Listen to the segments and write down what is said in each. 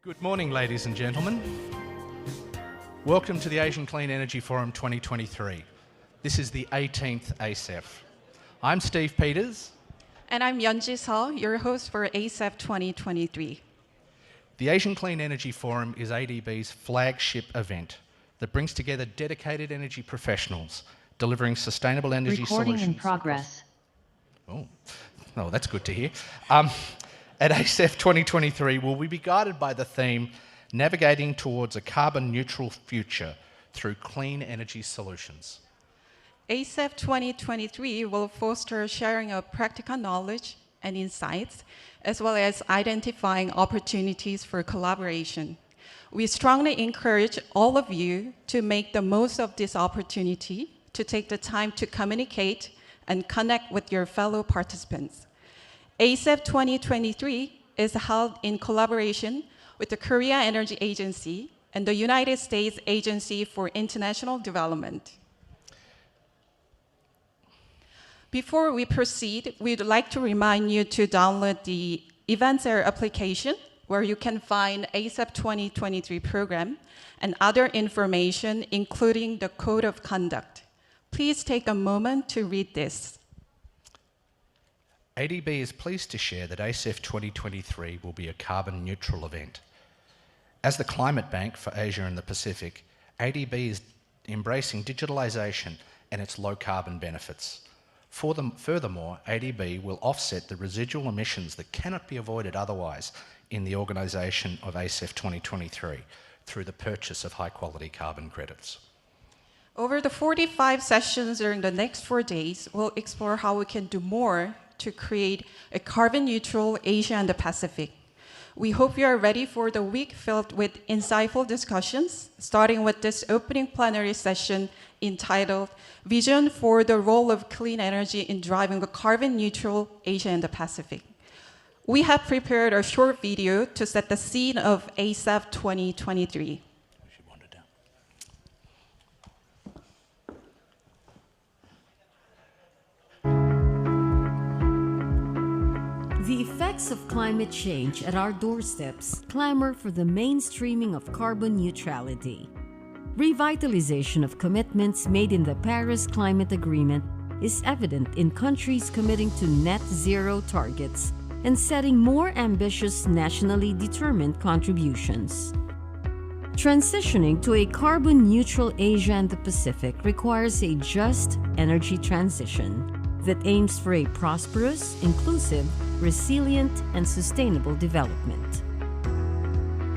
Good morning, ladies and gentlemen. Welcome to the Asian Clean Energy Forum 2023. This is the 18th ACEF. I'm Steve Peters. And I'm Yeonji Seo, your host for ACEF 2023. The Asian Clean Energy Forum is ADB's flagship event that brings together dedicated energy professionals delivering sustainable energy Recording solutions. in progress. Oh, that's good to hear. At ACEF 2023, will we be guided by the theme, Navigating Towards a Carbon Neutral Future Through Clean Energy Solutions. ACEF 2023 will foster sharing of practical knowledge and insights, as well as identifying opportunities for collaboration. We strongly encourage all of you to make the most of this opportunity to take the time to communicate and connect with your fellow participants. ACEF 2023 is held in collaboration with the Korea Energy Agency and the United States Agency for International Development. Before we proceed, we'd like to remind you to download the Events Area application, where you can find ACEF 2023 program and other information, including the Code of Conduct. Please take a moment to read this. ADB is pleased to share that ACEF 2023 will be a carbon neutral event. As the climate bank for Asia and the Pacific, ADB is embracing digitalisation and its low carbon benefits. Furthermore, ADB will offset the residual emissions that cannot be avoided otherwise in the organisation of ACEF 2023 through the purchase of high quality carbon credits. Over the 45 sessions during the next 4 days, we'll explore how we can do more to create a carbon-neutral Asia and the Pacific. We hope you are ready for the week filled with insightful discussions, starting with this opening plenary session entitled Vision for the Role of Clean Energy in Driving a Carbon-Neutral Asia and the Pacific. We have prepared a short video to set the scene of ACEF 2023. The effects of climate change at our doorsteps clamor for the mainstreaming of carbon neutrality. Revitalization of commitments made in the Paris Climate Agreement is evident in countries committing to net zero targets and setting more ambitious nationally determined contributions. Transitioning to a carbon-neutral Asia and the Pacific requires a just energy transition that aims for a prosperous, inclusive, resilient, and sustainable development.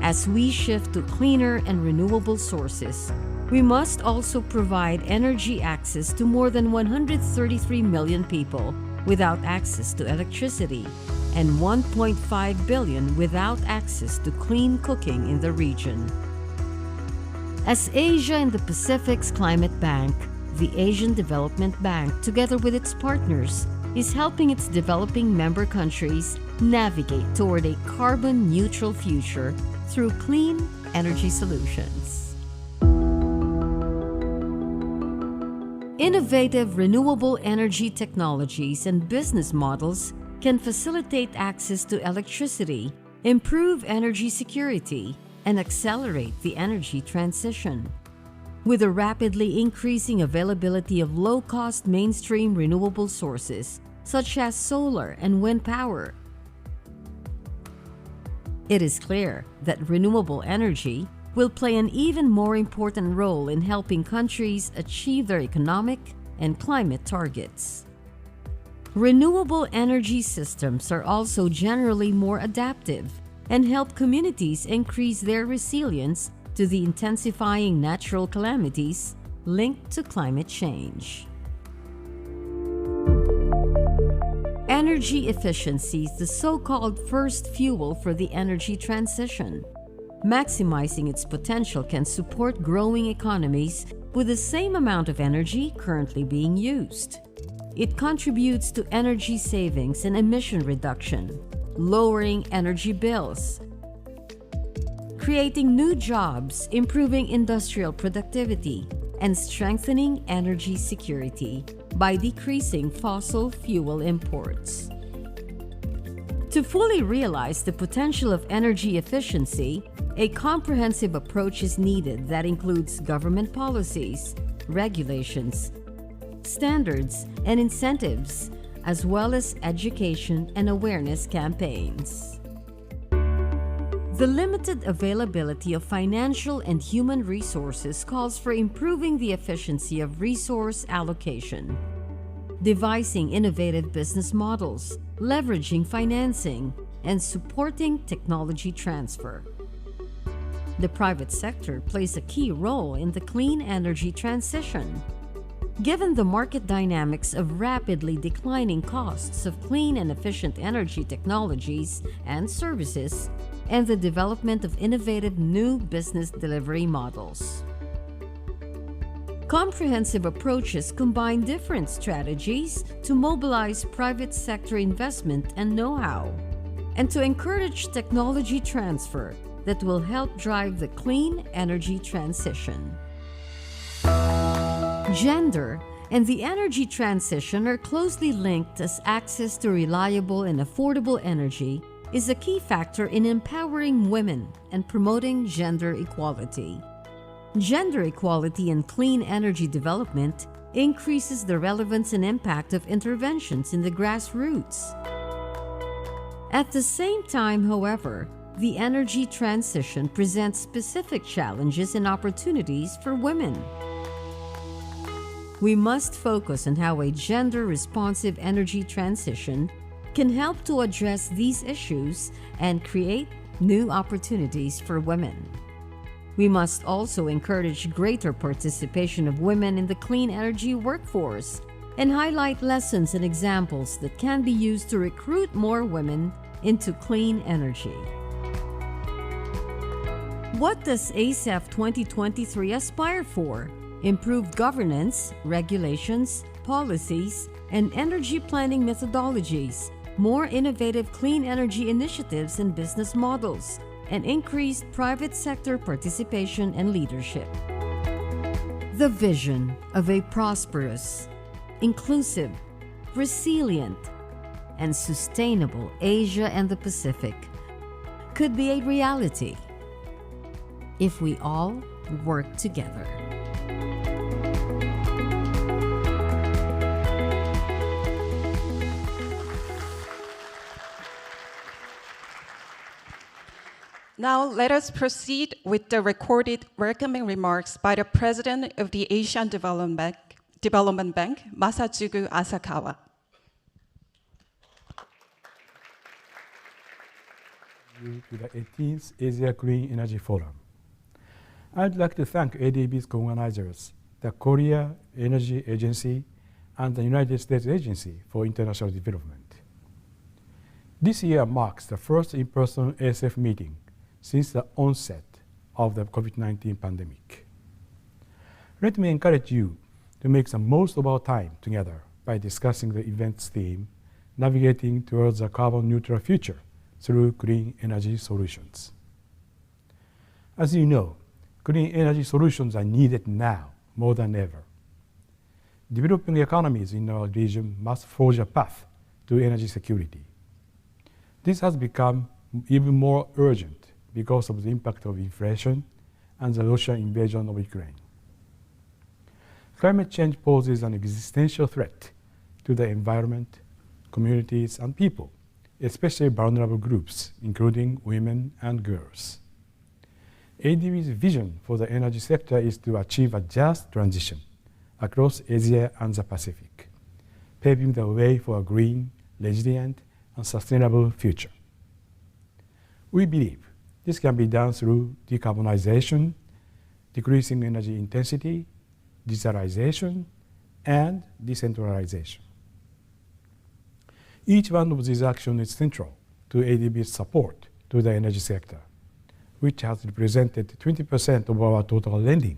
As we shift to cleaner and renewable sources, we must also provide energy access to more than 133 million people without access to electricity and 1.5 billion without access to clean cooking in the region. As Asia and the Pacific's climate bank, the Asian Development Bank, together with its partners, is helping its developing member countries navigate toward a carbon-neutral future through clean energy solutions. Innovative renewable energy technologies and business models can facilitate access to electricity, improve energy security, and accelerate the energy transition. With a rapidly increasing availability of low-cost mainstream renewable sources, such as solar and wind power, it is clear that renewable energy will play an even more important role in helping countries achieve their economic and climate targets. Renewable energy systems are also generally more adaptive and help communities increase their resilience to the intensifying natural calamities linked to climate change. Energy efficiency is the so-called first fuel for the energy transition. Maximizing its potential can support growing economies with the same amount of energy currently being used. It contributes to energy savings and emission reduction, lowering energy bills, creating new jobs, improving industrial productivity, and strengthening energy security by decreasing fossil fuel imports. To fully realize the potential of energy efficiency, A comprehensive approach is needed that includes government policies, regulations, standards, and incentives, as well as education and awareness campaigns. The limited availability of financial and human resources calls for improving the efficiency of resource allocation, devising innovative business models, leveraging financing, and supporting technology transfer. The private sector plays a key role in the clean energy transition. Given the market dynamics of rapidly declining costs of clean and efficient energy technologies and services, and the development of innovative new business delivery models. Comprehensive approaches combine different strategies to mobilize private sector investment and know-how, and to encourage technology transfer that will help drive the clean energy transition. Gender and the energy transition are closely linked, as access to reliable and affordable energy is a key factor in empowering women and promoting gender equality. Gender equality in clean energy development increases the relevance and impact of interventions in the grassroots. At the same time, however, the energy transition presents specific challenges and opportunities for women. We must focus on how a gender-responsive energy transition can help to address these issues and create new opportunities for women. We must also encourage greater participation of women in the clean energy workforce and highlight lessons and examples that can be used to recruit more women into clean energy. What does ACEF 2023 aspire for? Improved governance, regulations, policies, and energy planning methodologies, more innovative clean energy initiatives and business models, and increased private sector participation and leadership. The vision of a prosperous, inclusive, resilient, and sustainable Asia and the Pacific could be a reality if we all work together. Now let us proceed with the recorded welcoming remarks by the President of the Asian Development Bank, Masatsugu Asakawa. To the 18th Asia Clean Energy Forum. I'd like to thank ADB's co-organizers, the Korea Energy Agency and the United States Agency for International Development. This year marks the first in-person ASF meeting since the onset of the COVID-19 pandemic. Let me encourage you to make the most of our time together by discussing the event's theme, Navigating Towards a Carbon Neutral Future through Clean Energy Solutions. As you know, clean energy solutions are needed now more than ever. Developing economies in our region must forge a path to energy security. This has become even more urgent because of the impact of inflation and the Russian invasion of Ukraine. Climate change poses an existential threat to the environment, communities, and people, especially vulnerable groups, including women and girls. ADB's vision for the energy sector is to achieve a just transition across Asia and the Pacific, paving the way for a green, resilient, and sustainable future. We believe this can be done through decarbonization, decreasing energy intensity, digitalization, and decentralization. Each one of these actions is central to ADB's support to the energy sector, which has represented 20% of our total lending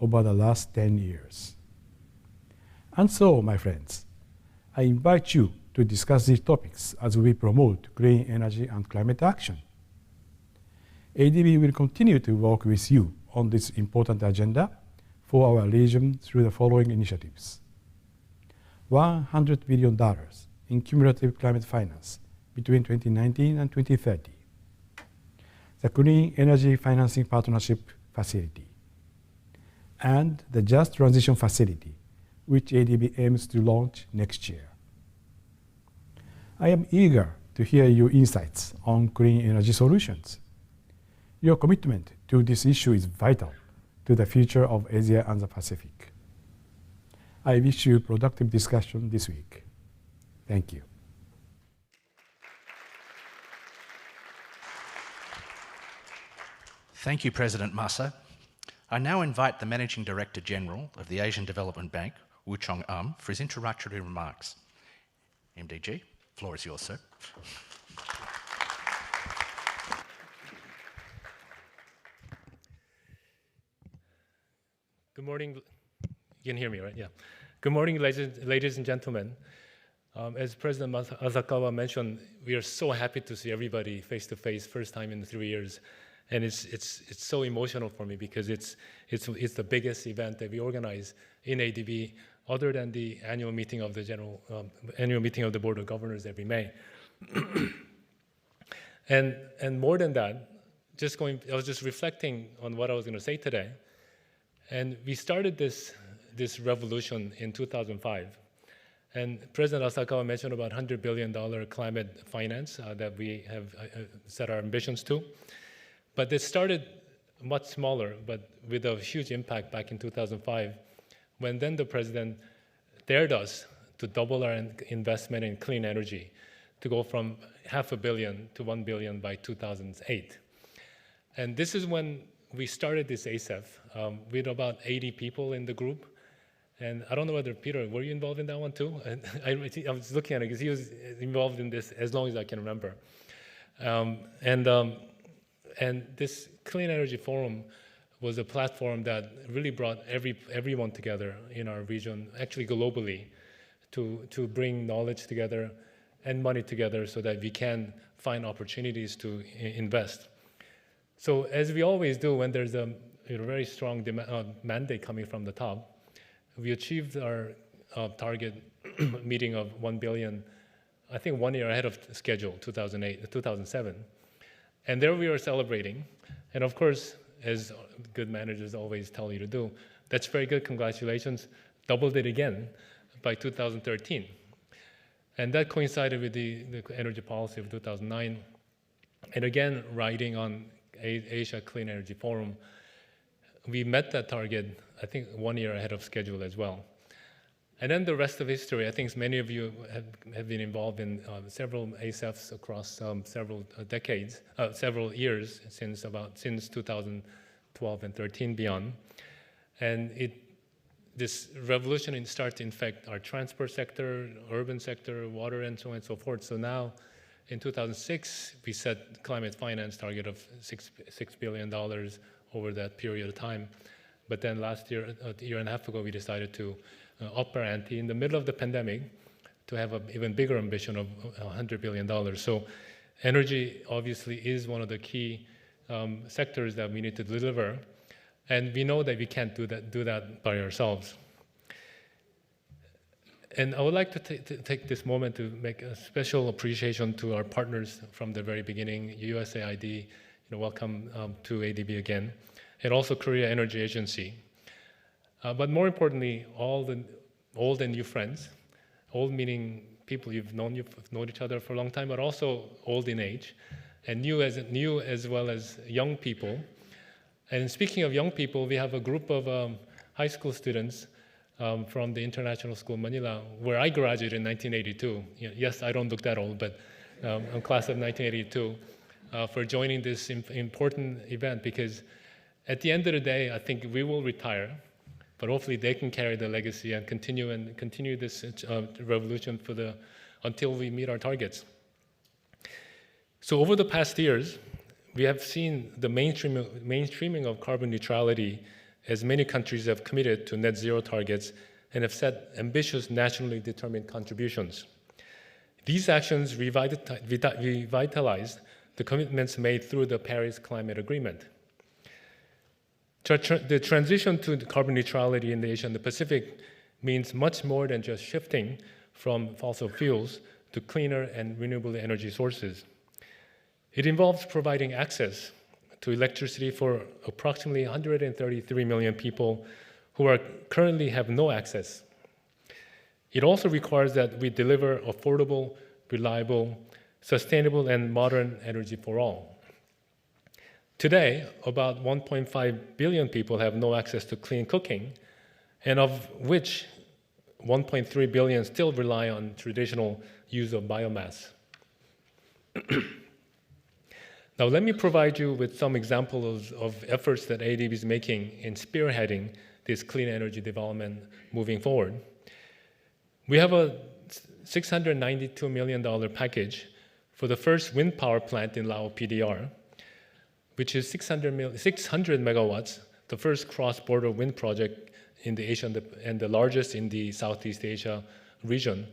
over the last 10 years. And so, my friends, I invite you to discuss these topics as we promote clean energy and climate action. ADB will continue to work with you on this important agenda for our region through the following initiatives. $100 billion in cumulative climate finance between 2019 and 2030. the Clean Energy Financing Partnership Facility, and the Just Transition Facility, which ADB aims to launch next year. I am eager to hear your insights on clean energy solutions. Your commitment to this issue is vital to the future of Asia and the Pacific. I wish you productive discussion this week. Thank you. Thank you, President Masa. I now invite the Managing Director General of the Asian Development Bank, Woo Chong for his introductory remarks. MDG, floor is yours, sir. Good morning. You can hear me, right? Yeah. Good morning, ladies and gentlemen. As President Asakawa mentioned, we are so happy to see everybody face to face, first time in 3 years, and it's so emotional for me because it's the biggest event that we organize in ADB, other than the annual meeting of the annual meeting of the Board of Governors every May. and more than that, I was just reflecting on what I was going to say today, and we started this revolution in 2005. And President Asakawa mentioned about $100 billion climate finance that we have set our ambitions to. But it started much smaller, but with a huge impact back in 2005, when then the president dared us to double our investment in clean energy, to go from $500 million to $1 billion by 2008. And this is when we started this ASEF with about 80 people in the group. And I don't know whether, Peter, were you involved in that one too? I was looking at it because he was involved in this as long as I can remember. And this Clean Energy Forum was a platform that really brought everyone together in our region, actually globally, to bring knowledge together and money together so that we can find opportunities to invest. So as we always do when there's a very strong mandate coming from the top, we achieved our target meeting of 1 billion, I think 1 year ahead of schedule, 2007. And there we were celebrating. And of course, as good managers always tell you to do, that's very good, congratulations, doubled it again by 2013. And that coincided with the energy policy of 2009. And again, riding on Asia Clean Energy Forum, we met that target, I think 1 year ahead of schedule as well. And then the rest of history, I think many of you have been involved in several ASEFs across several decades, several years since 2012 and 13 beyond. And this revolution started to infect our transport sector, urban sector, water, and so on and so forth. So now, in 2006, we set climate finance target of $6 billion over that period of time. But then last year, a year and a half ago, we decided to up our ante in the middle of the pandemic to have an even bigger ambition of $100 billion. So energy obviously is one of the key sectors that we need to deliver. And we know that we can't do that by ourselves. And I would like to take this moment to make a special appreciation to our partners from the very beginning, USAID, welcome to ADB again, and also Korea Energy Agency. But more importantly, all the old and new friends, old meaning people you've known each other for a long time, but also old in age, and new as well as young people. And speaking of young people, we have a group of high school students from the International School Manila, where I graduated in 1982. Yes, I don't look that old, but I'm class of 1982, for joining this important event, because at the end of the day, I think we will retire, but hopefully they can carry the legacy and continue this revolution until we meet our targets. So over the past years, we have seen the mainstreaming of carbon neutrality, as many countries have committed to net zero targets and have set ambitious nationally determined contributions. These actions revitalized the commitments made through the Paris Climate Agreement. The transition to carbon neutrality in the Asia and the Pacific means much more than just shifting from fossil fuels to cleaner and renewable energy sources. It involves providing access to electricity for approximately 133 million people who currently have no access. It also requires that we deliver affordable, reliable, sustainable, and modern energy for all. Today, about 1.5 billion people have no access to clean cooking, and of which 1.3 billion still rely on traditional use of biomass. Now, let me provide you with some examples of efforts that ADB is making in spearheading this clean energy development moving forward. We have a $692 million package for the first wind power plant in Lao PDR, which is 600 megawatts, the first cross-border wind project in the Asia and the largest in the Southeast Asia region.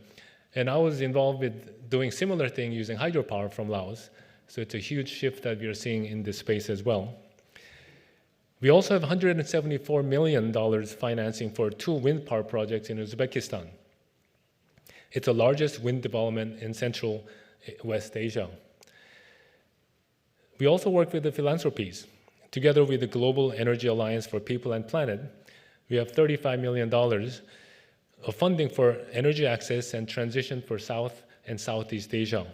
And I was involved with doing similar thing using hydropower from Laos. So it's a huge shift that we are seeing in this space as well. We also have $174 million financing for 2 wind power projects in Uzbekistan. It's the largest wind development in Central West Asia. We also work with the philanthropies. Together with the Global Energy Alliance for People and Planet, we have $35 million of funding for energy access and transition for South and Southeast Asia.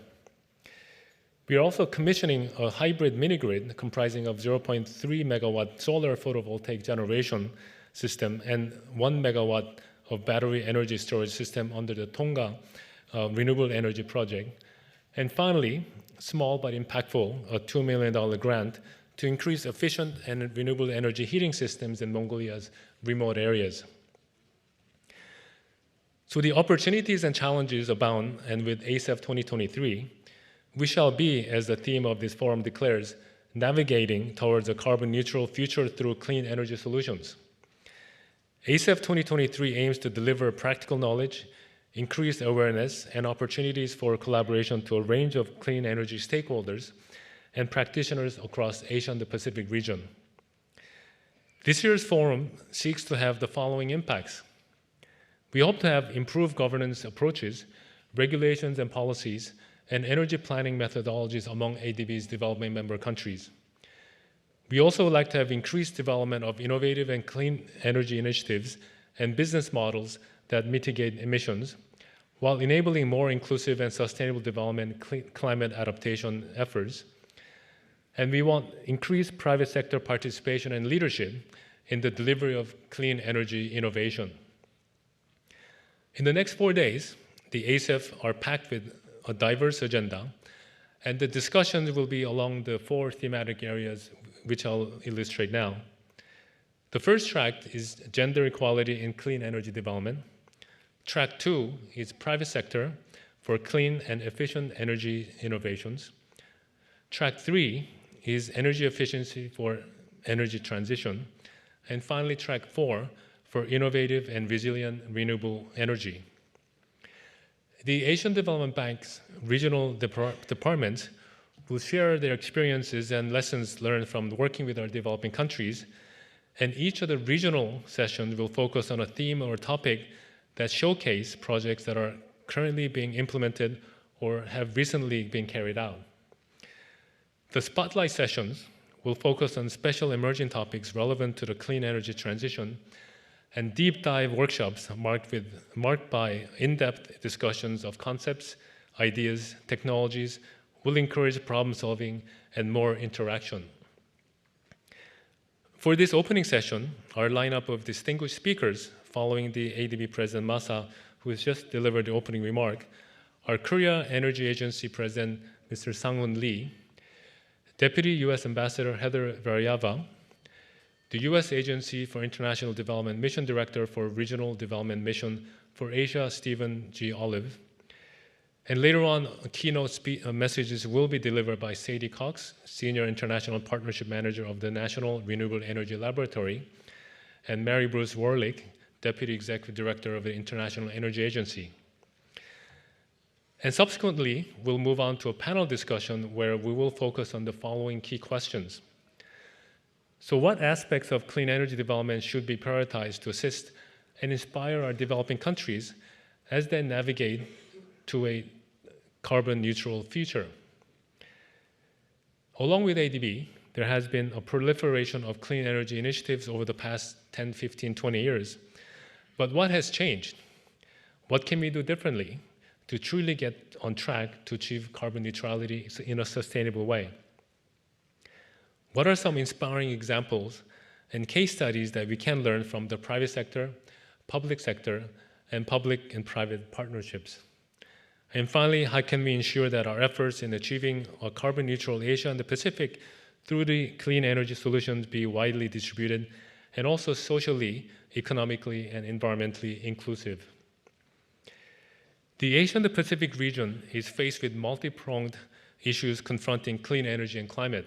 We are also commissioning a hybrid mini-grid comprising of 0.3 megawatt solar photovoltaic generation system and 1 megawatt of battery energy storage system under the Tonga Renewable Energy Project. And finally, small but impactful, a $2 million grant to increase efficient and renewable energy heating systems in Mongolia's remote areas. So the opportunities and challenges abound, and with ACEF 2023, we shall be, as the theme of this forum declares, navigating towards a carbon neutral future through clean energy solutions. ACEF 2023 aims to deliver practical knowledge, increased awareness, and opportunities for collaboration to a range of clean energy stakeholders and practitioners across Asia and the Pacific region. This year's forum seeks to have the following impacts. We hope to have improved governance approaches, regulations and policies, and energy planning methodologies among ADB's developing member countries. We also would like to have increased development of innovative and clean energy initiatives and business models that mitigate emissions, while enabling more inclusive and sustainable development climate adaptation efforts. And we want increased private sector participation and leadership in the delivery of clean energy innovation. In the next 4 days, the ACEF are packed with a diverse agenda, and the discussions will be along the 4 thematic areas, which I'll illustrate now. The first track is gender equality in clean energy development. Track 2 is private sector for clean and efficient energy innovations. Track 3 is energy efficiency for energy transition. And finally, track 4 for innovative and resilient renewable energy. The Asian Development Bank's regional departments will share their experiences and lessons learned from working with our developing countries, and each of the regional sessions will focus on a theme or topic that showcase projects that are currently being implemented or have recently been carried out. The spotlight sessions will focus on special emerging topics relevant to the clean energy transition, and deep dive workshops marked by in-depth discussions of concepts, ideas, technologies will encourage problem solving and more interaction. For this opening session, our lineup of distinguished speakers following the ADB President Masa, who has just delivered the opening remark, are Korea Energy Agency President Mr. Sang-hoon Lee, Deputy U.S. Ambassador Heather Varyava, the U.S. Agency for International Development Mission Director for Regional Development Mission for Asia, Stephen G. Olive. And later on, keynote messages will be delivered by Sadie Cox, Senior International Partnership Manager of the National Renewable Energy Laboratory, and Mary Bruce Warlick, Deputy Executive Director of the International Energy Agency. And subsequently, we'll move on to a panel discussion where we will focus on the following key questions. So what aspects of clean energy development should be prioritized to assist and inspire our developing countries as they navigate to a carbon neutral future? Along with ADB, there has been a proliferation of clean energy initiatives over the past 10, 15, 20 years. But what has changed? What can we do differently to truly get on track to achieve carbon neutrality in a sustainable way? What are some inspiring examples and case studies that we can learn from the private sector, and public and private partnerships? And finally, how can we ensure that our efforts in achieving a carbon neutral Asia and the Pacific through the clean energy solutions be widely distributed and also socially, economically, and environmentally inclusive? The Asia and the Pacific region is faced with multi-pronged issues confronting clean energy and climate.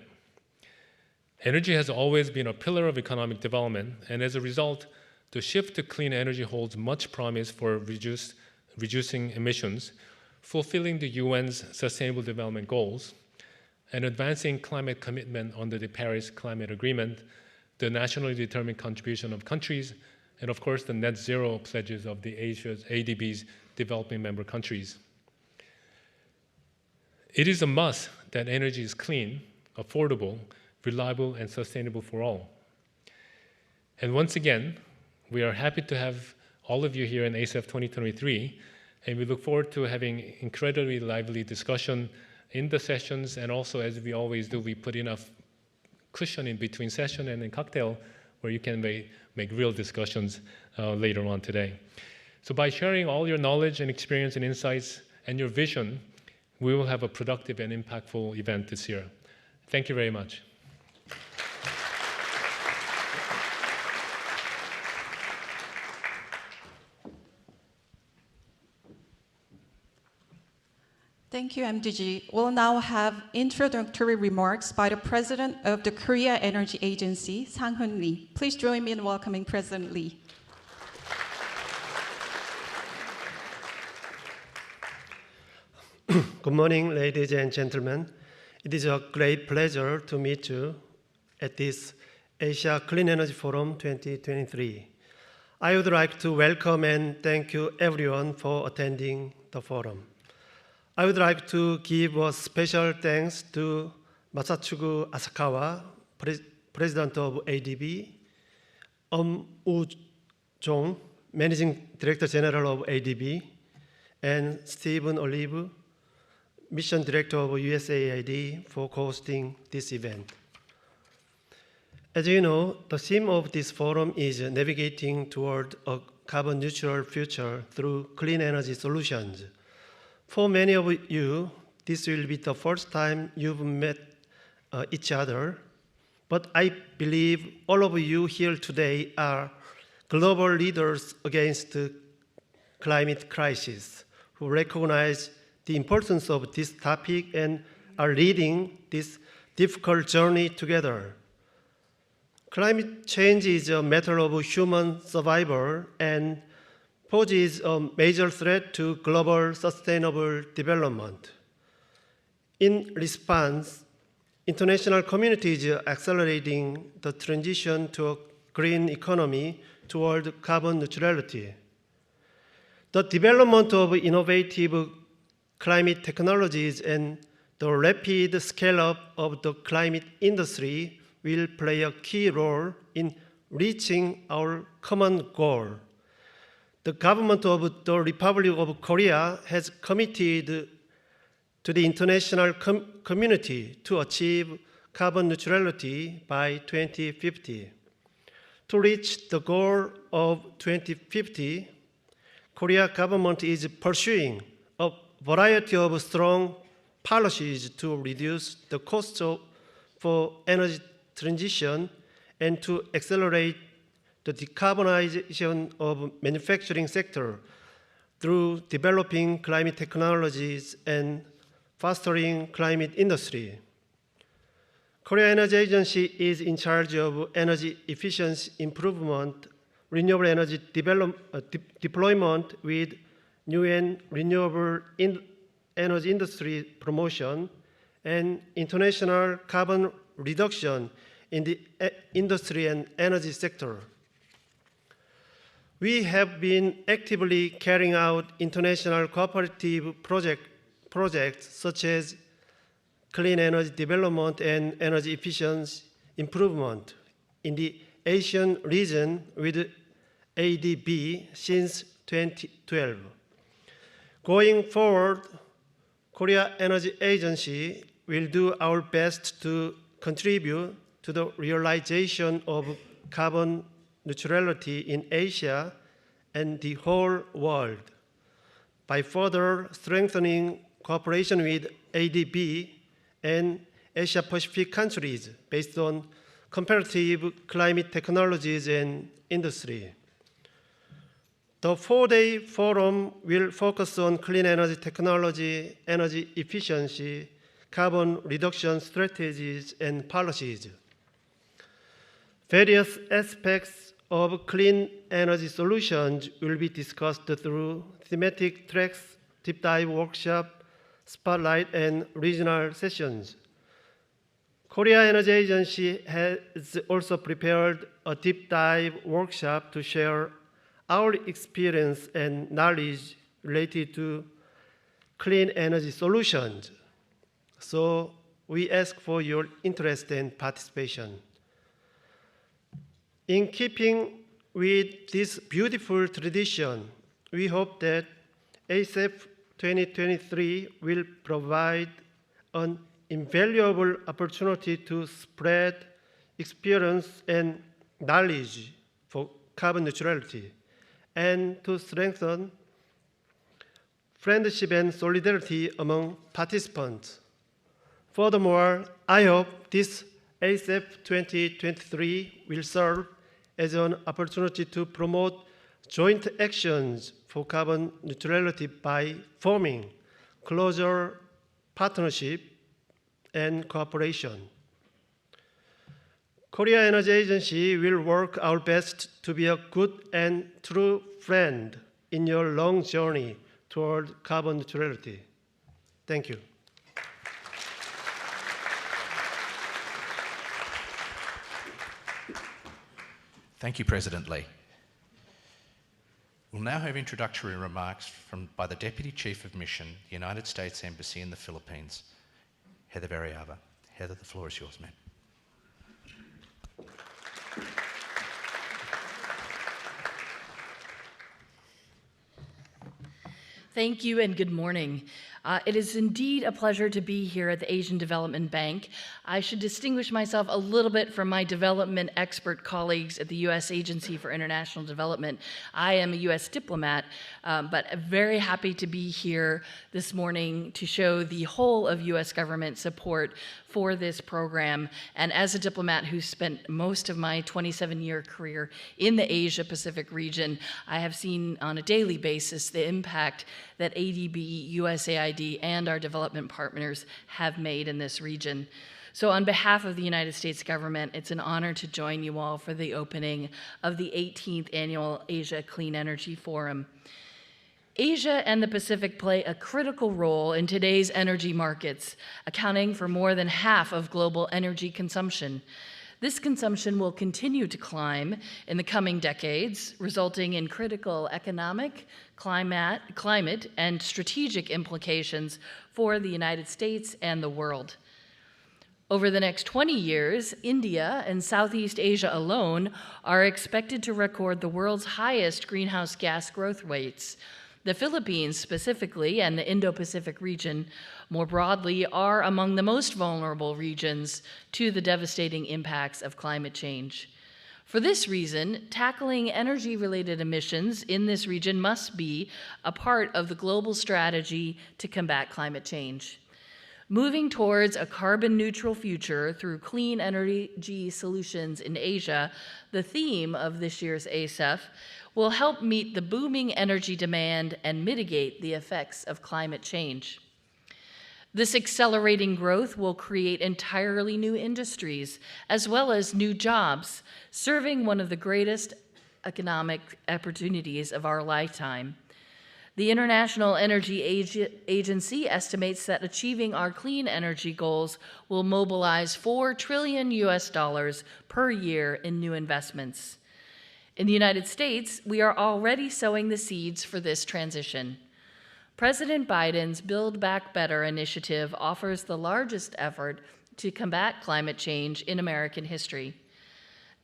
Energy has always been a pillar of economic development, and as a result, the shift to clean energy holds much promise for reducing emissions, fulfilling the UN's Sustainable Development Goals, and advancing climate commitment under the Paris Climate Agreement, the nationally determined contribution of countries, and of course the net zero pledges of the Asia's ADB's developing member countries. It is a must that energy is clean, affordable, reliable, and sustainable for all. And once again, we are happy to have all of you here in ASEF 2023, and we look forward to having incredibly lively discussion in the sessions, and also, as we always do, we put enough cushion in between session and in cocktail where you can make real discussions later on today. So by sharing all your knowledge and experience and insights and your vision, we will have a productive and impactful event this year. Thank you very much. Thank you, MDG. We'll now have introductory remarks by the President of the Korea Energy Agency, Sang-Hoon Lee. Please join me in welcoming President Lee. Good morning, ladies and gentlemen. It is a great pleasure to meet you at this Asia Clean Energy Forum 2023. I would like to welcome and thank you everyone for attending the forum. I would like to give a special thanks to Masatsugu Asakawa, President of ADB, Woo-jong, Managing Director General of ADB, and Stephen Olive, Mission Director of USAID, for hosting this event. As you know, the theme of this forum is navigating toward a carbon neutral future through clean energy solutions. For many of you, this will be the first time you've met each other, but I believe all of you here today are global leaders against the climate crisis who recognize the importance of this topic and are leading this difficult journey together. Climate change is a matter of human survival and poses a major threat to global sustainable development. In response, international communities are accelerating the transition to a green economy toward carbon neutrality. The development of innovative climate technologies and the rapid scale-up of the climate industry will play a key role in reaching our common goal. The government of the Republic of Korea has committed to the international community to achieve carbon neutrality by 2050. To reach the goal of 2050, Korea government is pursuing a variety of strong policies to reduce the cost for energy transition and to accelerate the decarbonization of manufacturing sector through developing climate technologies and fostering climate industry. Korea Energy Agency is in charge of energy efficiency improvement, renewable energy deployment with new and renewable energy industry promotion, and international carbon reduction in the industry and energy sector. We have been actively carrying out international cooperative projects such as clean energy development and energy efficiency improvement in the Asian region with ADB since 2012. Going forward, Korea Energy Agency will do our best to contribute to the realization of carbon neutrality in Asia and the whole world by further strengthening cooperation with ADB and Asia-Pacific countries based on comparative climate technologies and industry. The four-day forum will focus on clean energy technology, energy efficiency, carbon reduction strategies, and policies. Various aspects of clean energy solutions will be discussed through thematic tracks, deep dive workshop, spotlight, and regional sessions. Korea Energy Agency has also prepared a deep dive workshop to share our experience and knowledge related to clean energy solutions. So we ask for your interest and participation. In keeping with this beautiful tradition, we hope that ACEF 2023 will provide an invaluable opportunity to spread experience and knowledge for carbon neutrality and to strengthen friendship and solidarity among participants. Furthermore, I hope this ACEF 2023 will serve as an opportunity to promote joint actions for carbon neutrality by forming closer partnership and cooperation. Korea Energy Agency will work our best to be a good and true friend in your long journey toward carbon neutrality. Thank you. Thank you, President Lee. We'll now have introductory remarks by the Deputy Chief of Mission, United States Embassy in the Philippines, Heather Variava. Heather, the floor is yours, ma'am. Thank you and good morning. It is indeed a pleasure to be here at the Asian Development Bank. I should distinguish myself a little bit from my development expert colleagues at the U.S. Agency for International Development. I am a U.S. diplomat, but very happy to be here this morning to show the whole of U.S. government support for this program. And as a diplomat who spent most of my 27-year career in the Asia-Pacific region, I have seen on a daily basis the impact that ADB, USAID, and our development partners have made in this region. So on behalf of the United States government, it's an honor to join you all for the opening of the 18th Annual Asia Clean Energy Forum. Asia and the Pacific play a critical role in today's energy markets, accounting for more than half of global energy consumption. This consumption will continue to climb in the coming decades, resulting in critical economic, climate, and strategic implications for the United States and the world. Over the next 20 years, India and Southeast Asia alone are expected to record the world's highest greenhouse gas growth rates. The Philippines specifically, and the Indo-Pacific region more broadly, are among the most vulnerable regions to the devastating impacts of climate change. For this reason, tackling energy-related emissions in this region must be a part of the global strategy to combat climate change. Moving towards a carbon-neutral future through clean energy solutions in Asia, the theme of this year's ACEF, will help meet the booming energy demand and mitigate the effects of climate change. This accelerating growth will create entirely new industries, as well as new jobs, serving one of the greatest economic opportunities of our lifetime. The International Energy Agency estimates that achieving our clean energy goals will mobilize $4 trillion per year in new investments. In the United States, we are already sowing the seeds for this transition. President Biden's Build Back Better initiative offers the largest effort to combat climate change in American history.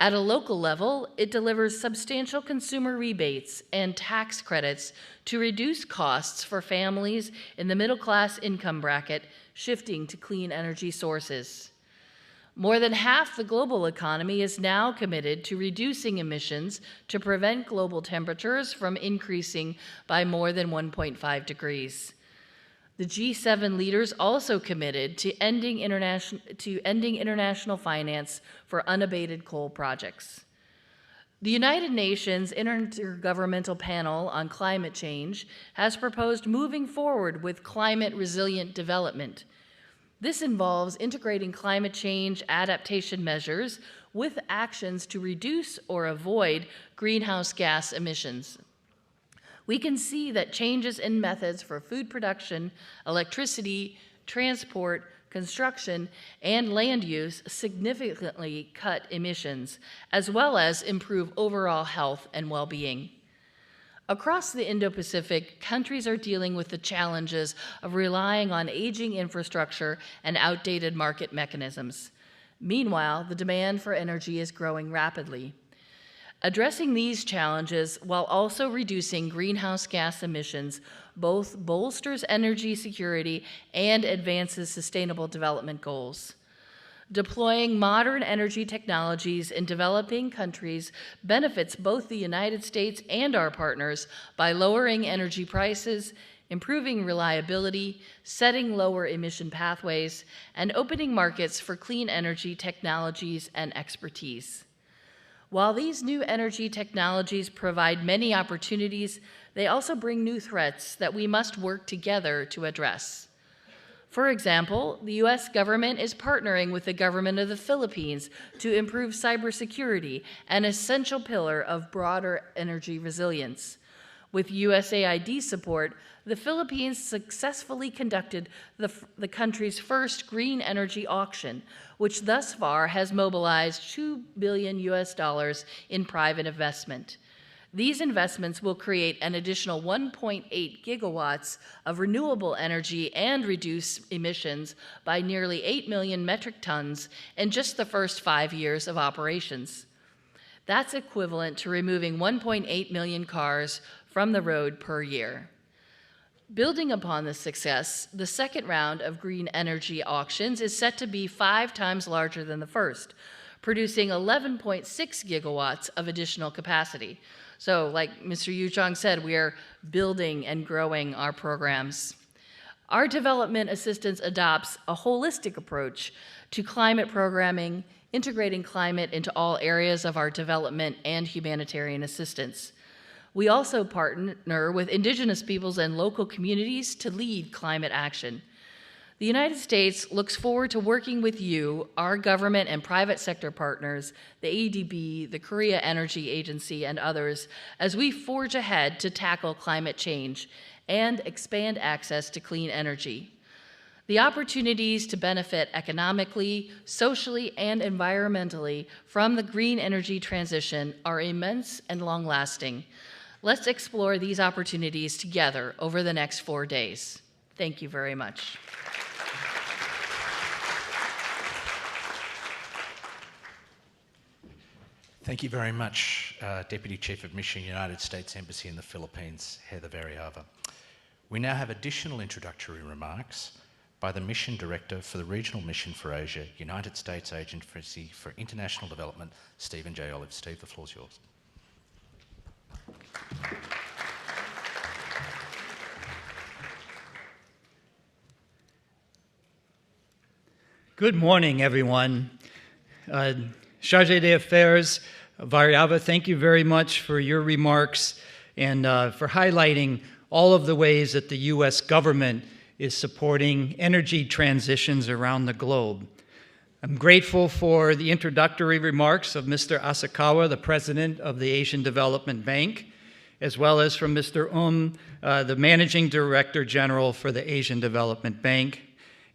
At a local level, it delivers substantial consumer rebates and tax credits to reduce costs for families in the middle-class income bracket shifting to clean energy sources. More than half the global economy is now committed to reducing emissions to prevent global temperatures from increasing by more than 1.5 degrees. The G7 leaders also committed to ending international finance for unabated coal projects. The United Nations Intergovernmental Panel on Climate Change has proposed moving forward with climate-resilient development. This involves integrating climate change adaptation measures with actions to reduce or avoid greenhouse gas emissions. We can see that changes in methods for food production, electricity, transport, construction, and land use significantly cut emissions, as well as improve overall health and well-being. Across the Indo-Pacific, countries are dealing with the challenges of relying on aging infrastructure and outdated market mechanisms. Meanwhile, the demand for energy is growing rapidly. Addressing these challenges while also reducing greenhouse gas emissions both bolsters energy security and advances sustainable development goals. Deploying modern energy technologies in developing countries benefits both the United States and our partners by lowering energy prices, improving reliability, setting lower emission pathways, and opening markets for clean energy technologies and expertise. While these new energy technologies provide many opportunities, they also bring new threats that we must work together to address. For example, the U.S. government is partnering with the government of the Philippines to improve cybersecurity, an essential pillar of broader energy resilience. With USAID support, the Philippines successfully conducted the country's first green energy auction, which thus far has mobilized $2 billion in private investment. These investments will create an additional 1.8 gigawatts of renewable energy and reduce emissions by nearly 8 million metric tons in just the first 5 years of operations. That's equivalent to removing 1.8 million cars from the road per year. Building upon this success, the second round of green energy auctions is set to be 5 times larger than the first, producing 11.6 gigawatts of additional capacity. So, like Mr. Yu Chong said, we are building and growing our programs. Our development assistance adopts a holistic approach to climate programming, integrating climate into all areas of our development and humanitarian assistance. We also partner with indigenous peoples and local communities to lead climate action. The United States looks forward to working with you, our government and private sector partners, the ADB, the Korea Energy Agency, and others, as we forge ahead to tackle climate change and expand access to clean energy. The opportunities to benefit economically, socially, and environmentally from the green energy transition are immense and long-lasting. Let's explore these opportunities together over the next 4 days. Thank you very much. Thank you very much, Deputy Chief of Mission, United States Embassy in the Philippines, Heather Variava. We now have additional introductory remarks by the Mission Director for the Regional Mission for Asia, United States Agency for International Development, Stephen J. Olive. Steve, the floor's yours. Good morning, everyone. Chargé d'Affaires Variava, thank you very much for your remarks and for highlighting all of the ways that the U.S. government is supporting energy transitions around the globe. I'm grateful for the introductory remarks of Mr. Asakawa, the President of the Asian Development Bank, as well as from Mr. The Managing Director General for the Asian Development Bank.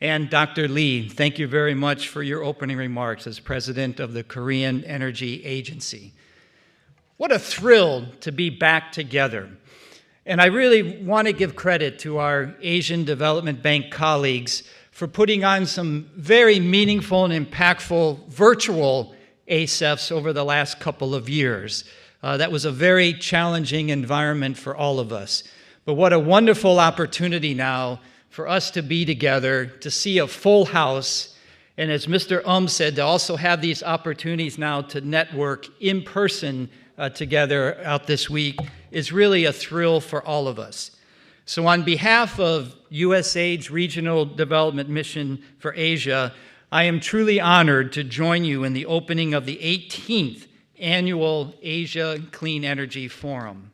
And Dr. Lee, thank you very much for your opening remarks as President of the Korean Energy Agency. What a thrill to be back together. And I really want to give credit to our Asian Development Bank colleagues for putting on some very meaningful and impactful virtual ASEFs over the last couple of years. That was a very challenging environment for all of us. But what a wonderful opportunity now for us to be together, to see a full house, and as Mr. said, to also have these opportunities now to network in person together out this week is really a thrill for all of us. So on behalf of USAID's Regional Development Mission for Asia, I am truly honored to join you in the opening of the 18th Annual Asia Clean Energy Forum.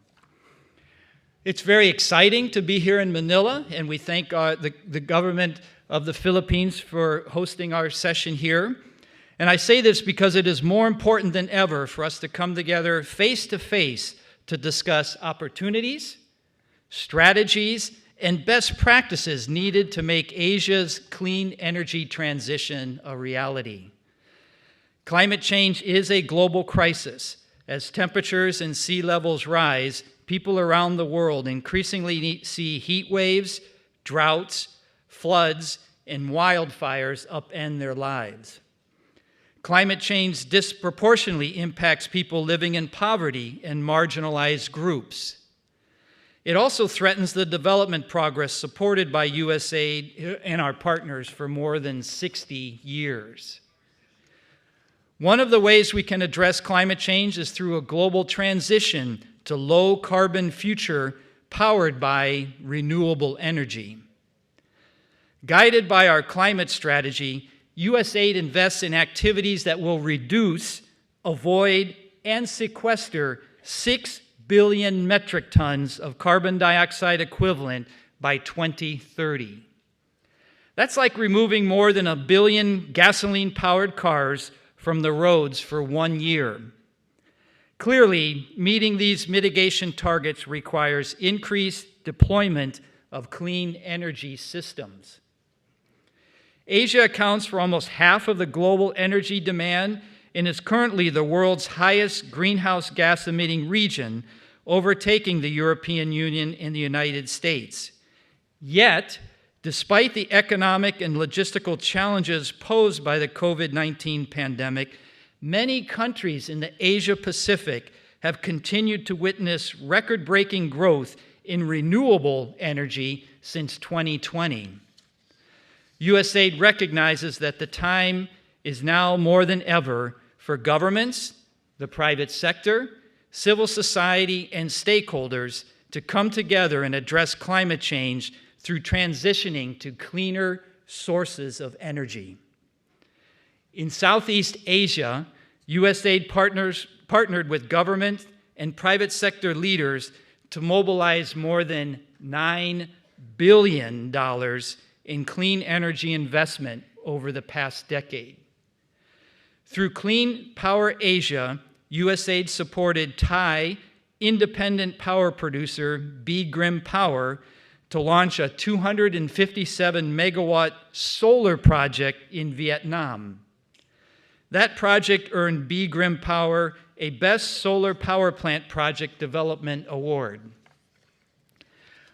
It's very exciting to be here in Manila, and we thank the government of the Philippines for hosting our session here. And I say this because it is more important than ever for us to come together face to face to discuss opportunities, strategies, and best practices needed to make Asia's clean energy transition a reality. Climate change is a global crisis. As temperatures and sea levels rise, people around the world increasingly see heat waves, droughts, floods, and wildfires upend their lives. Climate change disproportionately impacts people living in poverty and marginalized groups. It also threatens the development progress supported by USAID and our partners for more than 60 years. One of the ways we can address climate change is through a global transition to low-carbon future powered by renewable energy. Guided by our climate strategy, USAID invests in activities that will reduce, avoid, and sequester 6 billion metric tons of carbon dioxide equivalent by 2030. That's like removing more than 1 billion gasoline-powered cars from the roads for 1 year. Clearly, meeting these mitigation targets requires increased deployment of clean energy systems. Asia accounts for almost half of the global energy demand and is currently the world's highest greenhouse gas emitting region, overtaking the European Union and the United States. Yet, despite the economic and logistical challenges posed by the COVID-19 pandemic, many countries in the Asia-Pacific have continued to witness record-breaking growth in renewable energy since 2020. USAID recognizes that the time is now more than ever for governments, the private sector, civil society, and stakeholders to come together and address climate change through transitioning to cleaner sources of energy. In Southeast Asia, USAID partnered with government and private sector leaders to mobilize more than $9 billion in clean energy investment over the past decade. Through Clean Power Asia, USAID supported Thai independent power producer Grim Power to launch a 257 megawatt solar project in Vietnam. That project earned Grim Power a Best Solar Power Plant Project Development Award.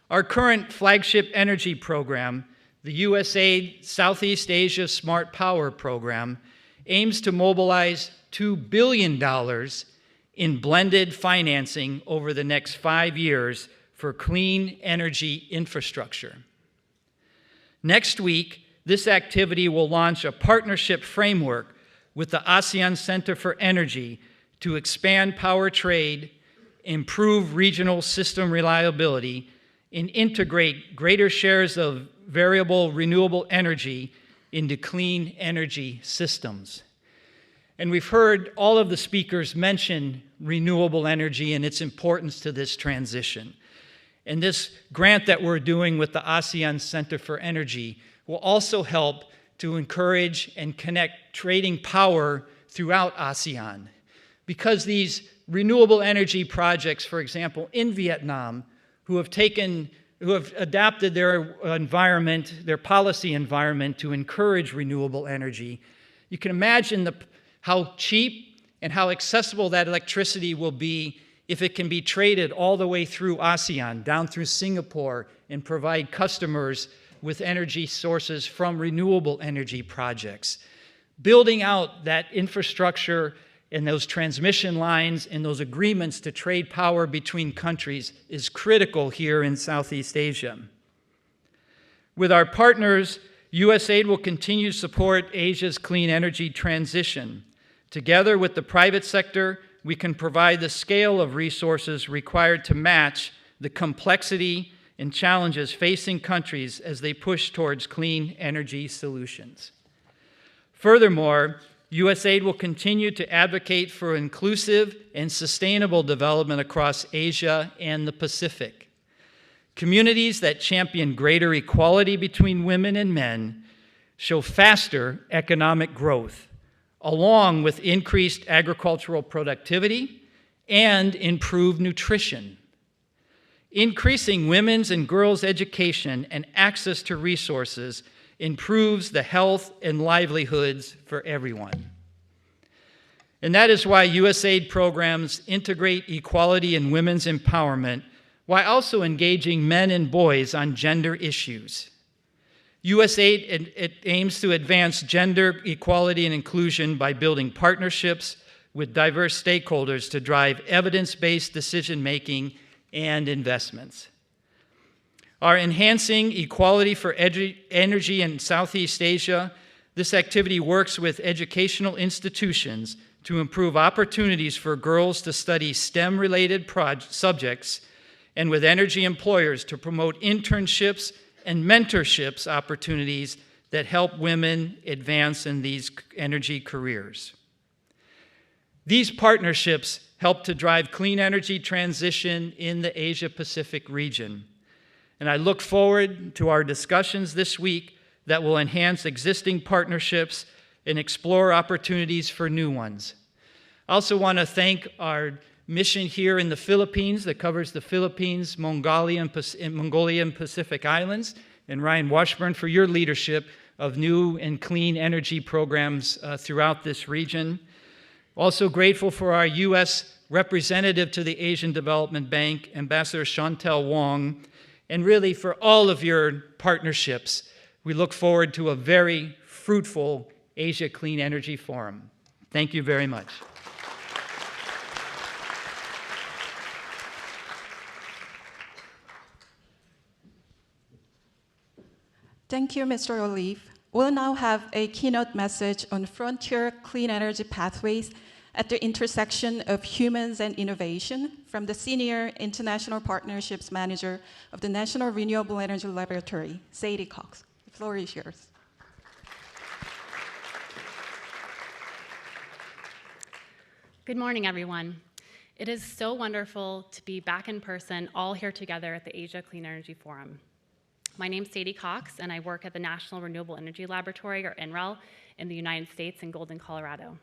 Our current flagship energy program, the USAID Southeast Asia Smart Power Program, aims to mobilize $2 billion in blended financing over the next 5 years for clean energy infrastructure. Next week, this activity will launch a partnership framework with the ASEAN Center for Energy to expand power trade, improve regional system reliability, and integrate greater shares of variable renewable energy into clean energy systems. And we've heard all of the speakers mention renewable energy and its importance to this transition. And this grant that we're doing with the ASEAN Center for Energy will also help to encourage and connect trading power throughout ASEAN. Because these renewable energy projects, for example, in Vietnam, who have adapted their environment, their policy environment to encourage renewable energy, you can imagine how cheap and how accessible that electricity will be if it can be traded all the way through ASEAN, down through Singapore, and provide customers with energy sources from renewable energy projects. Building out that infrastructure and those transmission lines and those agreements to trade power between countries is critical here in Southeast Asia. With our partners, USAID will continue to support Asia's clean energy transition. Together with the private sector, we can provide the scale of resources required to match the complexity and challenges facing countries as they push towards clean energy solutions. Furthermore, USAID will continue to advocate for inclusive and sustainable development across Asia and the Pacific. Communities that champion greater equality between women and men show faster economic growth, along with increased agricultural productivity and improved nutrition. Increasing women's and girls' education and access to resources improves the health and livelihoods for everyone. And that is why USAID programs integrate equality and women's empowerment while also engaging men and boys on gender issues. USAID it aims to advance gender equality and inclusion by building partnerships with diverse stakeholders to drive evidence-based decision-making and investments. Our Enhancing Equality for Energy in Southeast Asia, this activity works with educational institutions to improve opportunities for girls to study STEM-related subjects, and with energy employers to promote internships and mentorships opportunities that help women advance in these energy careers. These partnerships help to drive clean energy transition in the Asia-Pacific region. And I look forward to our discussions this week that will enhance existing partnerships and explore opportunities for new ones. I also want to thank our mission here in the Philippines that covers the Philippines, Mongolia, and Pacific Islands, and Ryan Washburn for your leadership of new and clean energy programs throughout this region. Also grateful for our U.S. representative to the Asian Development Bank, Ambassador Chantel Wong, and really for all of your partnerships. We look forward to a very fruitful Asia Clean Energy Forum. Thank you very much. Thank you, Mr. Olive. We'll now have a keynote message on frontier clean energy pathways at the intersection of humans and innovation from the Senior International Partnerships Manager of the National Renewable Energy Laboratory, Sadie Cox. The floor is yours. Good morning, everyone. It is so wonderful to be back in person, all here together at the Asia Clean Energy Forum. My name is Sadie Cox, and I work at the National Renewable Energy Laboratory, or NREL, in the United States in Golden, Colorado.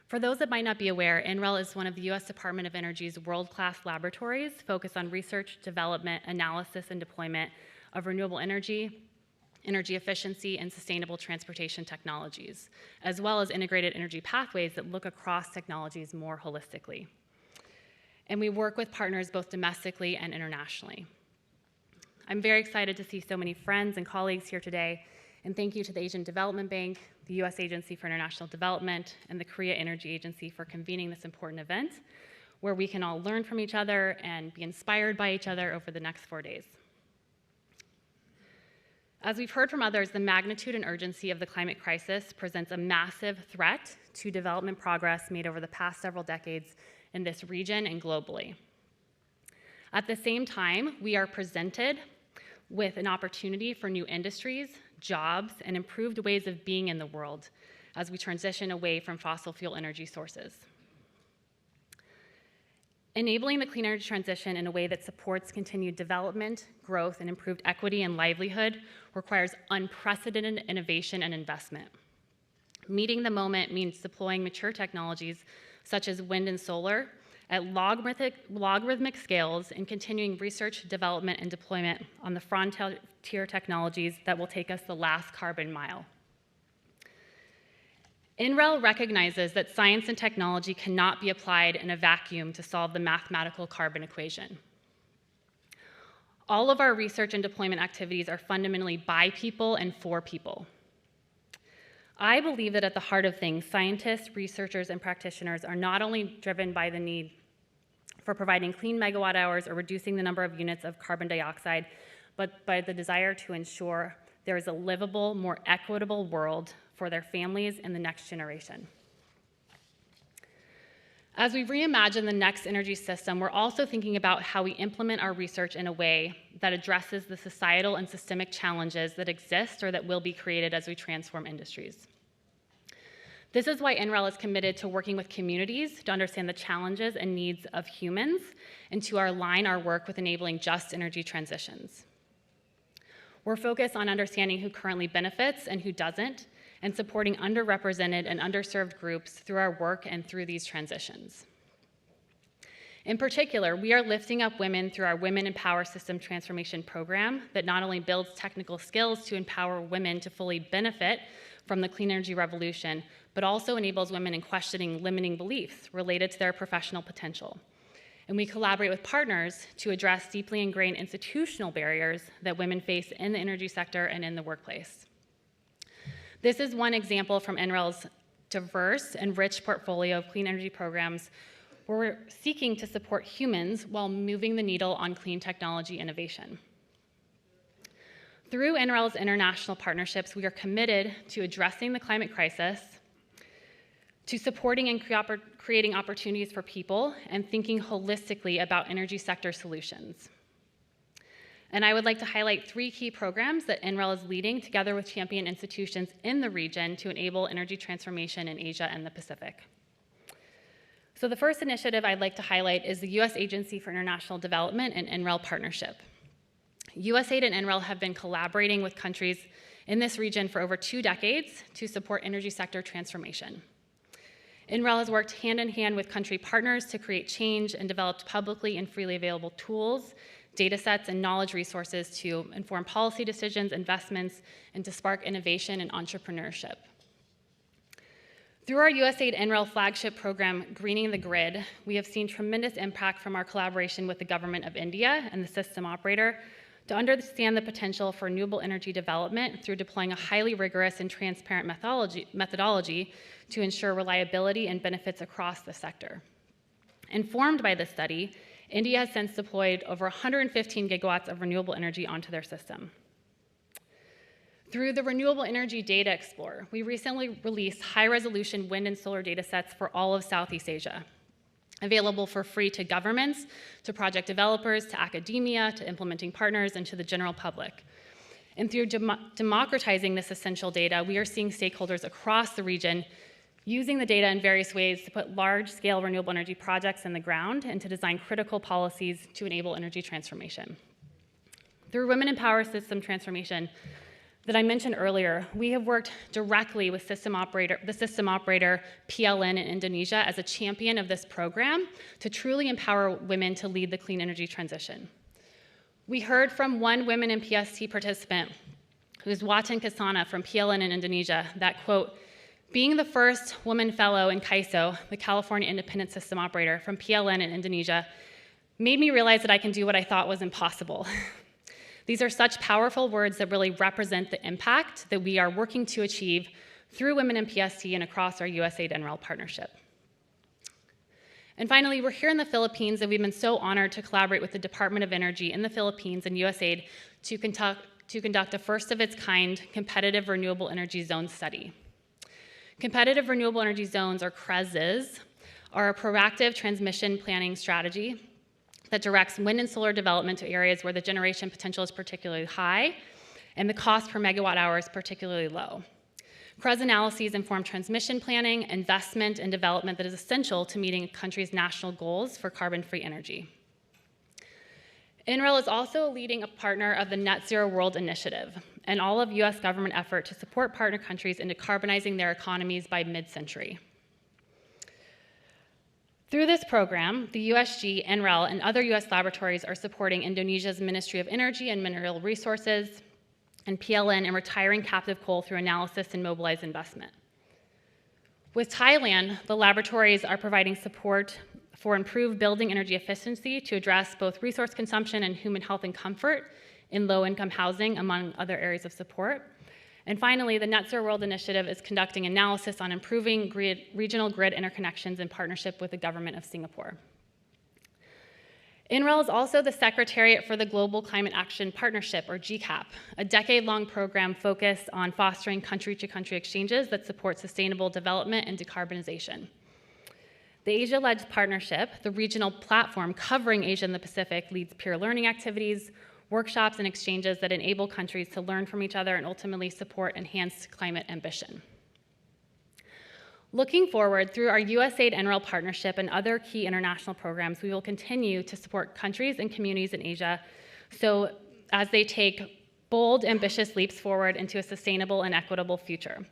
For those that might not be aware, NREL is one of the U.S. Department of Energy's world-class laboratories focused on research, development, analysis, and deployment of renewable energy, energy efficiency, and sustainable transportation technologies, as well as integrated energy pathways that look across technologies more holistically. And we work with partners both domestically and internationally. I'm very excited to see so many friends and colleagues here today, and thank you to the Asian Development Bank, the U.S. Agency for International Development, and the Korea Energy Agency for convening this important event, where we can all learn from each other and be inspired by each other over the next 4 days. As we've heard from others, the magnitude and urgency of the climate crisis presents a massive threat to development progress made over the past several decades in this region and globally. At the same time, we are presented with an opportunity for new industries, jobs, and improved ways of being in the world as we transition away from fossil fuel energy sources. Enabling the clean energy transition in a way that supports continued development, growth, and improved equity and livelihood requires unprecedented innovation and investment. Meeting the moment means deploying mature technologies such as wind and solar at logarithmic scales and continuing research, development, and deployment on the frontier technologies that will take us the last carbon mile. NREL recognizes that science and technology cannot be applied in a vacuum to solve the mathematical carbon equation. All of our research and deployment activities are fundamentally by people and for people. I believe that at the heart of things, scientists, researchers, and practitioners are not only driven by the need for providing clean megawatt hours or reducing the number of units of carbon dioxide, but by the desire to ensure there is a livable, more equitable world for their families and the next generation. As we reimagine the next energy system, we're also thinking about how we implement our research in a way that addresses the societal and systemic challenges that exist or that will be created as we transform industries. This is why NREL is committed to working with communities to understand the challenges and needs of humans and to align our work with enabling just energy transitions. We're focused on understanding who currently benefits and who doesn't, and supporting underrepresented and underserved groups through our work and through these transitions. In particular, we are lifting up women through our Women in Power System Transformation Program that not only builds technical skills to empower women to fully benefit from the clean energy revolution, but also enables women in questioning limiting beliefs related to their professional potential. And we collaborate with partners to address deeply ingrained institutional barriers that women face in the energy sector and in the workplace. This is one example from NREL's diverse and rich portfolio of clean energy programs where we're seeking to support humans while moving the needle on clean technology innovation. Through NREL's international partnerships, we are committed to addressing the climate crisis, to supporting and creating opportunities for people, and thinking holistically about energy sector solutions. And I would like to highlight 3 key programs that NREL is leading together with champion institutions in the region to enable energy transformation in Asia and the Pacific. So the first initiative I'd like to highlight is the U.S. Agency for International Development and NREL partnership. USAID and NREL have been collaborating with countries in this region for over 2 decades to support energy sector transformation. NREL has worked hand in hand with country partners to create change and developed publicly and freely available tools, data sets, and knowledge resources to inform policy decisions, investments, and to spark innovation and entrepreneurship. Through our USAID NREL flagship program, Greening the Grid, we have seen tremendous impact from our collaboration with the government of India and the system operator to understand the potential for renewable energy development through deploying a highly rigorous and transparent methodology to ensure reliability and benefits across the sector. Informed by this study, India has since deployed over 115 gigawatts of renewable energy onto their system. Through the Renewable Energy Data Explorer, we recently released high-resolution wind and solar data sets for all of Southeast Asia, available for free to governments, to project developers, to academia, to implementing partners, and to the general public. And through democratizing this essential data, we are seeing stakeholders across the region using the data in various ways to put large-scale renewable energy projects in the ground and to design critical policies to enable energy transformation. Through Women in Power System Transformation that I mentioned earlier, we have worked directly with the system operator PLN in Indonesia as a champion of this program to truly empower women to lead the clean energy transition. We heard from one Women in PST participant, who's Watan Kasana from PLN in Indonesia, that, quote, being the first woman fellow in CAISO, the California Independent System Operator from PLN in Indonesia, made me realize that I can do what I thought was impossible. These are such powerful words that really represent the impact that we are working to achieve through Women in PST and across our USAID NREL partnership. And finally, we're here in the Philippines, and we've been so honored to collaborate with the Department of Energy in the Philippines and USAID to conduct a first-of-its-kind competitive renewable energy zone study. Competitive renewable energy zones, or CREZs, are a proactive transmission planning strategy that directs wind and solar development to areas where the generation potential is particularly high and the cost per megawatt hour is particularly low. CREZ analyses inform transmission planning, investment, and development that is essential to meeting a country's national goals for carbon-free energy. NREL is also a leading partner of the Net Zero World Initiative, and all of US government effort to support partner countries in decarbonizing their economies by mid-century. Through this program, the USG, NREL, and other US laboratories are supporting Indonesia's Ministry of Energy and Mineral Resources and PLN in retiring captive coal through analysis and mobilized investment. With Thailand, the laboratories are providing support for improved building energy efficiency to address both resource consumption and human health and comfort in low-income housing, among other areas of support. And finally, the Net Zero World Initiative is conducting analysis on improving regional grid interconnections in partnership with the government of Singapore. NREL is also the Secretariat for the Global Climate Action Partnership, or GCAP, a decade-long program focused on fostering country-to-country exchanges that support sustainable development and decarbonization. The Asia-led partnership, the regional platform covering Asia and the Pacific, leads peer learning activities, workshops, and exchanges that enable countries to learn from each other and ultimately support enhanced climate ambition. Looking forward, through our USAID NREL partnership and other key international programs, we will continue to support countries and communities in Asia so as they take bold, ambitious leaps forward into a sustainable and equitable future.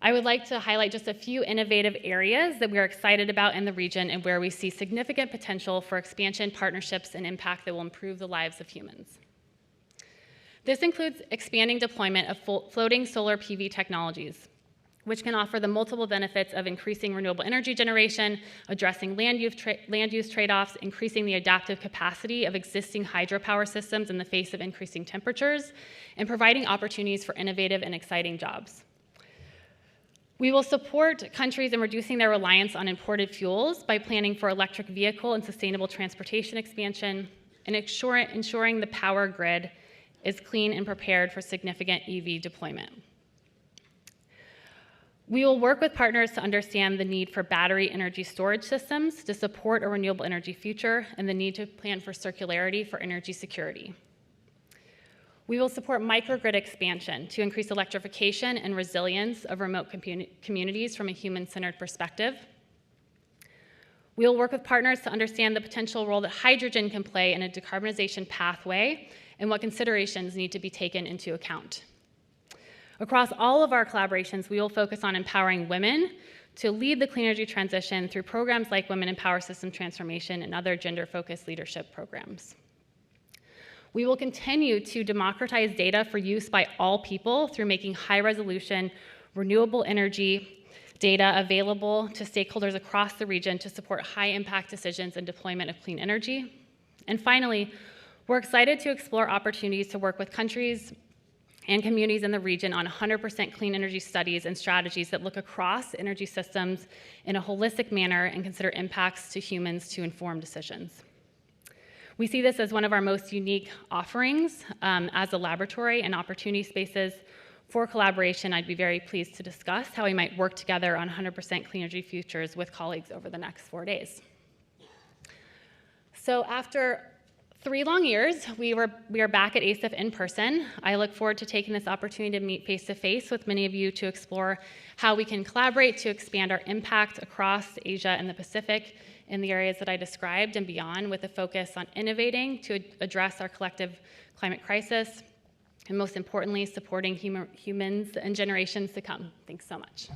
I would like to highlight just a few innovative areas that we are excited about in the region and where we see significant potential for expansion, partnerships, and impact that will improve the lives of humans. This includes expanding deployment of floating solar PV technologies, which can offer the multiple benefits of increasing renewable energy generation, addressing land use trade-offs, increasing the adaptive capacity of existing hydropower systems in the face of increasing temperatures, and providing opportunities for innovative and exciting jobs. We will support countries in reducing their reliance on imported fuels by planning for electric vehicle and sustainable transportation expansion, and ensuring the power grid is clean and prepared for significant EV deployment. We will work with partners to understand the need for battery energy storage systems to support a renewable energy future and the need to plan for circularity for energy security. We will support microgrid expansion to increase electrification and resilience of remote communities from a human-centered perspective. We will work with partners to understand the potential role that hydrogen can play in a decarbonization pathway and what considerations need to be taken into account. Across all of our collaborations, we will focus on empowering women to lead the clean energy transition through programs like Women in Power System Transformation and other gender-focused leadership programs. We will continue to democratize data for use by all people through making high-resolution, renewable energy data available to stakeholders across the region to support high-impact decisions and deployment of clean energy. And finally, we're excited to explore opportunities to work with countries and communities in the region on 100% clean energy studies and strategies that look across energy systems in a holistic manner and consider impacts to humans to inform decisions. We see this as one of our most unique offerings as a laboratory and opportunity spaces for collaboration. I'd be very pleased to discuss how we might work together on 100% clean energy futures with colleagues over the next 4 days. So after 3 long years, we are back at ASIF in person. I look forward to taking this opportunity to meet face-to-face with many of you to explore how we can collaborate to expand our impact across Asia and the Pacific in the areas that I described and beyond, with a focus on innovating to address our collective climate crisis, and most importantly, supporting humans and generations to come. Thanks so much.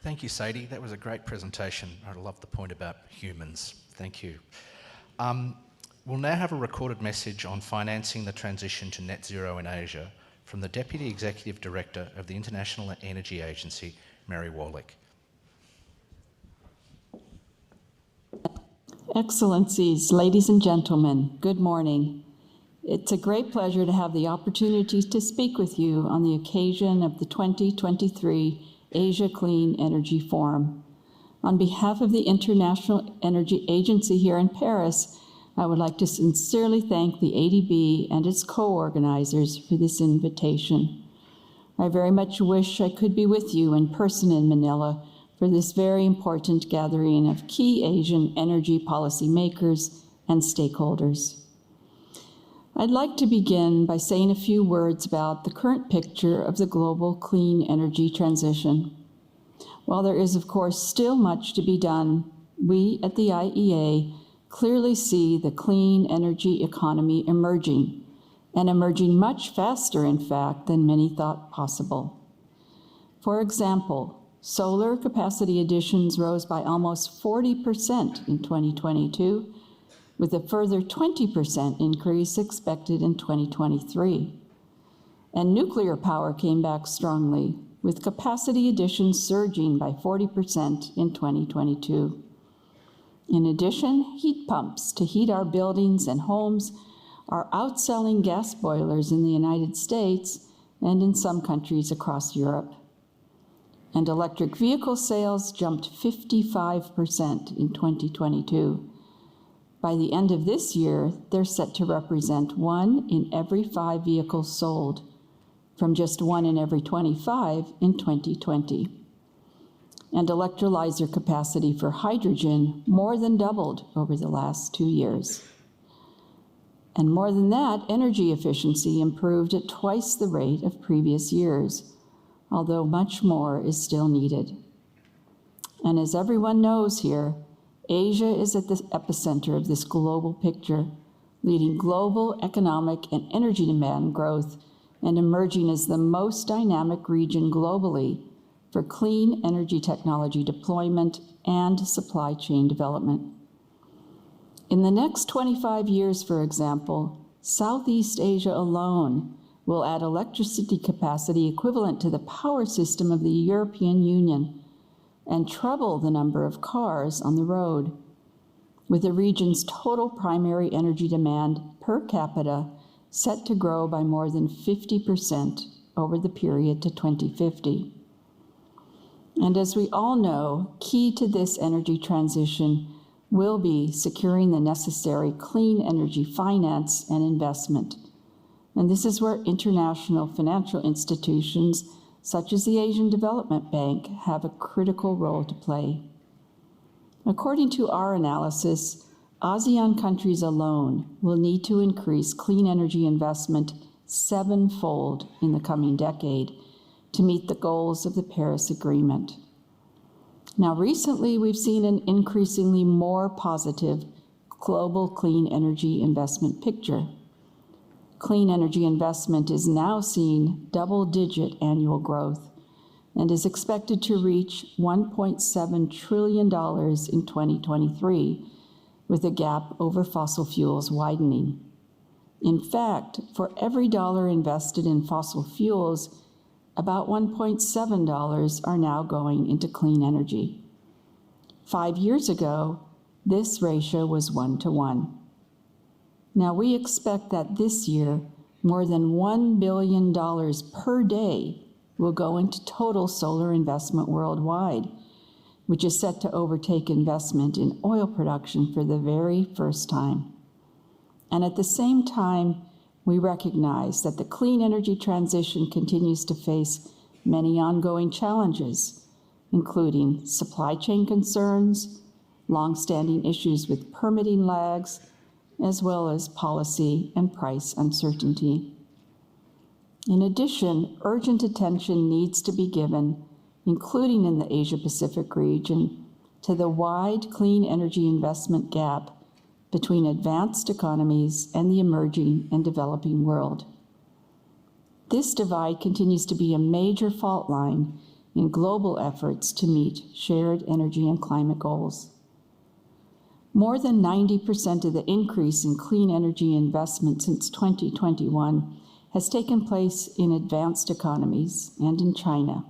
Thank you, Sadie. That was a great presentation. I love the point about humans. Thank you. We'll now have a recorded message on financing the transition to net zero in Asia from the Deputy Executive Director of the International Energy Agency, Mary Wallach. Excellencies, ladies and gentlemen, good morning. It's a great pleasure to have the opportunity to speak with you on the occasion of the 2023 Asia Clean Energy Forum. On behalf of the International Energy Agency here in Paris, I would like to sincerely thank the ADB and its co-organizers for this invitation. I very much wish I could be with you in person in Manila for this very important gathering of key Asian energy policy makers and stakeholders. I'd like to begin by saying a few words about the current picture of the global clean energy transition. While there is, of course, still much to be done, we at the IEA clearly see the clean energy economy emerging, and emerging much faster, in fact, than many thought possible. For example, solar capacity additions rose by almost 40% in 2022, with a further 20% increase expected in 2023. And nuclear power came back strongly, with capacity additions surging by 40% in 2022. In addition, heat pumps to heat our buildings and homes are outselling gas boilers in the United States and in some countries across Europe. And electric vehicle sales jumped 55% in 2022. By the end of this year, they're set to represent 1 in every 5 vehicles sold, from just 1 in every 25 in 2020. And electrolyzer capacity for hydrogen more than doubled over the last 2 years. And more than that, energy efficiency improved at twice the rate of previous years, although much more is still needed. And as everyone knows here, Asia is at the epicenter of this global picture, leading global economic and energy demand growth and emerging as the most dynamic region globally for clean energy technology deployment and supply chain development. In the next 25 years, for example, Southeast Asia alone will add electricity capacity equivalent to the power system of the European Union and treble the number of cars on the road, with the region's total primary energy demand per capita set to grow by more than 50% over the period to 2050. And as we all know, key to this energy transition will be securing the necessary clean energy finance and investment. And this is where international financial institutions, such as the Asian Development Bank, have a critical role to play. According to our analysis, ASEAN countries alone will need to increase clean energy investment 7-fold in the coming decade to meet the goals of the Paris Agreement. Now, recently, we've seen an increasingly more positive global clean energy investment picture. Clean energy investment is now seeing double-digit annual growth and is expected to reach $1.7 trillion in 2023, with a gap over fossil fuels widening. In fact, for every dollar invested in fossil fuels, about $1.7 are now going into clean energy. 5 years ago, this ratio was 1-to-1. Now, we expect that this year, more than $1 billion per day will go into total solar investment worldwide, which is set to overtake investment in oil production for the very first time. And at the same time, we recognize that the clean energy transition continues to face many ongoing challenges, including supply chain concerns, long-standing issues with permitting lags, as well as policy and price uncertainty. In addition, urgent attention needs to be given, including in the Asia-Pacific region, to the wide clean energy investment gap between advanced economies and the emerging and developing world. This divide continues to be a major fault line in global efforts to meet shared energy and climate goals. More than 90% of the increase in clean energy investment since 2021 has taken place in advanced economies and in China.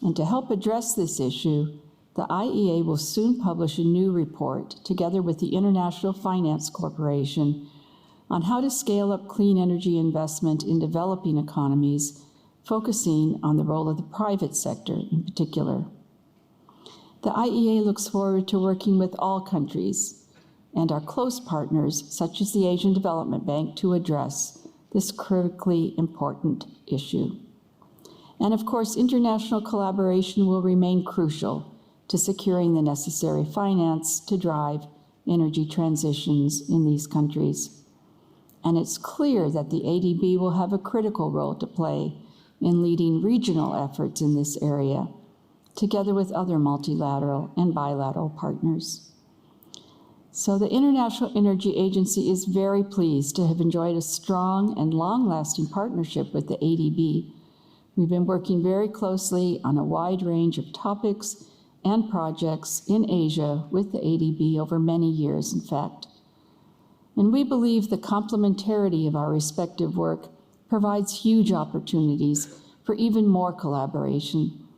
And to help address this issue, the IEA will soon publish a new report, together with the International Finance Corporation, on how to scale up clean energy investment in developing economies, focusing on the role of the private sector in particular. The IEA looks forward to working with all countries and our close partners, such as the Asian Development Bank, to address this critically important issue. And of course, international collaboration will remain crucial to securing the necessary finance to drive energy transitions in these countries. And it's clear that the ADB will have a critical role to play in leading regional efforts in this area, together with other multilateral and bilateral partners. So the International Energy Agency is very pleased to have enjoyed a strong and long-lasting partnership with the ADB. We've been working very closely on a wide range of topics, and projects in Asia with the ADB over many years, in fact. And we believe the complementarity of our respective work provides huge opportunities for even more collaboration,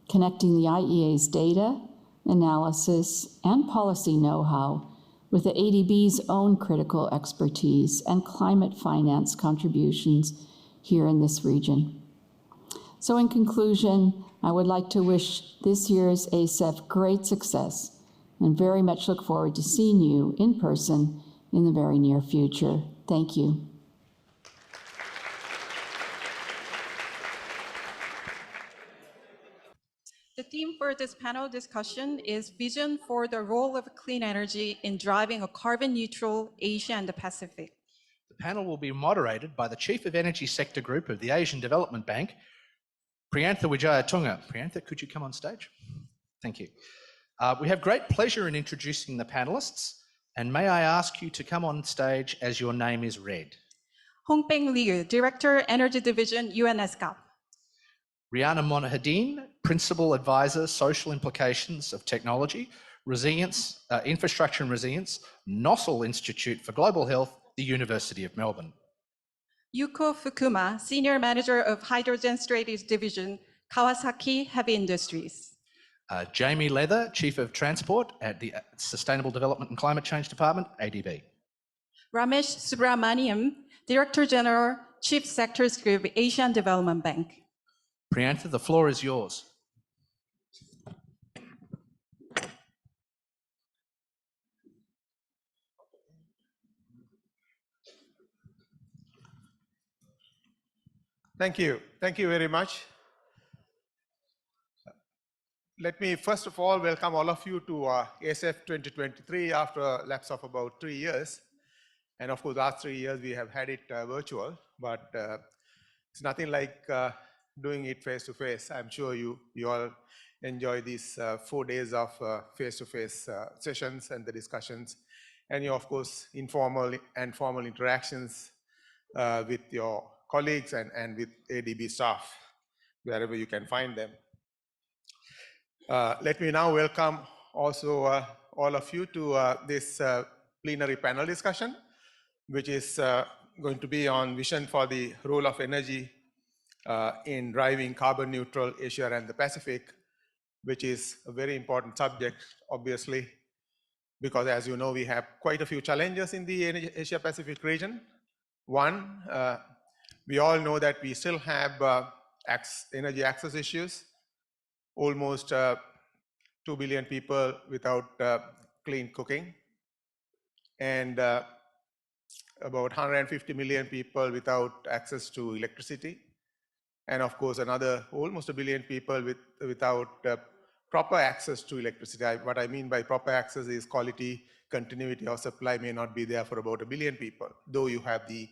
connecting the IEA's data, analysis, and policy know-how with the ADB's own critical expertise and climate finance contributions here in this region. So in conclusion, I would like to wish this year's ASEF great success and very much look forward to seeing you in person in the very near future. Thank you. The theme for this panel discussion is Vision for the Role of Clean Energy in Driving a Carbon-Neutral Asia and the Pacific. The panel will be moderated by the Chief of Energy Sector Group of the Asian Development Bank, Priyantha Wijayatunga. Priyantha, could you come on stage? Thank you. We have great pleasure in introducing the panelists, and may I ask you to come on stage as your name is read. Hongpeng Liu, Director, Energy Division, UNESCAP. Rihanna Monahedin, Principal Advisor, Social Implications of Technology, Resilience, Infrastructure and Resilience, Nossal Institute for Global Health, the University of Melbourne. Yuko Fukuma, Senior Manager of Hydrogen Strategies Division, Kawasaki Heavy Industries. Jamie Leather, Chief of Transport at the Sustainable Development and Climate Change Department, ADB. Ramesh Subramaniam, Director General, Chief Sectors Group, Asian Development Bank. Priyantha, the floor is yours. Thank you. Thank you very much. Let me first of all welcome all of you to ASEF 2023 after a lapse of about 3 years. And of course, last 3 years we have had it virtual, but it's nothing like doing it face-to-face. I'm sure you all enjoy these 4 days of face-to-face sessions and the discussions, and you, of course, informal and formal interactions with your colleagues and with ADB staff, wherever you can find them. Let me now welcome also all of you to this plenary panel discussion, which is going to be on vision for the role of energy in driving carbon neutral Asia and the Pacific, which is a very important subject, obviously, because as you know, we have quite a few challenges in the Asia Pacific region. One, we all know that we still have energy access issues. Almost 2 billion people without clean cooking, and about 150 million people without access to electricity, and of course another almost 1 billion people without proper access to electricity. What I mean by proper access is quality, continuity of supply may not be there for about 1 billion people, though you have the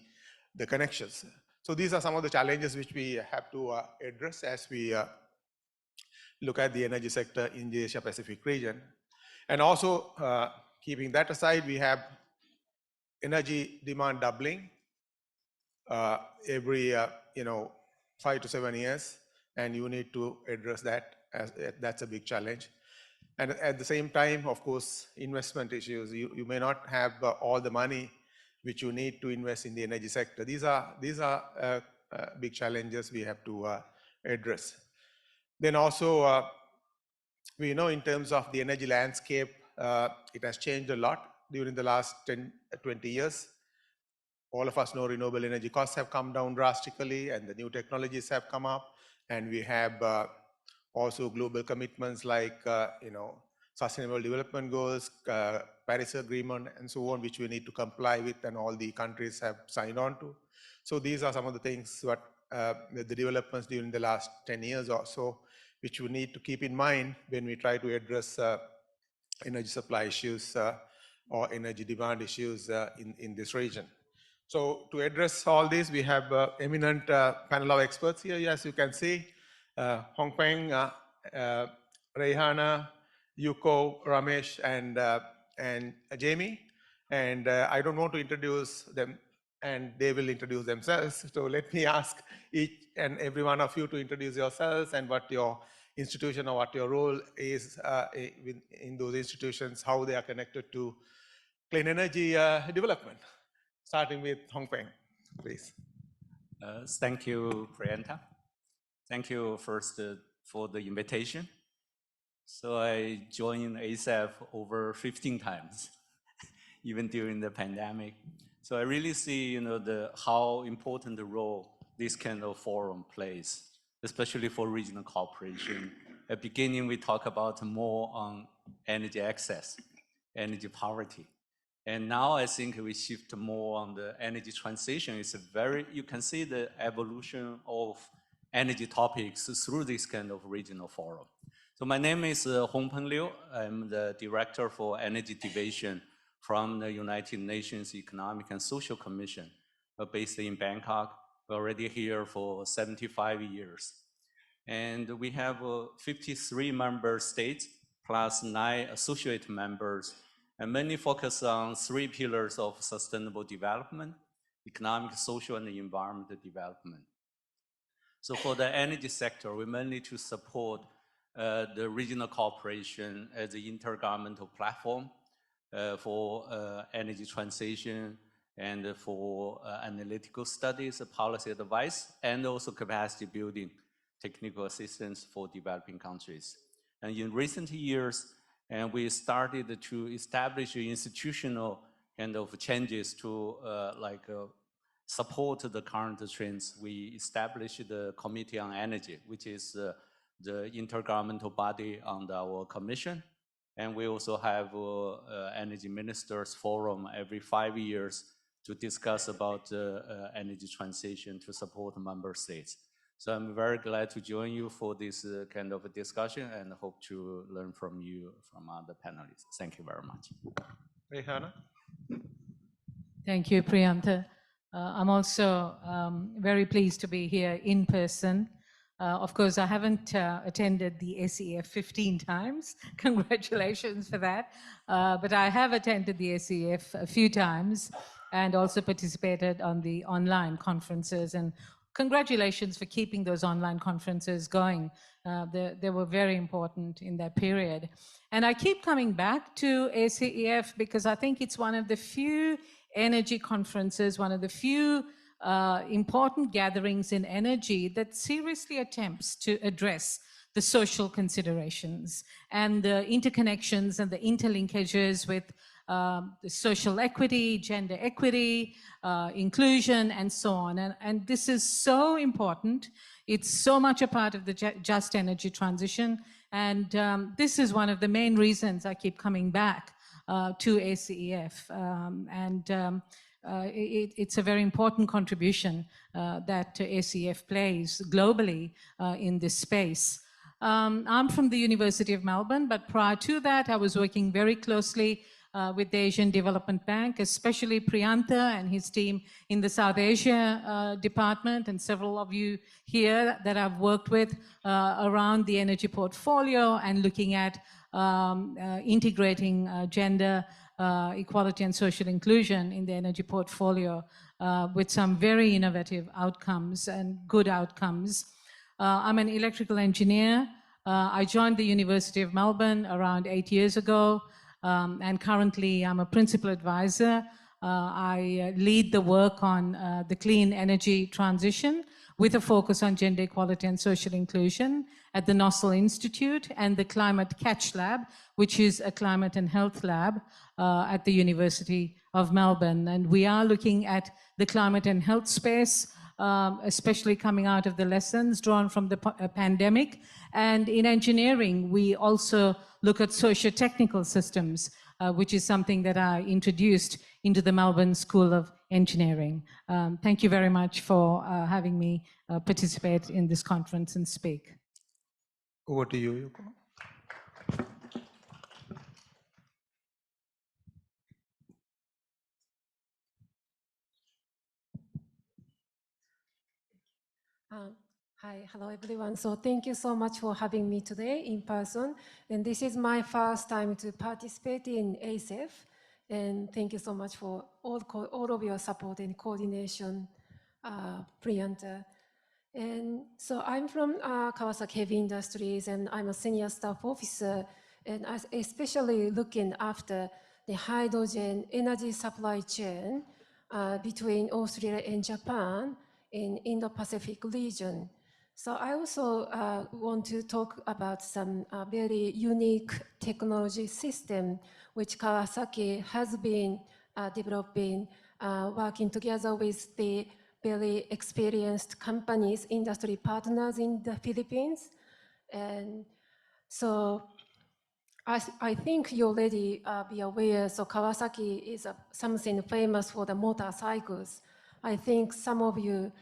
connections. So these are some of the challenges which we have to address as we look at the energy sector in the Asia Pacific region. And also, keeping that aside, we have energy demand doubling every 5 to 7 years, and you need to address that. That's a big challenge. And at the same time, of course, investment issues. You may not have all the money which you need to invest in the energy sector. These are big challenges we have to address. Then also, we know in terms of the energy landscape, it has changed a lot during the last 20 years. All of us know renewable energy costs have come down drastically and the new technologies have come up. And we have also global commitments like, Sustainable Development Goals, Paris Agreement, and so on, which we need to comply with and all the countries have signed on to. So these are some of the things that the developments during the last 10 years or so, which we need to keep in mind when we try to address energy supply issues or energy demand issues in this region. So to address all this, we have eminent panel of experts here, as you can see, Hongpeng, Rehana, Yuko, Ramesh, and Jamie. And I don't want to introduce them, and they will introduce themselves. So let me ask each and every one of you to introduce yourselves and what your institution or what your role is in those institutions, how they are connected to clean energy development. Starting with Hong Peng, please. Thank you, Priyanka. Thank you first for the invitation. So I joined ASAP over 15 times, even during the pandemic. So I really see, how important the role this kind of forum plays, especially for regional cooperation. At the beginning, we talk about more on energy access, energy poverty. And now I think we shift more on the energy transition. It's you can see the evolution of energy topics through this kind of regional forum. So my name is Hong Peng Liu. I'm the Director for Energy Division from the United Nations Economic and Social Commission, based in Bangkok. We're already here for 75 years. And we have 53 member states plus 9 associate members, and mainly focus on 3 pillars of sustainable development: economic, social, and environmental development. So for the energy sector, we mainly to support the regional cooperation as an intergovernmental platform for energy transition and for analytical studies, policy advice, and also capacity building, technical assistance for developing countries. And in recent years, we started to establish institutional kind of changes to support the current trends. We established the Committee on Energy, which is the intergovernmental body under our commission. And we also have Energy Ministers Forum every 5 years to discuss about energy transition to support member states. So I'm very glad to join you for this kind of a discussion and hope to learn from you, from other panelists. Thank you very much. Rehana? Thank you, Priyanta. I'm also very pleased to be here in person. Of course, I haven't attended the ACF 15 times. Congratulations for that. But I have attended the ACF a few times and also participated on the online conferences. And congratulations for keeping those online conferences going. They were very important in that period. And I keep coming back to ACEF because I think it's one of the few energy conferences, one of the few important gatherings in energy that seriously attempts to address the social considerations and the interconnections and the interlinkages with the social equity, gender equity, inclusion, and so on. And this is so important. It's so much a part of the just energy transition. And this is one of the main reasons I keep coming back to ACEF. It's a very important contribution that ACEF plays globally in this space. I'm from the University of Melbourne, but prior to that, I was working very closely with the Asian Development Bank, especially Priyanta and his team in the South Asia department, and several of you here that I've worked with around the energy portfolio and looking at integrating gender equality and social inclusion in the energy portfolio with some very innovative outcomes and good outcomes. I'm an electrical engineer. I joined the University of Melbourne around 8 years ago, and currently I'm a principal advisor. I lead the work on the clean energy transition with a focus on gender equality and social inclusion at the Nossal Institute and the Climate Catch Lab, which is a climate and health lab at the University of Melbourne. And we are looking at the climate and health space, especially coming out of the lessons drawn from the pandemic. And in engineering, we also look at socio-technical systems, which is something that I introduced into the Melbourne School of Engineering. Thank you very much for having me participate in this conference and speak. Over to you, Yoko. Hi, hello everyone. So thank you so much for having me today in person. And this is my first time to participate in ASEF. And thank you so much for all of your support and coordination, Priyanta. And so I'm from Kawasaki Heavy Industries, and I'm a senior staff officer, and especially looking after the hydrogen energy supply chain between Australia and Japan in Indo-Pacific region. So I also want to talk about some very unique technology system which Kawasaki has been developing, working together with the very experienced companies, industry partners in the Philippines. And so I think you already be aware, so Kawasaki is something famous for the motorcycles. I think some of you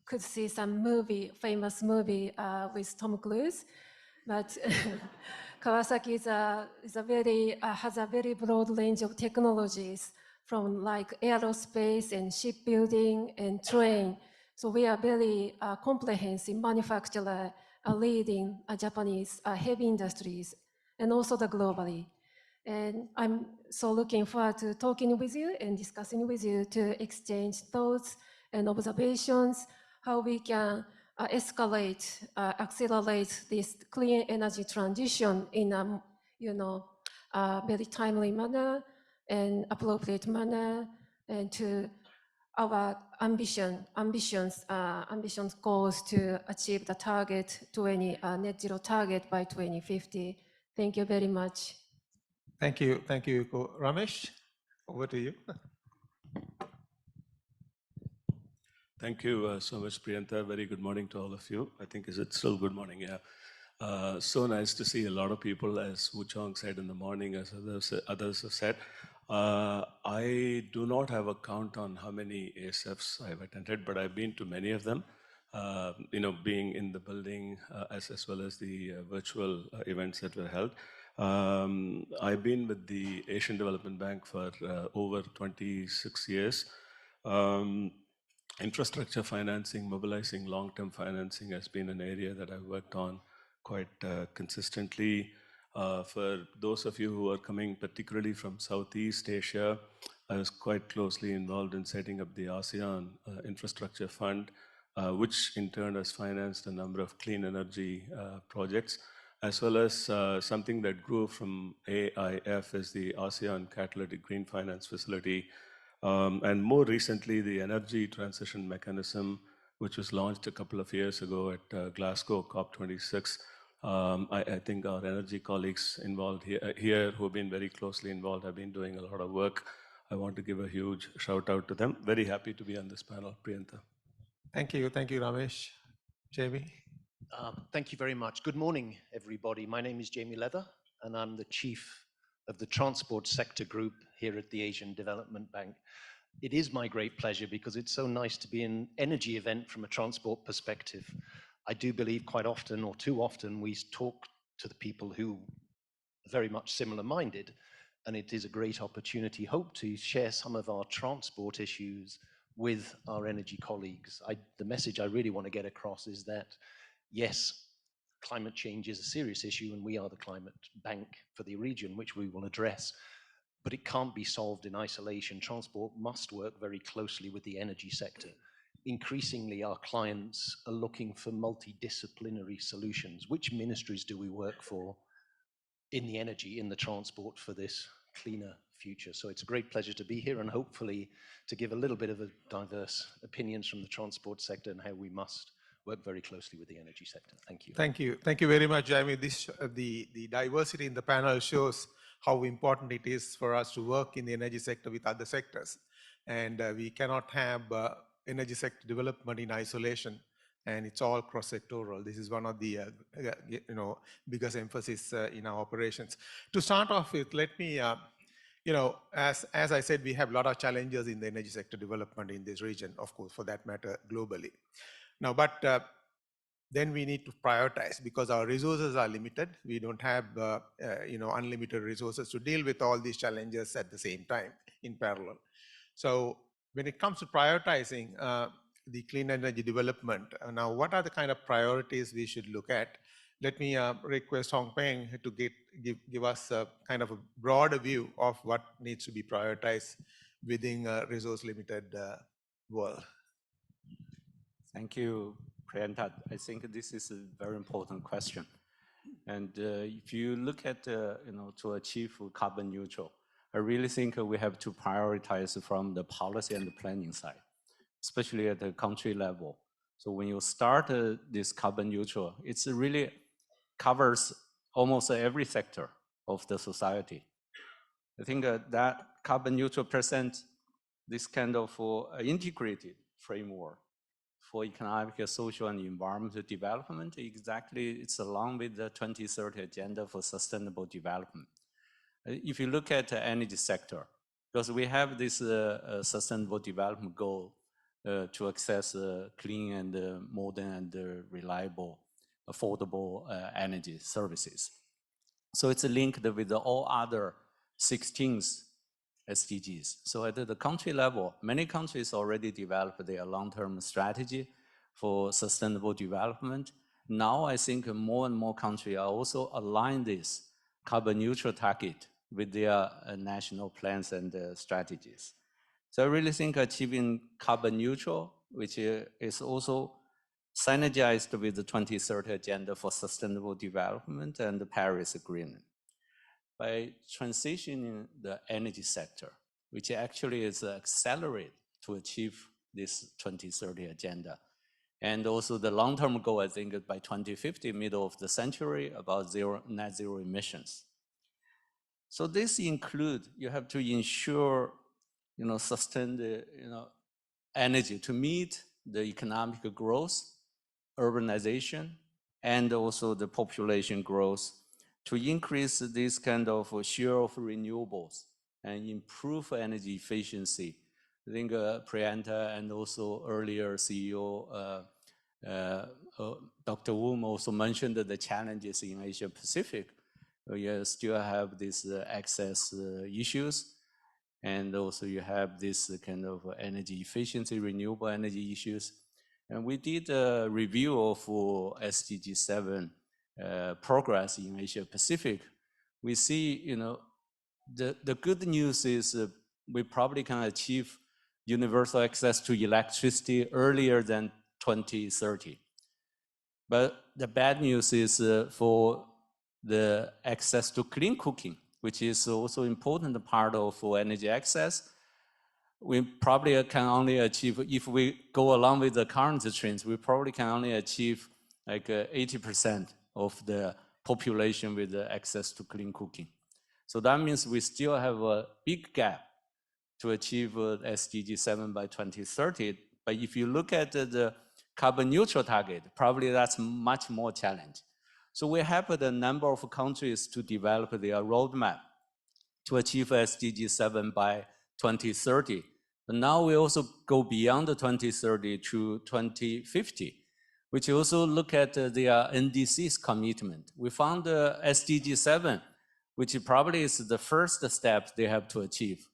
could see some famous movie with Tom Cruise, but Kawasaki has a very broad range of technologies from like aerospace and shipbuilding and train. So we are very comprehensive manufacturer leading Japanese heavy industries and also the globally. And I'm so looking forward to talking with you and discussing with you to exchange thoughts and observations, how we can accelerate this clean energy transition in a very timely manner and appropriate manner, and to our ambitious goals to achieve the target net zero target by 2050. Thank you very much. Thank you, Yuko. Ramesh, over to you. Thank you so much, Priyanta. Very good morning to all of you. I think, is it still good morning? Yeah. So nice to see a lot of people, as Wu Chong said in the morning, as others have said. I do not have a count on how many ASFs I've attended, but I've been to many of them, being in the building as well as the virtual events that were held. I've been with the Asian Development Bank for over 26 years. Infrastructure financing, mobilizing long-term financing has been an area that I've worked on quite consistently. For those of you who are coming particularly from Southeast Asia, I was quite closely involved in setting up the ASEAN Infrastructure Fund, which in turn has financed a number of clean energy projects, as well as something that grew from AIF is the ASEAN Catalytic Green Finance Facility, and more recently, the Energy Transition Mechanism, which was launched a couple of years ago at Glasgow COP26. I think our energy colleagues involved here who have been very closely involved have been doing a lot of work. I want to give a huge shout out to them. Very happy to be on this panel, Priyanta. Thank you, Ramesh. Jamie? Thank you very much. Good morning, everybody. My name is Jamie Leather, and I'm the Chief of the Transport Sector Group here at the Asian Development Bank. It is my great pleasure because it's so nice to be in an energy event from a transport perspective. I do believe quite often, or too often, we talk to the people who are very much similar-minded, and it is a great opportunity, hope to share some of our transport issues with our energy colleagues. The message I really want to get across is that, yes, climate change is a serious issue, and we are the climate bank for the region, which we will address. But it can't be solved in isolation. Transport must work very closely with the energy sector. Increasingly, our clients are looking for multidisciplinary solutions. Which ministries do we work for in the energy, in the transport for this cleaner future? So it's a great pleasure to be here and hopefully to give a little bit of a diverse opinions from the transport sector and how we must work very closely with the energy sector. Thank you. Thank you. Thank you very much, Jamie. The diversity in the panel shows how important it is for us to work in the energy sector with other sectors. And we cannot have energy sector development in isolation, and it's all cross-sectoral. This is one of the biggest emphasis in our operations. To start off with, let me, as I said, we have a lot of challenges in the energy sector development in this region, of course, for that matter, globally. Now, but then we need to prioritize because our resources are limited. We don't have unlimited resources to deal with all these challenges at the same time in parallel. So when it comes to prioritizing the clean energy development, now what are the kind of priorities we should look at? Let me request Hong Peng to give us a kind of a broader view of what needs to be prioritized within a resource limited world. Thank you, Priyanka, I think this is a very important question. And if you look at, to achieve carbon neutral, I really think we have to prioritize from the policy and the planning side, especially at the country level. So when you start this carbon neutral, it's really covers almost every sector of the society. I think that carbon neutral presents this kind of integrated framework for economic, social, and environmental development. Exactly, it's along with the 2030 Agenda for Sustainable Development. If you look at the energy sector, because we have this sustainable development goal to access clean and modern and reliable, affordable energy services. So it's linked with all other 16 SDGs. So at the country level, many countries already developed their long-term strategy for sustainable development. Now I think more and more countries are also aligning this carbon neutral target with their national plans and strategies. So I really think achieving carbon neutral, which is also synergized with the 2030 Agenda for Sustainable Development and the Paris Agreement. By transitioning the energy sector, which actually is accelerated to achieve this 2030 Agenda. And also the long-term goal, I think, by 2050, middle of the century, about net zero emissions. So this includes, you have to ensure, sustained, energy to meet the economic growth, urbanization, and also the population growth, to increase this kind of share of renewables and improve energy efficiency. I think Priyanka and also earlier CEO Dr. Wu also mentioned the challenges in Asia Pacific. You still have these access issues, and also you have this kind of energy efficiency, renewable energy issues. And we did a review of SDG 7 progress in Asia Pacific. We see, the good news is we probably can achieve universal access to electricity earlier than 2030. But the bad news is for the access to clean cooking, which is also important part of energy access. We probably can only achieve, if we go along with the current trends, we probably can only achieve like 80% of the population with access to clean cooking. So that means we still have a big gap to achieve SDG 7 by 2030. But if you look at the carbon neutral target, probably that's much more challenge. So we have a number of countries to develop their roadmap to achieve SDG 7 by 2030. But now we also go beyond the 2030 to 2050, which also look at their NDC's commitment. We found SDG 7, which probably is the first step they have to achieve.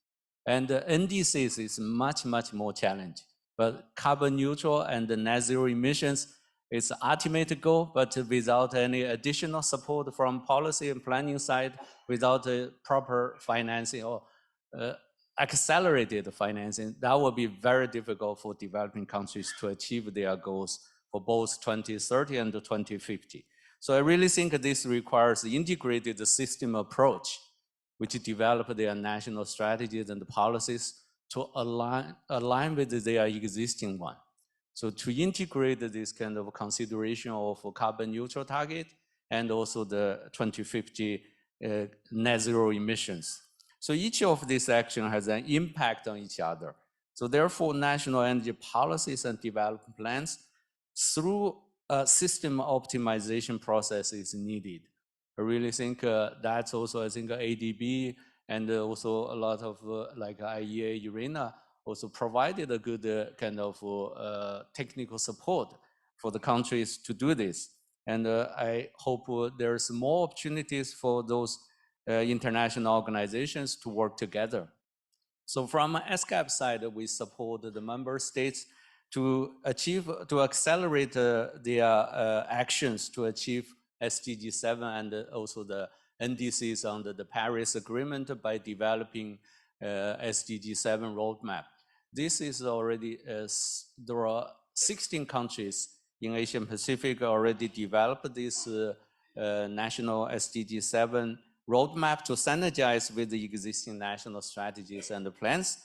And NDC's is much, much more challenging. But carbon neutral and the net zero emissions is the ultimate goal, but without any additional support from policy and planning side, without proper financing or accelerated financing, that will be very difficult for developing countries to achieve their goals for both 2030 and 2050. So I really think this requires an integrated system approach, which develop their national strategies and policies to align with their existing one. So to integrate this kind of consideration of carbon neutral target and also the 2050 net zero emissions. So each of these actions has an impact on each other. So therefore, national energy policies and development plans through a system optimization process is needed. I really think that's also, I think ADB and also a lot of like IEA, IRENA also provided a good kind of technical support for the countries to do this. And I hope there's more opportunities for those international organizations to work together. So from SCAP side, we support the member states to accelerate their actions to achieve SDG 7 and also the NDCs under the Paris Agreement by developing SDG 7 roadmap. This is already, there are 16 countries in Asian Pacific already developed this national SDG 7 roadmap to synergize with the existing national strategies and plans.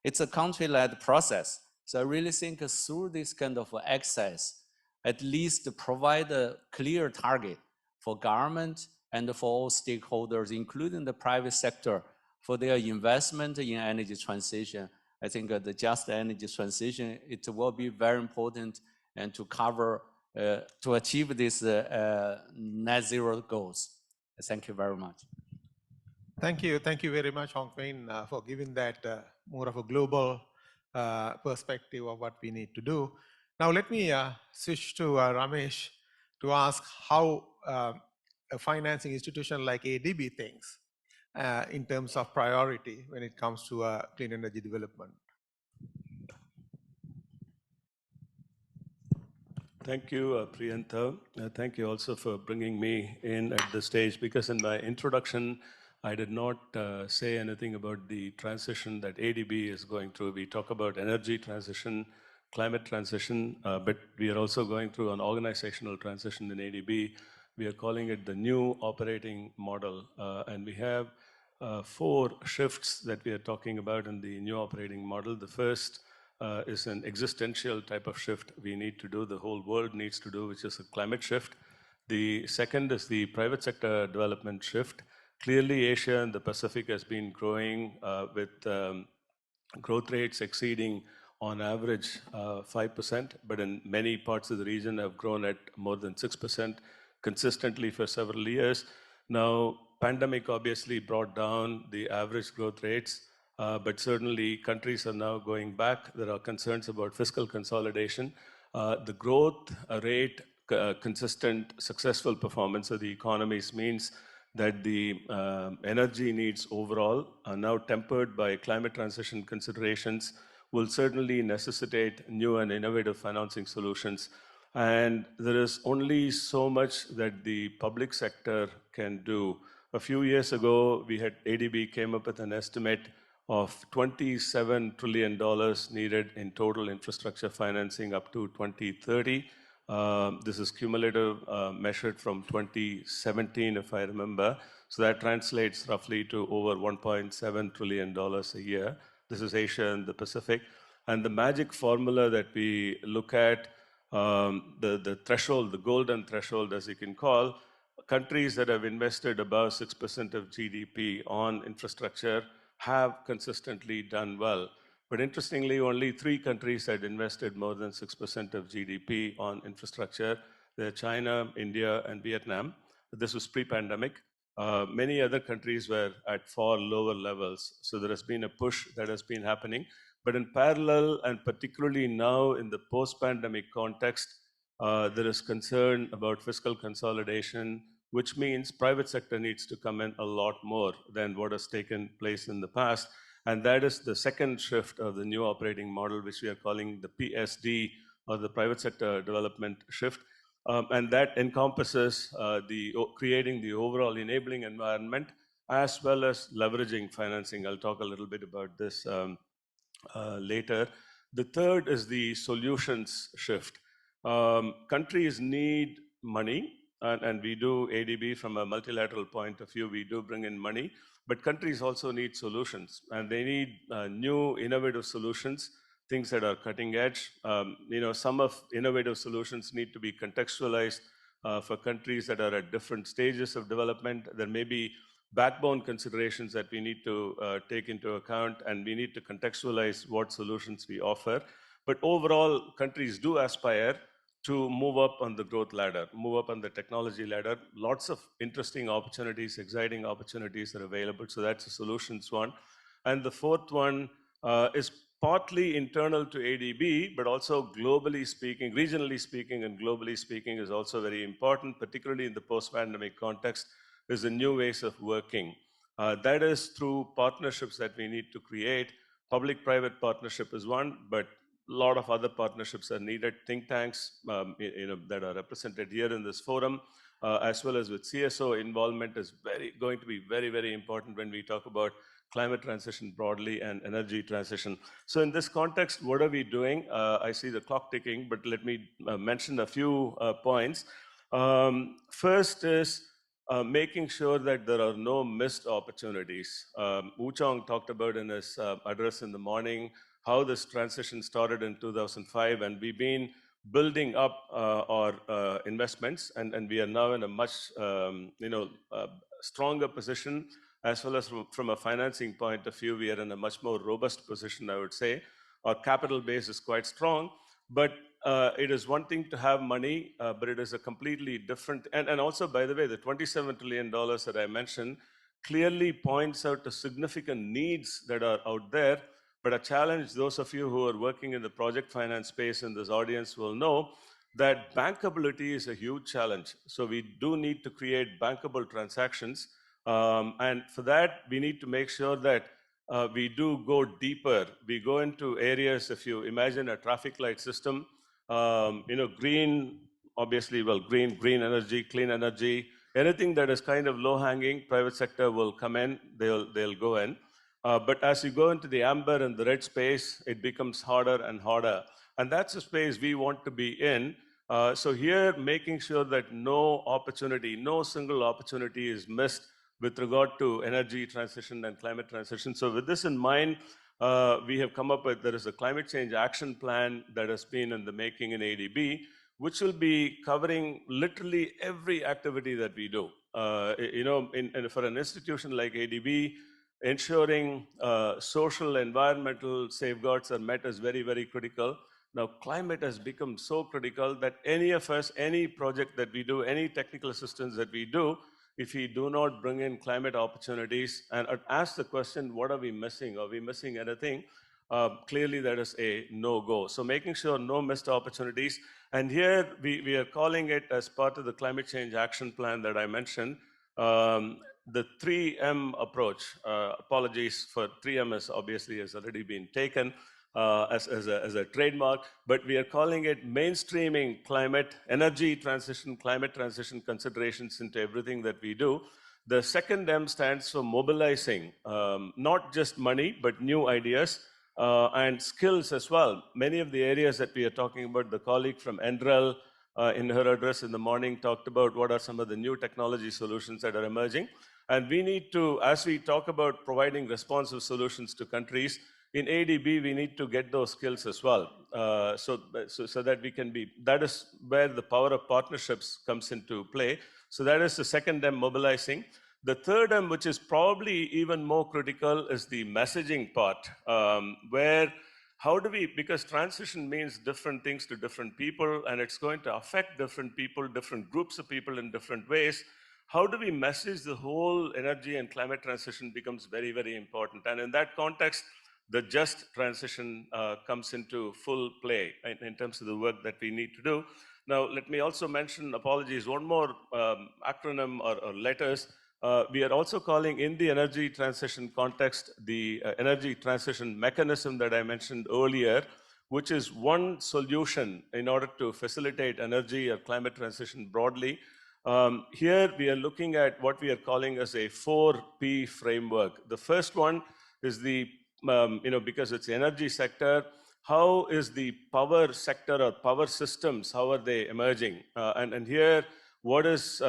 It's a country-led process. So I really think through this kind of access, at least provide a clear target for government and for all stakeholders, including the private sector, for their investment in energy transition. I think the just energy transition, it will be very important and to cover, to achieve these net zero goals. Thank you very much. Thank you very much, Hong Kong, for giving that more of a global perspective of what we need to do. Now let me switch to Ramesh to ask how a financing institution like ADB thinks in terms of priority when it comes to clean energy development. Thank you, Priyantha. Thank you also for bringing me in at this stage, because in my introduction, I did not say anything about the transition that ADB is going through. We talk about energy transition, climate transition, but we are also going through an organizational transition in ADB. We are calling it the new operating model, and we have 4 shifts that we are talking about in the new operating model. The first is an existential type of shift we need to do, the whole world needs to do, which is a climate shift. The second is the private sector development shift. Clearly, Asia and the Pacific has been growing with growth rates exceeding on average 5%, but in many parts of the region have grown at more than 6% consistently for several years. Now, pandemic obviously brought down the average growth rates, but certainly countries are now going back. There are concerns about fiscal consolidation. The growth rate, consistent, successful performance of the economies means that the energy needs overall are now tempered by climate transition considerations, will certainly necessitate new and innovative financing solutions. And there is only so much that the public sector can do. A few years ago, we had ADB came up with an estimate of $27 trillion needed in total infrastructure financing up to 2030. This is cumulative, measured from 2017, if I remember. So that translates roughly to over $1.7 trillion a year. This is Asia and the Pacific. And the magic formula that we look at, the threshold, the golden threshold, as you can call, countries that have invested above 6% of GDP on infrastructure have consistently done well. But interestingly, only 3 countries had invested more than 6% of GDP on infrastructure. They're China, India, and Vietnam. This was pre-pandemic. Many other countries were at far lower levels. So there has been a push that has been happening. But in parallel, and particularly now in the post-pandemic context, there is concern about fiscal consolidation, which means private sector needs to come in a lot more than what has taken place in the past. And that is the second shift of the new operating model, which we are calling the PSD, or the private sector development shift. And that encompasses creating the overall enabling environment, as well as leveraging financing. I'll talk a little bit about this later. The third is the solutions shift. Countries need money, and we do ADB from a multilateral point of view. We do bring in money, but countries also need solutions, and they need new innovative solutions, things that are cutting edge. Some of innovative solutions need to be contextualized for countries that are at different stages of development. There may be backbone considerations that we need to take into account, and we need to contextualize what solutions we offer. But overall, countries do aspire to move up on the growth ladder, move up on the technology ladder. Lots of interesting opportunities, exciting opportunities are available. So that's the solutions one. And the fourth one is partly internal to ADB, but also globally speaking, regionally speaking, and globally speaking is also very important, particularly in the post-pandemic context, is the new ways of working. That is through partnerships that we need to create. Public-private partnership is one, but a lot of other partnerships are needed. Think tanks that are represented here in this forum, as well as with CSO involvement is going to be very, very important when we talk about climate transition broadly, and energy transition. So in this context, what are we doing? I see the clock ticking, but let me mention a few points. First is making sure that there are no missed opportunities. Wu Chong talked about in his address in the morning how this transition started in 2005, and we've been building up our investments, and we are now in a much stronger position, as well as from a financing point of view, we are in a much more robust position, I would say. Our capital base is quite strong, but it is one thing to have money, but it is a completely different, and also, by the way, the $27 trillion that I mentioned clearly points out to significant needs that are out there. But a challenge, those of you who are working in the project finance space in this audience will know that bankability is a huge challenge. So we do need to create bankable transactions. And for that, we need to make sure that we do go deeper. We go into areas, if you imagine a traffic light system, green, obviously, well, green energy, clean energy, anything that is kind of low-hanging, private sector will come in, they'll go in. But as you go into the amber and the red space, it becomes harder and harder. And that's a space we want to be in. So here, making sure that no single opportunity is missed with regard to energy transition and climate transition. So with this in mind, we have come up with, there is a climate change action plan that has been in the making in ADB, which will be covering literally every activity that we do. For an institution like ADB, ensuring social, environmental safeguards are met is very, very critical. Now, climate has become so critical that any of us, any project that we do, any technical assistance that we do, if we do not bring in climate opportunities and ask the question, what are we missing? Are we missing anything? Clearly, that is a no-go. So making sure no missed opportunities. And here, we are calling it as part of the climate change action plan that I mentioned, the 3M approach. Apologies for 3M has already been taken as a trademark, but we are calling it mainstreaming climate, energy transition, climate transition considerations into everything that we do. The second M stands for mobilizing, not just money, but new ideas and skills as well. Many of the areas that we are talking about, the colleague from NREL in her address in the morning talked about what are some of the new technology solutions that are emerging. And we need to, as we talk about providing responsive solutions to countries, in ADB, we need to get those skills as well, so that we can be, that is where the power of partnerships comes into play. So that is the second M, mobilizing. The third M, which is probably even more critical, is the messaging part, because transition means different things to different people, and it's going to affect different people, different groups of people in different ways. How do we message the whole energy and climate transition becomes very, very important. And in that context, the just transition comes into full play in terms of the work that we need to do. Now, let me also mention, apologies, one more acronym or letters. We are also calling, in the energy transition context, the energy transition mechanism that I mentioned earlier, which is one solution in order to facilitate energy or climate transition broadly. Here we are looking at what we are calling as a 4P framework. The first one is the because it's the energy sector, how is the power sector or power systems, how are they emerging? And here, what is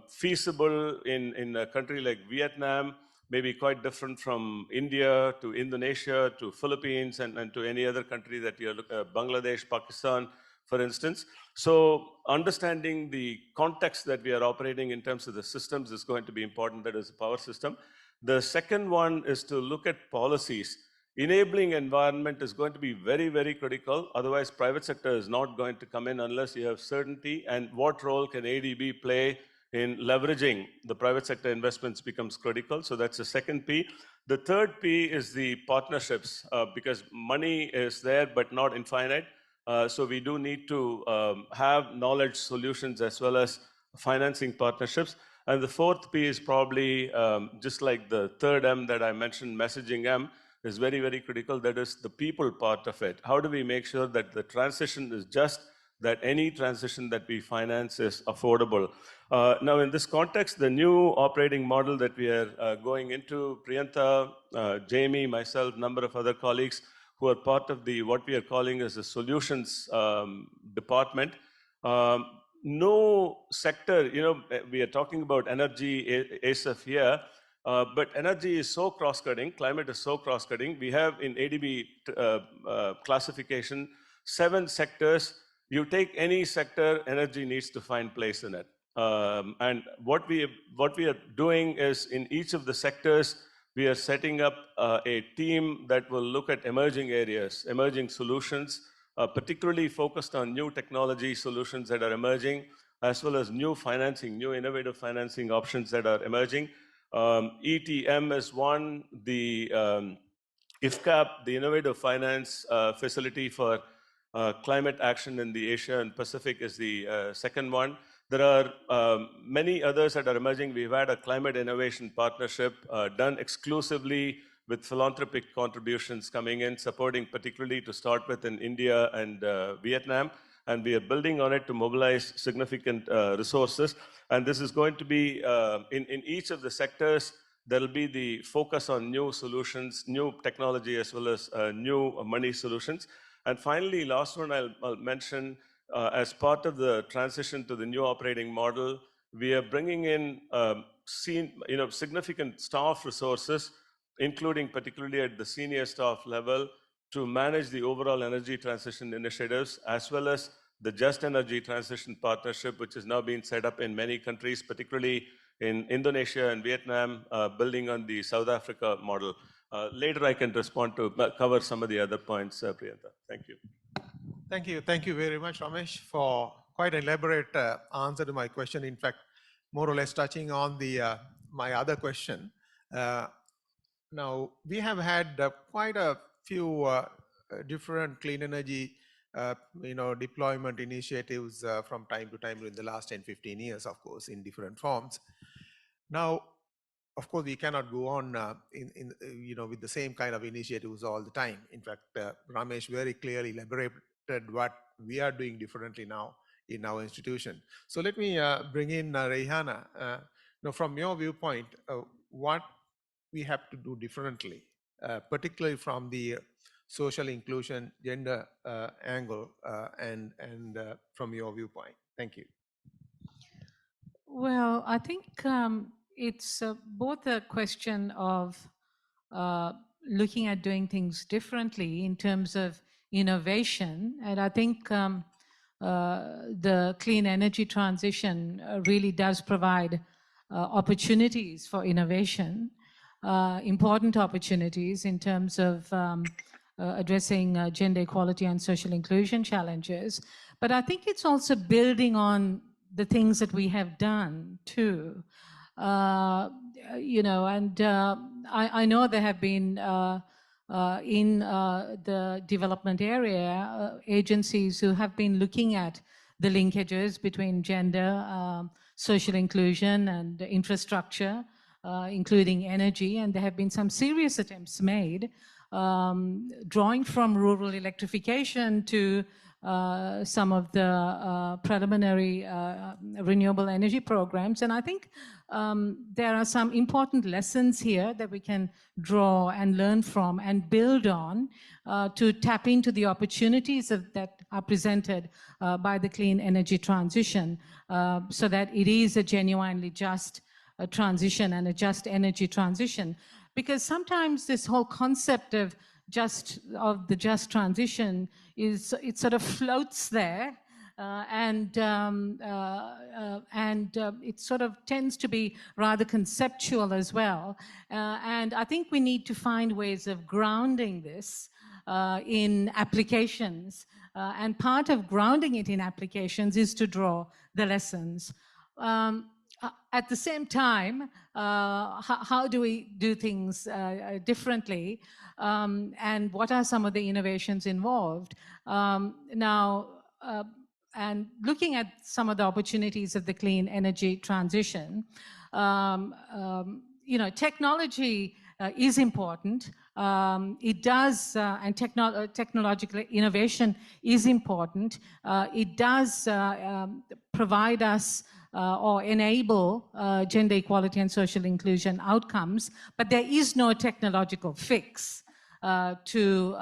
feasible in a country like Vietnam may be quite different from India to Indonesia to Philippines and to any other country that you look at, Bangladesh, Pakistan, for instance. So understanding the context that we are operating in terms of the systems is going to be important, that is the power system. The second one is to look at policies. Enabling environment is going to be very, very critical. Otherwise, private sector is not going to come in unless you have certainty. And what role can ADB play in leveraging the private sector investments becomes critical. So that's the second P. The third P is the partnerships, because money is there, but not infinite. So we do need to have knowledge solutions as well as financing partnerships. And the fourth P is probably just like the third M that I mentioned, messaging M, is very, very critical. That is the people part of it. How do we make sure that the transition is just that any transition that we finance is affordable. Now, in this context, the new operating model that we are going into, Priyantha, Jamie, myself, number of other colleagues who are part of the what we are calling as the solutions department. No sector, we are talking about energy, ASF here, but energy is so cross-cutting, climate is so cross-cutting. We have in ADB classification 7 sectors. You take any sector, energy needs to find place in it. And what we are doing is in each of the sectors, we are setting up a team that will look at emerging areas, emerging solutions, particularly focused on new technology solutions that are emerging, as well as new financing, new innovative financing options that are emerging. ETM is one, the IFCAP, the Innovative Finance Facility for Climate Action in the Asia and Pacific is the second one. There are many others that are emerging. We've had a climate innovation partnership done exclusively with philanthropic contributions coming in, supporting particularly to start with in India and Vietnam. And we are building on it to mobilize significant resources. And this is going to be, in each of the sectors, there will be the focus on new solutions, new technology, as well as new money solutions. And finally, last one I'll mention, as part of the transition to the new operating model, we are bringing in significant staff resources, including particularly at the senior staff level, to manage the overall energy transition initiatives, as well as the Just Energy Transition Partnership, which is now being set up in many countries, particularly in Indonesia and Vietnam, building on the South Africa model. Later I can respond to cover some of the other points, Priyantha. Thank you. Thank you very much, Ramesh, for quite an elaborate answer to my question. In fact, more or less touching on the my other question. Now, we have had quite a few different clean energy deployment initiatives from time to time in the last 10-15 years, of course, in different forms. Now, of course, we cannot go on with the same kind of initiatives all the time. In fact, Ramesh very clearly elaborated what we are doing differently now in our institution. So let me bring in Rehana. From your viewpoint, what we have to do differently, particularly from the social inclusion, gender angle, and from your viewpoint. Thank you. Well, I think it's both a question of looking at doing things differently in terms of innovation, and I think the clean energy transition really does provide opportunities for innovation, important opportunities in terms of addressing gender equality and social inclusion challenges. But I think it's also building on the things that we have done too. I know there have been in the development area agencies who have been looking at the linkages between gender, social inclusion, and infrastructure, including energy, and there have been some serious attempts made, drawing from rural electrification to some of the preliminary renewable energy programs. And I think there are some important lessons here that we can draw and learn from and build on to tap into the opportunities that are presented by the clean energy transition, so that it is a genuinely just transition and a just energy transition. Because sometimes this whole concept of the just transition is, it sort of floats there, and it sort of tends to be rather conceptual as well. And I think we need to find ways of grounding this in applications. And part of grounding it in applications is to draw the lessons. At the same time, how do we do things differently? And what are some of the innovations involved? And looking at some of the opportunities of the clean energy transition, technology is important, It does, and technological innovation is important. It does provide us or enable gender equality and social inclusion outcomes, but there is no technological fix to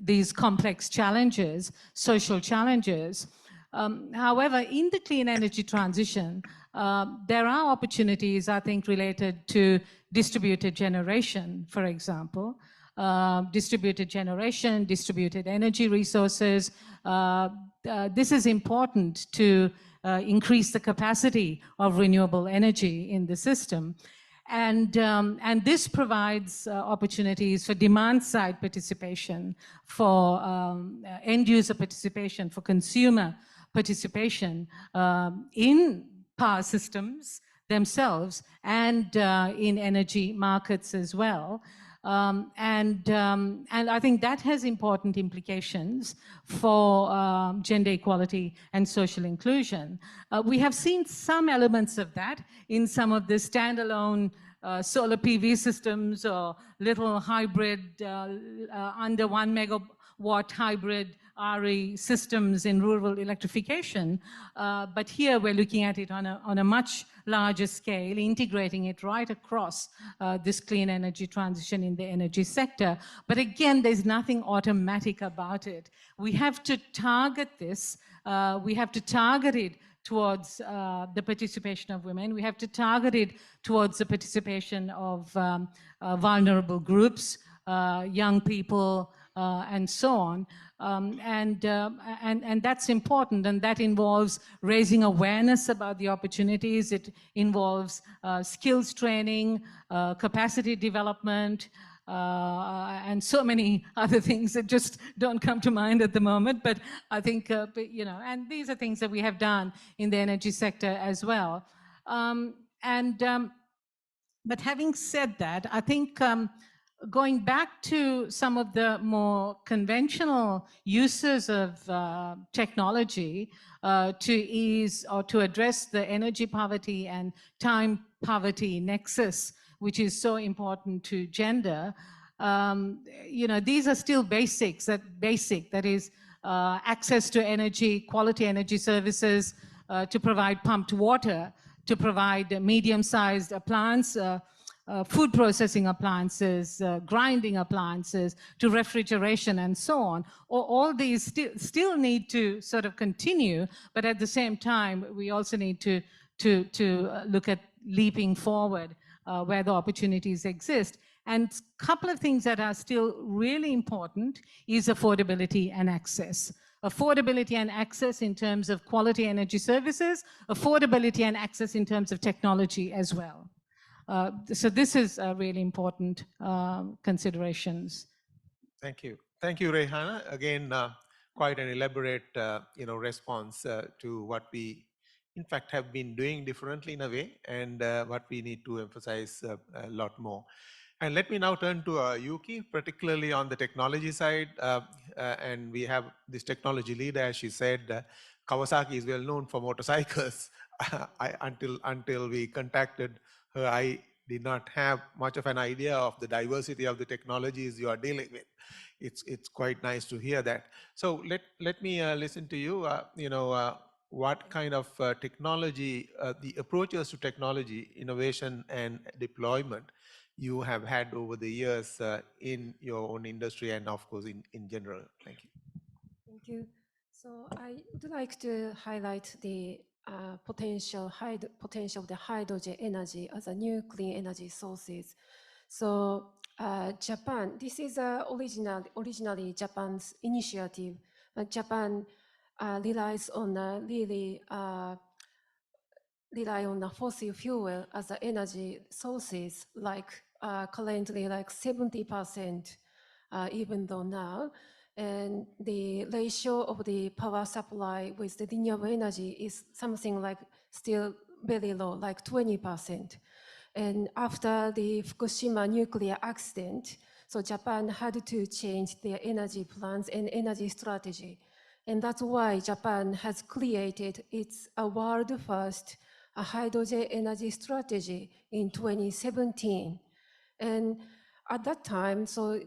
these complex challenges, social challenges. However, in the clean energy transition, there are opportunities, I think, related to distributed generation, for example. Distributed generation, distributed energy resources. This is important to increase the capacity of renewable energy in the system. And this provides opportunities for demand-side participation, for end-user participation, for consumer participation in power systems themselves and in energy markets as well. And I think that has important implications for gender equality and social inclusion. We have seen some elements of that in some of the standalone solar PV systems or little hybrid, under 1 megawatt hybrid RE systems in rural electrification. But here we're looking at it on a much larger scale, integrating it right across this clean energy transition in the energy sector. But again, there's nothing automatic about it. We have to target this. We have to target it towards the participation of women. We have to target it towards the participation of vulnerable groups, young people, and so on. And that's important, and that involves raising awareness about the opportunities. It involves skills training, capacity development, and so many other things that just don't come to mind at the moment. But I think, you know, and these are things that we have done in the energy sector as well. But having said that, I think going back to some of the more conventional uses of technology to ease or to address the energy poverty and time poverty nexus, which is so important to gender, you know, these are still basics. That is access to energy, quality energy services, to provide pumped water, to provide medium-sized plants, food processing appliances, grinding appliances, to refrigeration and so on. All these still need to sort of continue, but at the same time, we also need to look at leaping forward where the opportunities exist. And a couple of things that are still really important is affordability and access. Affordability and access in terms of quality energy services, affordability and access in terms of technology as well. So this is really important considerations. Thank you. Thank you, Rehana. Again, quite an elaborate response to what we, in fact, have been doing differently in a way, and what we need to emphasize a lot more. And let me now turn to Yuki, particularly on the technology side. And we have this technology leader, as she said. Kawasaki is well known for motorcycles. Until we contacted her, I did not have much of an idea of the diversity of the technologies you are dealing with. It's quite nice to hear that. So let me listen to you. What kind of technology, the approaches to technology, innovation and deployment you have had over the years in your own industry and of course in general. Thank you. Thank you. So I would like to highlight the potential of the hydrogen energy as a new clean energy sources. So Japan, this is originally Japan's initiative. Japan relies on rely on the fossil fuel as the energy sources, like currently like 70%, even though now. And the ratio of the power supply with the renewable energy is something like still very low, like 20%. And after the Fukushima nuclear accident, so Japan had to change their energy plans and energy strategy. And that's why Japan has created its world first hydrogen energy strategy in 2017. And at that time, so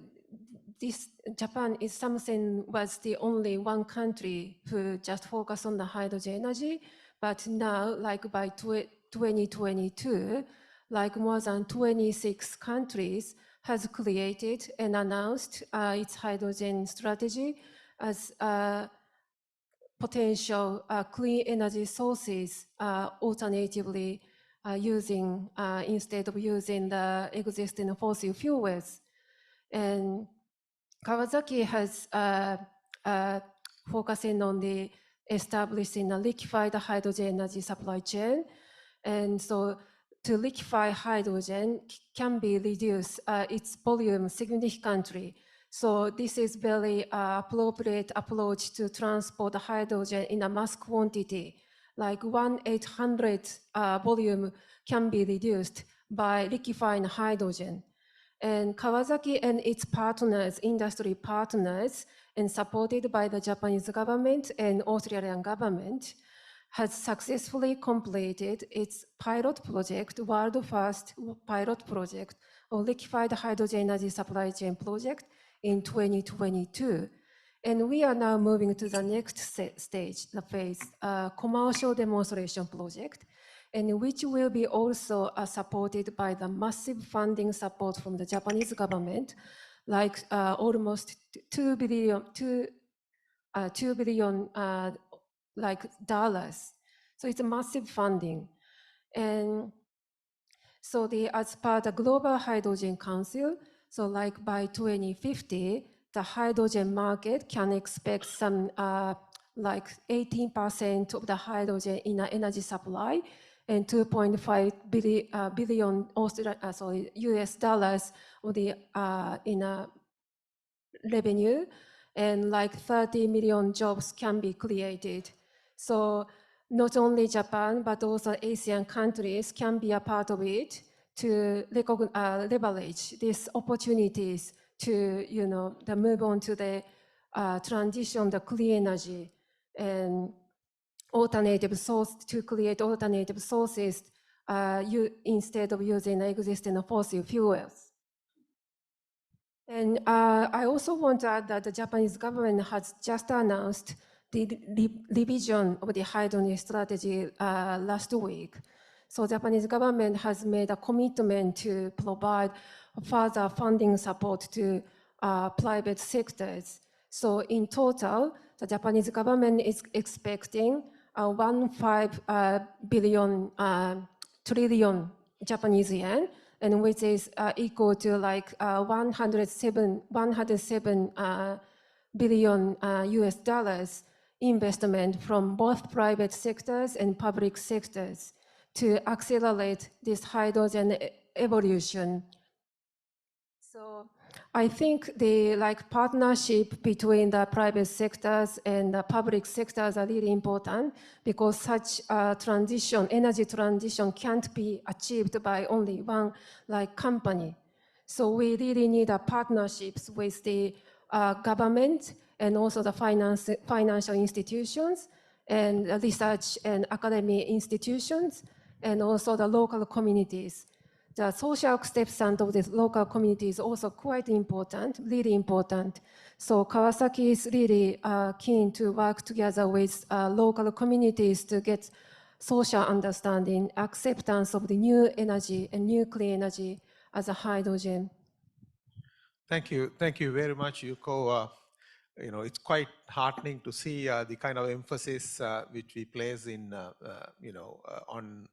this Japan is something was the only one country who just focused on the hydrogen energy, but now, like by 2022, like more than 26 countries has created and announced its hydrogen strategy as potential clean energy sources alternatively using instead of using the existing fossil fuels. And Kawasaki has focusing on the establishing a liquefied hydrogen energy supply chain. And so to liquefy hydrogen can be reduced its volume significantly. So this is very appropriate approach to transport hydrogen in a mass quantity. Like 1/800 volume can be reduced by liquefying hydrogen. And Kawasaki and its partners, industry partners, and supported by the Japanese government and Australian government, has successfully completed its pilot project, world first pilot project of liquefied hydrogen energy supply chain project in 2022. And we are now moving to the next stage, the phase, commercial demonstration project, and which will be also supported by the massive funding support from the Japanese government, like almost 2 billion like dollars. So it's a massive funding. And so as per the Global Hydrogen Council, so like by 2050, the hydrogen market can expect some like 18% of the hydrogen in the energy supply and 2.5 billion US dollars of the in a revenue, and like 30 million jobs can be created. So not only Japan, but also Asian countries can be a part of it to leverage these opportunities to, the move on to the transition, the clean energy and alternative source to create alternative sources instead of using existing fossil fuels. And I also want to add that the Japanese government has just announced the revision of the hydrogen strategy last week. So Japanese government has made a commitment to provide further funding support to private sectors. So in total, the Japanese government is expecting 1.5 billion trillion Japanese yen, and which is equal to like 107 billion US dollars investment from both private sectors and public sectors to accelerate this hydrogen evolution. So I think the partnership between the private sectors and the public sectors are really important, because such transition, energy transition, can't be achieved by only one company. So we really need partnerships with the government and also the financial institutions and research and academic institutions, and also the local communities. The social acceptance of this local community is also quite important, really important. So Kawasaki is really keen to work together with local communities to get social understanding, acceptance of the new energy and new clean energy as a hydrogen. Thank you very much, Yuko. It's quite heartening to see the kind of emphasis which we place in, on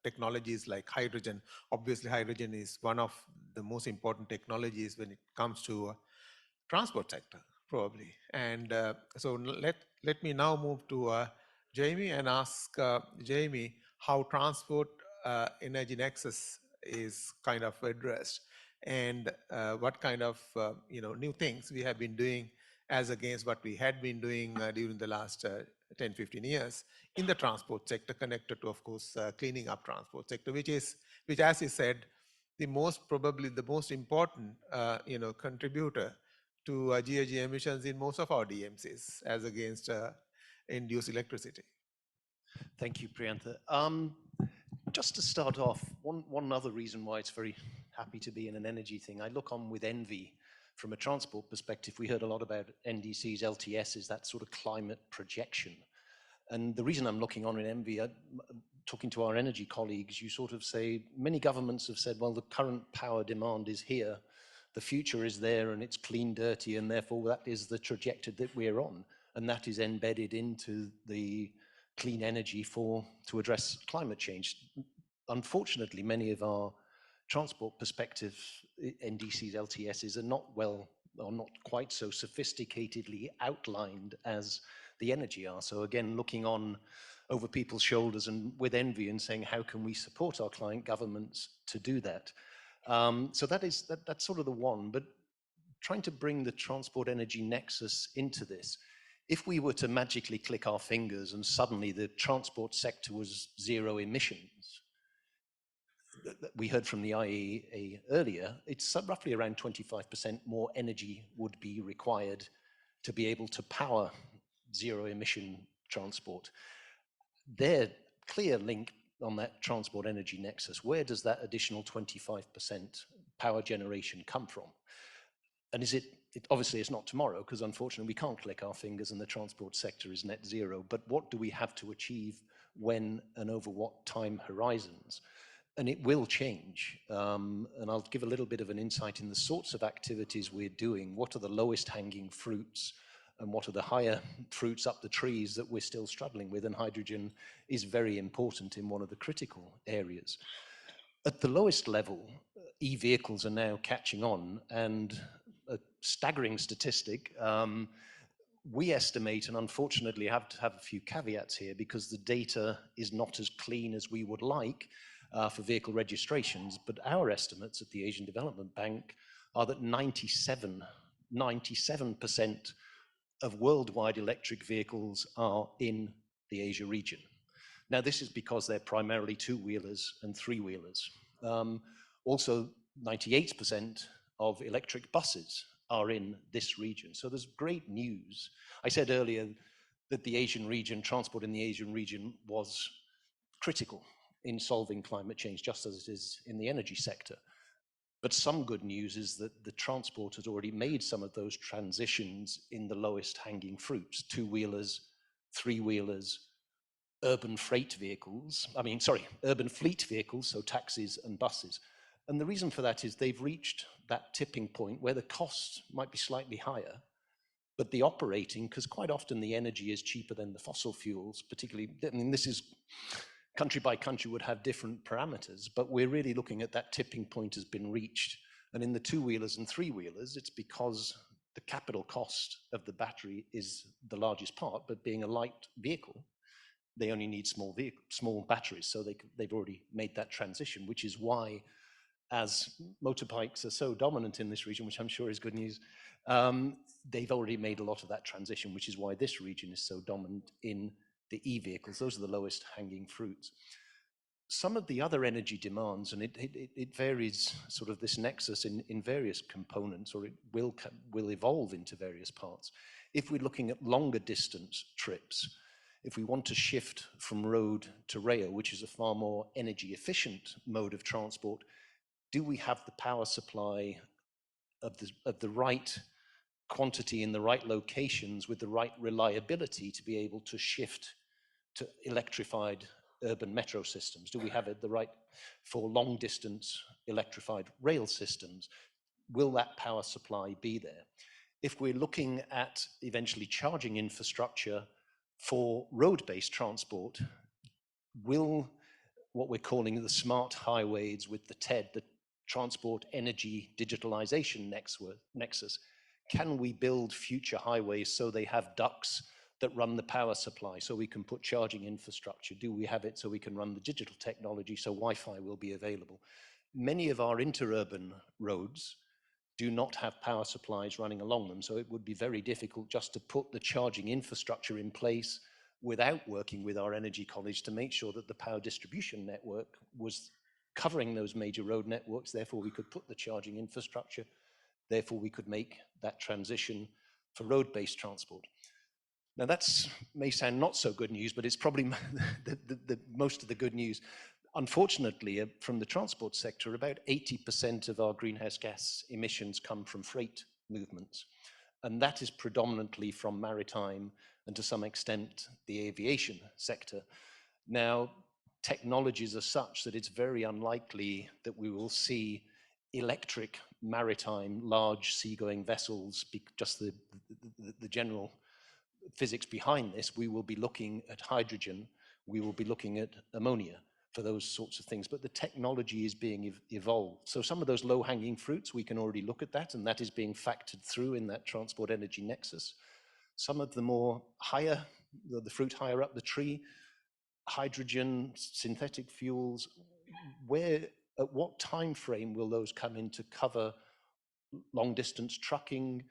technologies like hydrogen. Obviously, hydrogen is one of the most important technologies when it comes to transport sector, probably. And so let me now move to Jamie and ask Jamie how transport energy nexus is kind of addressed, and what kind of new things we have been doing as against what we had been doing during the last 10-15 years in the transport sector, connected to, of course, cleaning up transport sector, which as you said, probably the most important contributor to GHG emissions in most of our DMCs as against induced electricity. Thank you, Priyantha. Just to start off, one other reason why it's very happy to be in an energy thing. I look on with envy from a transport perspective. We heard a lot about NDC's LTSs, that sort of climate projection. And the reason I'm looking on in envy, talking to our energy colleagues, you sort of say, many governments have said, well, the current power demand is here, the future is there, and it's clean, dirty, and therefore that is the trajectory that we're on. And that is embedded into the clean energy to address climate change. Unfortunately, many of our transport perspective NDC's LTSs are not quite so sophisticatedly outlined as the energy are. So again, looking on over people's shoulders and with envy and saying, how can we support our client governments to do that? So that's sort of the one, but trying to bring the transport energy nexus into this. If we were to magically click our fingers and suddenly the transport sector was zero emissions, we heard from the IEA earlier, it's roughly around 25% more energy would be required to be able to power zero emission transport. Their clear link on that transport energy nexus, where does that additional 25% power generation come from? And is it obviously it's not tomorrow, because unfortunately we can't click our fingers and the transport sector is net zero, but what do we have to achieve when and over what time horizons? And it will change. And I'll give a little bit of an insight in the sorts of activities we're doing. What are the lowest hanging fruits and what are the higher fruits up the trees that we're still struggling with? And hydrogen is very important in one of the critical areas. At the lowest level, e-vehicles are now catching on, and a staggering statistic, we estimate, and unfortunately have to have a few caveats here because the data is not as clean as we would like for vehicle registrations, but our estimates at the Asian Development Bank are that 97% of worldwide electric vehicles are in the Asia region. Now, this is because they're primarily two-wheelers and three-wheelers. Also, 98% of electric buses are in this region. So there's great news. I said earlier that the Asian region, transport in the Asian region was critical in solving climate change, just as it is in the energy sector. But some good news is that the transport has already made some of those transitions in the lowest hanging fruits, two-wheelers, three-wheelers, urban fleet vehicles, so taxis and buses. And the reason for that is they've reached that tipping point where the costs might be slightly higher, but the operating, because quite often the energy is cheaper than the fossil fuels, particularly, I mean, this is country by country would have different parameters, but we're really looking at that tipping point has been reached. And in the two-wheelers and three-wheelers, it's because the capital cost of the battery is the largest part, but being a light vehicle, they only need small batteries, so they've already made that transition, which is why, as motorbikes are so dominant in this region, which I'm sure is good news, they've already made a lot of that transition, which is why this region is so dominant in the e-vehicles. Those are the lowest hanging fruits. Some of the other energy demands, and it varies, sort of this nexus in various components, or it will evolve into various parts. If we're looking at longer distance trips, if we want to shift from road to rail, which is a far more energy efficient mode of transport, do we have the power supply of the right quantity in the right locations with the right reliability to be able to shift to electrified urban metro systems? Do we have it the right for long distance electrified rail systems? Will that power supply be there? If we're looking at eventually charging infrastructure for road-based transport, will what we're calling the smart highways with the TED, the Transport Energy Digitalization Nexus, can we build future highways so they have ducts that run the power supply so we can put charging infrastructure? Do we have it so we can run the digital technology so Wi-Fi will be available? Many of our interurban roads do not have power supplies running along them, so it would be very difficult just to put the charging infrastructure in place without working with our energy college to make sure that the power distribution network was covering those major road networks. Therefore, we could put the charging infrastructure. Therefore, we could make that transition for road-based transport. Now, that may sound not so good news, but it's probably the most of the good news. Unfortunately, from the transport sector, about 80% of our greenhouse gas emissions come from freight movements. And that is predominantly from maritime and to some extent the aviation sector. Now, technologies are such that it's very unlikely that we will see electric maritime large seagoing vessels, just the general physics behind this. We will be looking at hydrogen, we will be looking at ammonia for those sorts of things, but the technology is being evolved. So some of those low-hanging fruits, we can already look at that, and that is being factored through in that transport energy nexus. Some of the more higher, the fruit higher up the tree, hydrogen, synthetic fuels, at what time frame will those come in to cover long-distance trucking,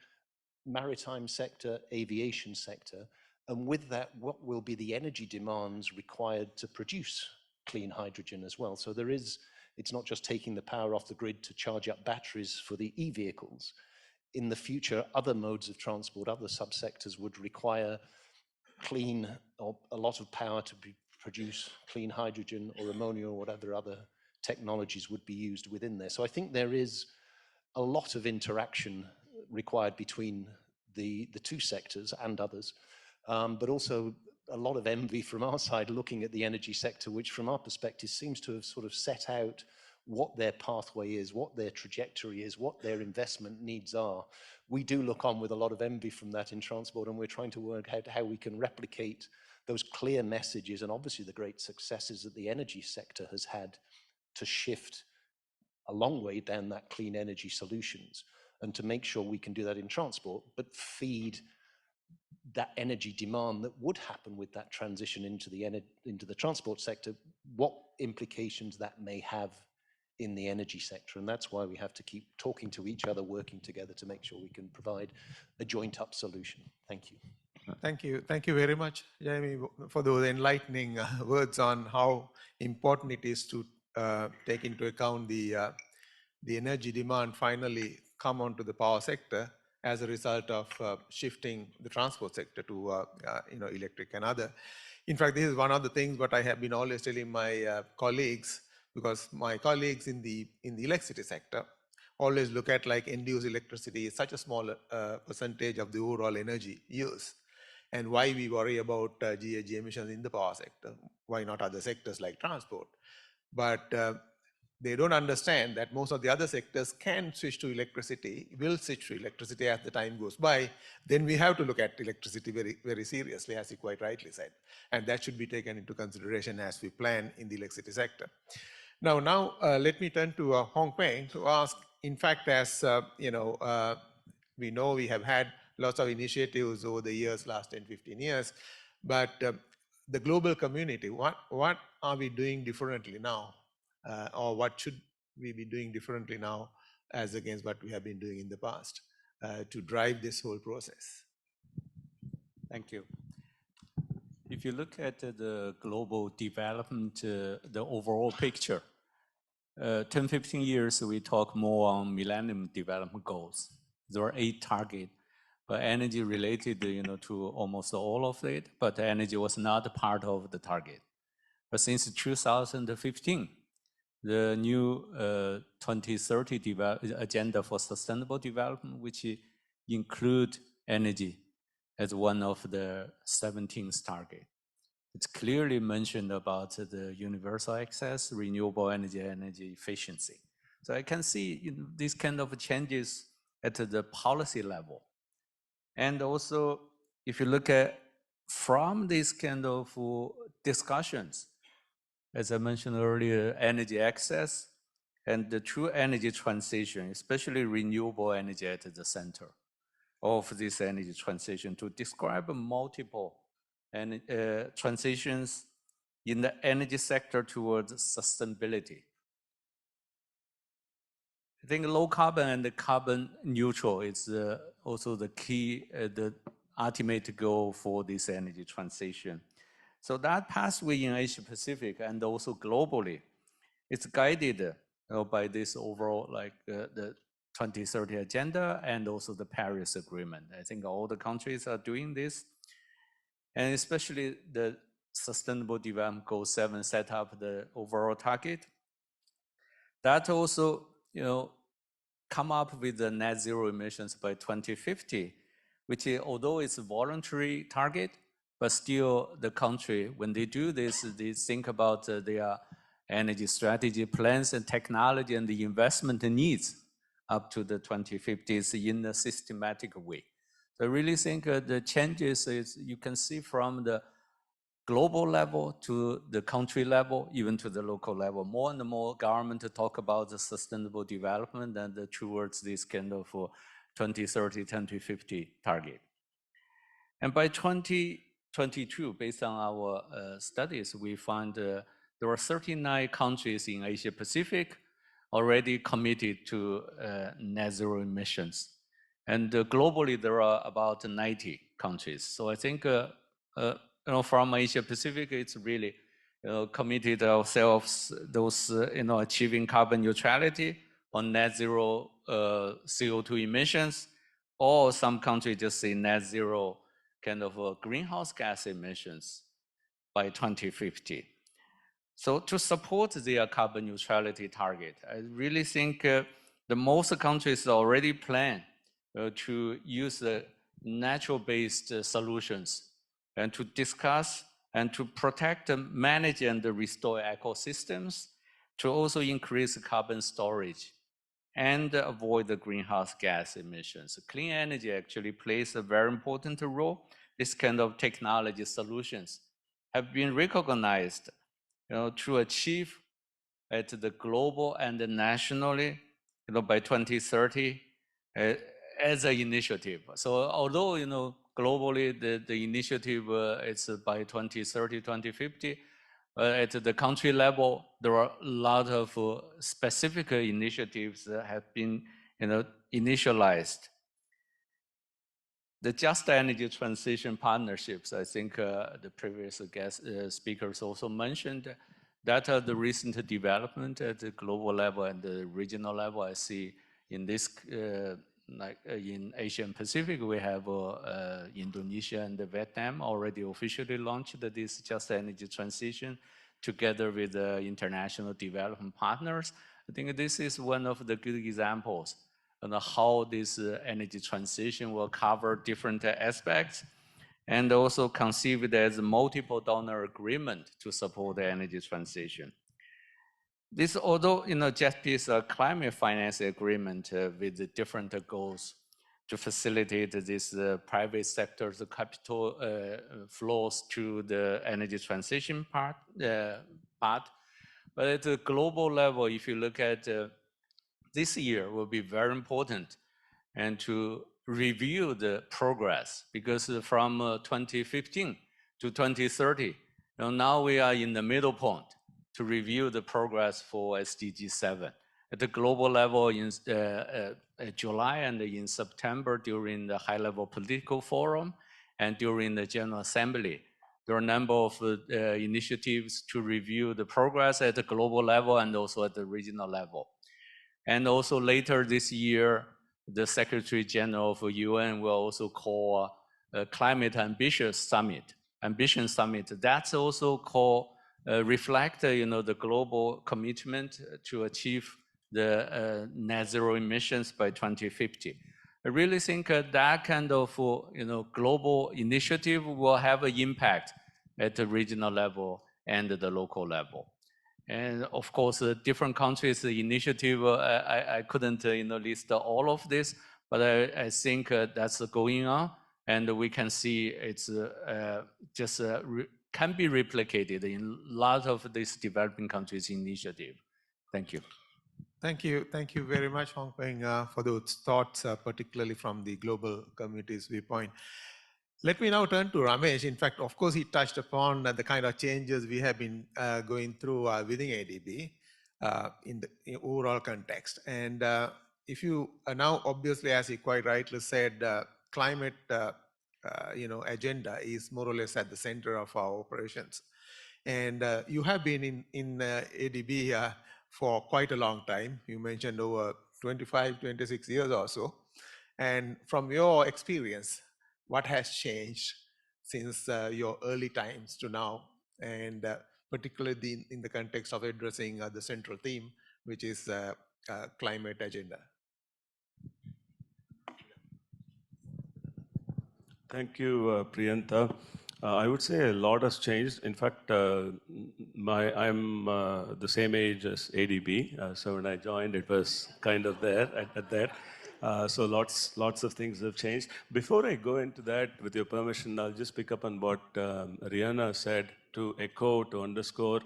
maritime sector, aviation sector? And with that, what will be the energy demands required to produce clean hydrogen as well? So it's not just taking the power off the grid to charge up batteries for the e-vehicles. In the future, other modes of transport, other subsectors would require clean or a lot of power to produce clean hydrogen or ammonia or whatever other technologies would be used within there. So I think there is a lot of interaction required between the two sectors and others, but also a lot of envy from our side looking at the energy sector, which from our perspective seems to have sort of set out what their pathway is, what their trajectory is, what their investment needs are. We do look on with a lot of envy from that in transport, and we're trying to work out how we can replicate those clear messages and obviously the great successes that the energy sector has had to shift a long way down that clean energy solutions, and to make sure we can do that in transport, but feed that energy demand that would happen with that transition into the transport sector, what implications that may have in the energy sector. And that's why we have to keep talking to each other, working together to make sure we can provide a joint up solution. Thank you. Thank you. Thank you very much, Jamie, for those enlightening words on how important it is to take into account the energy demand finally come onto the power sector as a result of shifting the transport sector to electric and other. In fact, this is one of the things what I have been always telling my colleagues, because my colleagues in the electricity sector always look at like induced electricity is such a small percentage of the overall energy use, and why we worry about GHG emissions in the power sector, why not other sectors like transport. But they don't understand that most of the other sectors can switch to electricity, will switch to electricity as the time goes by. Then we have to look at electricity very, very seriously, as you quite rightly said. And that should be taken into consideration as we plan in the electricity sector. Now, let me turn to Hong Peng to ask, in fact, as we know we have had lots of initiatives over the years, last 10, 15 years, but the global community, what are we doing differently now? Or what should we be doing differently now as against what we have been doing in the past to drive this whole process? Thank you. If you look at the global development, the overall picture, 10, 15 years, we talk more on Millennium Development Goals. There are 8 targets, but energy related, to almost all of it, but energy was not part of the target. But since 2015, the new 2030 Agenda for Sustainable Development, which include energy as one of the 17th target. It's clearly mentioned about the universal access, renewable energy, energy efficiency. So I can see these kind of changes at the policy level. And also, if you look at from these kind of discussions, as I mentioned earlier, energy access and the true energy transition, especially renewable energy at the center of this energy transition, to describe multiple transitions in the energy sector towards sustainability. I think low carbon and carbon neutral is also the key, the ultimate goal for this energy transition. So that pathway in Asia Pacific and also globally, it's guided by this overall, like the 2030 Agenda and also the Paris Agreement. I think all the countries are doing this, and especially the Sustainable Development Goal 7 set up the overall target. That also, come up with the net zero emissions by 2050, which is, although it's a voluntary target, but still the country, when they do this, they think about their energy strategy plans and technology and the investment needs up to the 2050s in a systematic way. So I really think the changes is you can see from the global level to the country level, even to the local level. More and more government to talk about the sustainable development and towards this kind of 2030, 2050 target. And by 2022, based on our studies, we found there were 39 countries in Asia Pacific already committed to net zero emissions. And globally, there are about 90 countries. So I think from Asia Pacific, it's really committed ourselves those achieving carbon neutrality on net zero CO2 emissions, or some countries just say net zero kind of greenhouse gas emissions by 2050. So to support their carbon neutrality target, I really think the most countries already plan to use the natural-based solutions and to discuss and to protect, manage, and restore ecosystems, to also increase carbon storage and avoid the greenhouse gas emissions. Clean energy actually plays a very important role. This kind of technology solutions have been recognized to achieve at the global and nationally, by 2030 as an initiative. So although, globally the initiative is by 2030, 2050, at the country level, there are a lot of specific initiatives that have been, initialized. The Just Energy Transition Partnerships, I think the previous guest speakers also mentioned, that are the recent development at the global level and the regional level. I see in this, like in Asia and Pacific, we have Indonesia and Vietnam already officially launched this Just Energy Transition together with international development partners. I think this is one of the good examples on how this energy transition will cover different aspects, and also conceived as a multiple donor agreement to support the energy transition. This, although JETP a climate finance agreement with the different goals to facilitate this private sector's capital flows to the energy transition part. But at the global level, if you look at this year will be very important, and to review the progress, because from 2015 to 2030, now we are in the middle point to review the progress for SDG 7. At the global level in July and in September during the high-level political forum and during the General Assembly, there are a number of initiatives to review the progress at the global level and also at the regional level. And also later this year, the Secretary General of UN will also call a Climate Ambition Summit. That's also called reflect the global commitment to achieve the net zero emissions by 2050. I really think that kind of global initiative will have an impact at the regional level and the local level. And of course, different countries' initiative, I couldn't list all of this, but I think that's going on, and we can see it's just can be replicated in a lot of these developing countries' initiative. Thank you. Thank you very much, Hong Peng, for those thoughts, particularly from the global community's viewpoint. Let me now turn to Ramesh. In fact, of course, he touched upon the kind of changes we have been going through within ADB in the overall context. And if you now, obviously, as he quite rightly said, climate agenda is more or less at the center of our operations. And you have been in ADB for quite a long time. You mentioned over 25, 26 years or so. And from your experience, what has changed since your early times to now and particularly in the context of addressing the central theme, which is climate agenda. Thank you, Priyanta. I would say a lot has changed. In fact, I'm the same age as ADB, so when I joined, it was kind of there at that. So lots of things have changed. Before I go into that, with your permission, I'll just pick up on what Rihanna said to echo, to underscore.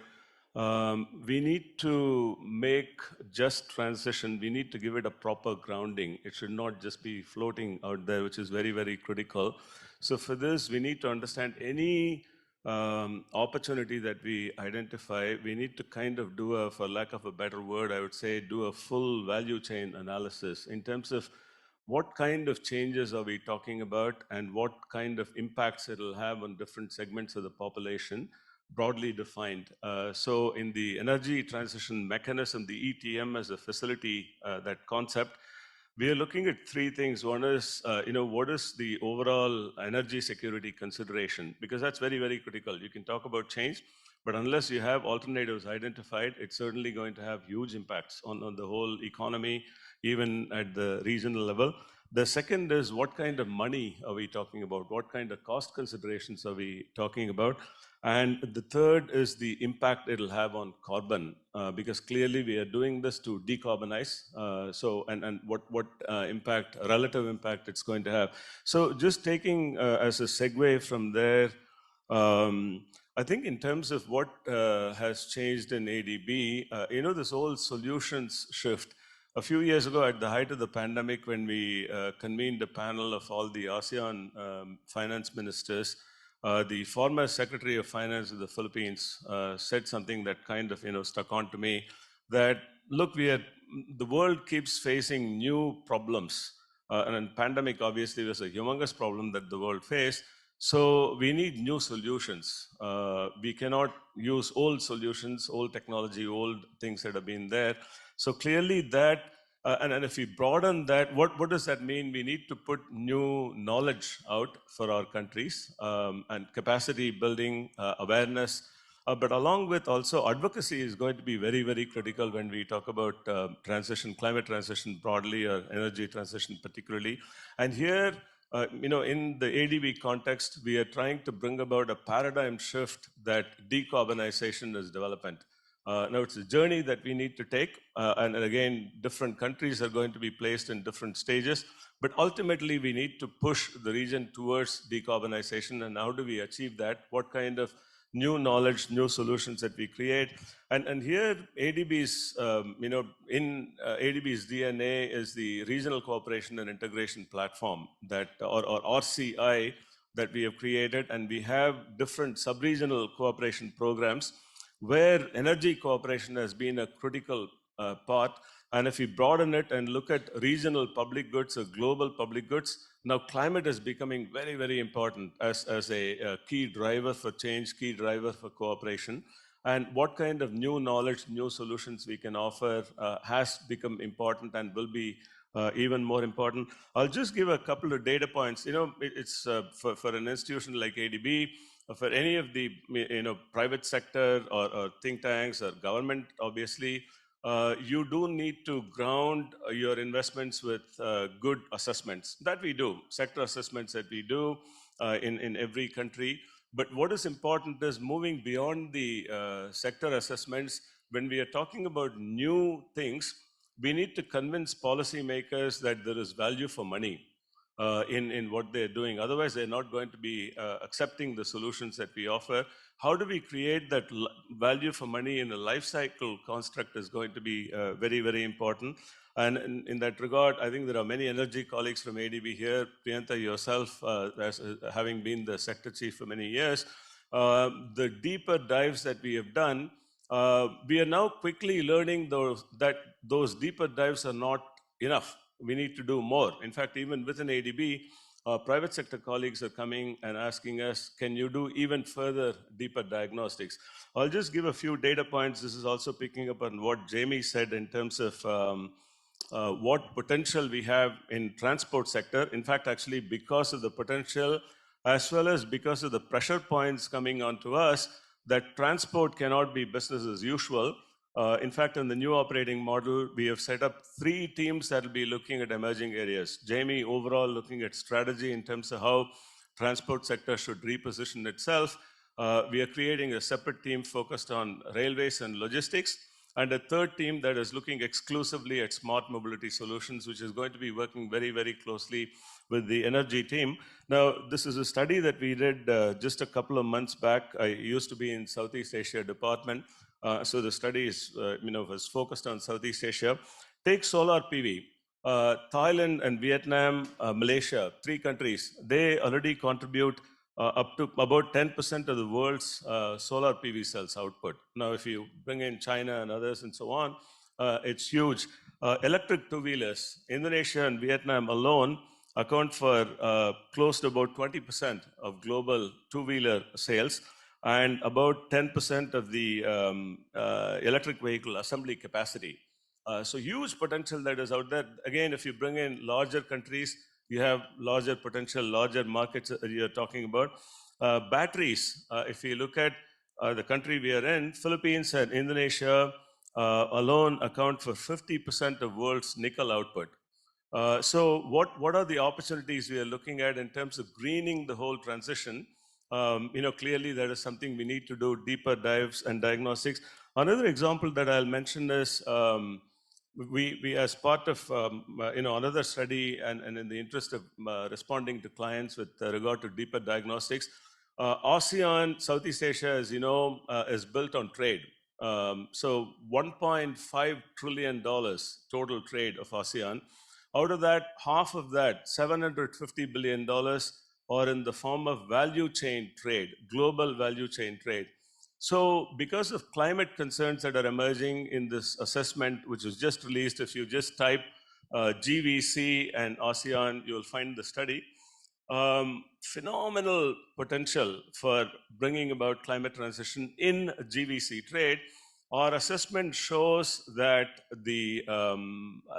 We need to make just transition, we need to give it a proper grounding. It should not just be floating out there, which is very, very critical. So for this, we need to understand any opportunity that we identify, we need to kind of do a, for lack of a better word, I would say, do a full value chain analysis in terms of what kind of changes are we talking about and what kind of impacts it'll have on different segments of the population, broadly defined. So in the energy transition mechanism, the ETM as a facility, that concept, we are looking at three things. One is, what is the overall energy security consideration? Because that's very, very critical. You can talk about change, but unless you have alternatives identified, it's certainly going to have huge impacts on the whole economy, even at the regional level. The second is, what kind of money are we talking about? What kind of cost considerations are we talking about? And the third is the impact it'll have on carbon, because clearly we are doing this to decarbonize. And what impact, relative impact it's going to have. So just taking as a segue from there, I think in terms of what has changed in ADB, this whole solutions shift. A few years ago, at the height of the pandemic, when we convened a panel of all the ASEAN finance ministers, the former Secretary of Finance of the Philippines said something that kind of stuck on to me, that look, the world keeps facing new problems. And pandemic obviously was a humongous problem that the world faced. So we need new solutions. We cannot use old solutions, old technology, old things that have been there. So clearly that, and if we broaden that, what does that mean? We need to put new knowledge out for our countries, and capacity building, awareness, but along with also advocacy is going to be very, very critical when we talk about transition, climate transition broadly, or energy transition particularly. And here, in the ADB context, we are trying to bring about a paradigm shift that decarbonization is development. Now, it's a journey that we need to take, and again, different countries are going to be placed in different stages, but ultimately we need to push the region towards decarbonization. And how do we achieve that? What kind of new knowledge, new solutions that we create? And here, ADB's, ADB's DNA is the Regional Cooperation and Integration Platform, that, or RCI, that we have created, and we have different sub-regional cooperation programs where energy cooperation has been a critical part. And if we broaden it and look at regional public goods or global public goods, now climate is becoming very, very important as a key driver for change, key driver for cooperation. And what kind of new knowledge, new solutions we can offer has become important and will be even more important. I'll just give a couple of data points. It's for an institution like ADB, for any of the private sector or think tanks or government, obviously, you do need to ground your investments with good assessments. That we do, sector assessments that we do in every country. But what is important is moving beyond the sector assessments. When we are talking about new things, we need to convince policymakers that there is value for money in what they're doing. Otherwise, they're not going to be accepting the solutions that we offer. How do we create that value for money in a life cycle construct is going to be very, very important. And in that regard, I think there are many energy colleagues from ADB here. Priyanta, yourself, having been the sector chief for many years, the deeper dives that we have done, we are now quickly learning that those deeper dives are not enough. We need to do more. In fact, even within ADB, private sector colleagues are coming and asking us, can you do even further deeper diagnostics? I'll just give a few data points. This is also picking up on what Jamie said in terms of what potential we have in transport sector. In fact, actually, because of the potential, as well as because of the pressure points coming onto us, that transport cannot be business as usual. In fact, in the new operating model, we have set up 3 teams that will be looking at emerging areas. Jamie, overall, looking at strategy in terms of how transport sector should reposition itself. We are creating a separate team focused on railways and logistics, and a third team that is looking exclusively at smart mobility solutions, which is going to be working very, very closely with the energy team. Now, this is a study that we did just a couple of months back. I used to be in Southeast Asia department, so the study is, was focused on Southeast Asia. Take solar PV. Thailand and Vietnam, Malaysia, 3 countries, they already contribute up to about 10% of the world's solar PV cells output. Now, if you bring in China and others and so on, it's huge. Electric two-wheelers, Indonesia and Vietnam alone account for close to about 20% of global two-wheeler sales and about 10% of the electric vehicle assembly capacity. So huge potential that is out there. Again, if you bring in larger countries, you have larger potential, larger markets you're talking about. Batteries, if you look at the country we are in, Philippines and Indonesia alone account for 50% of world's nickel output. So what are the opportunities we are looking at in terms of greening the whole transition? Clearly that is something we need to do deeper dives and diagnostics. Another example that I'll mention is we as part of another study and in the interest of responding to clients with regard to deeper diagnostics, ASEAN, Southeast Asia, as you know, is built on trade. So $1.5 trillion total trade of ASEAN. Out of that, half of that, $750 billion, are in the form of value chain trade, global value chain trade. So because of climate concerns that are emerging in this assessment, which was just released, if you just type GVC and ASEAN, you'll find the study. Phenomenal potential for bringing about climate transition in GVC trade. Our assessment shows that the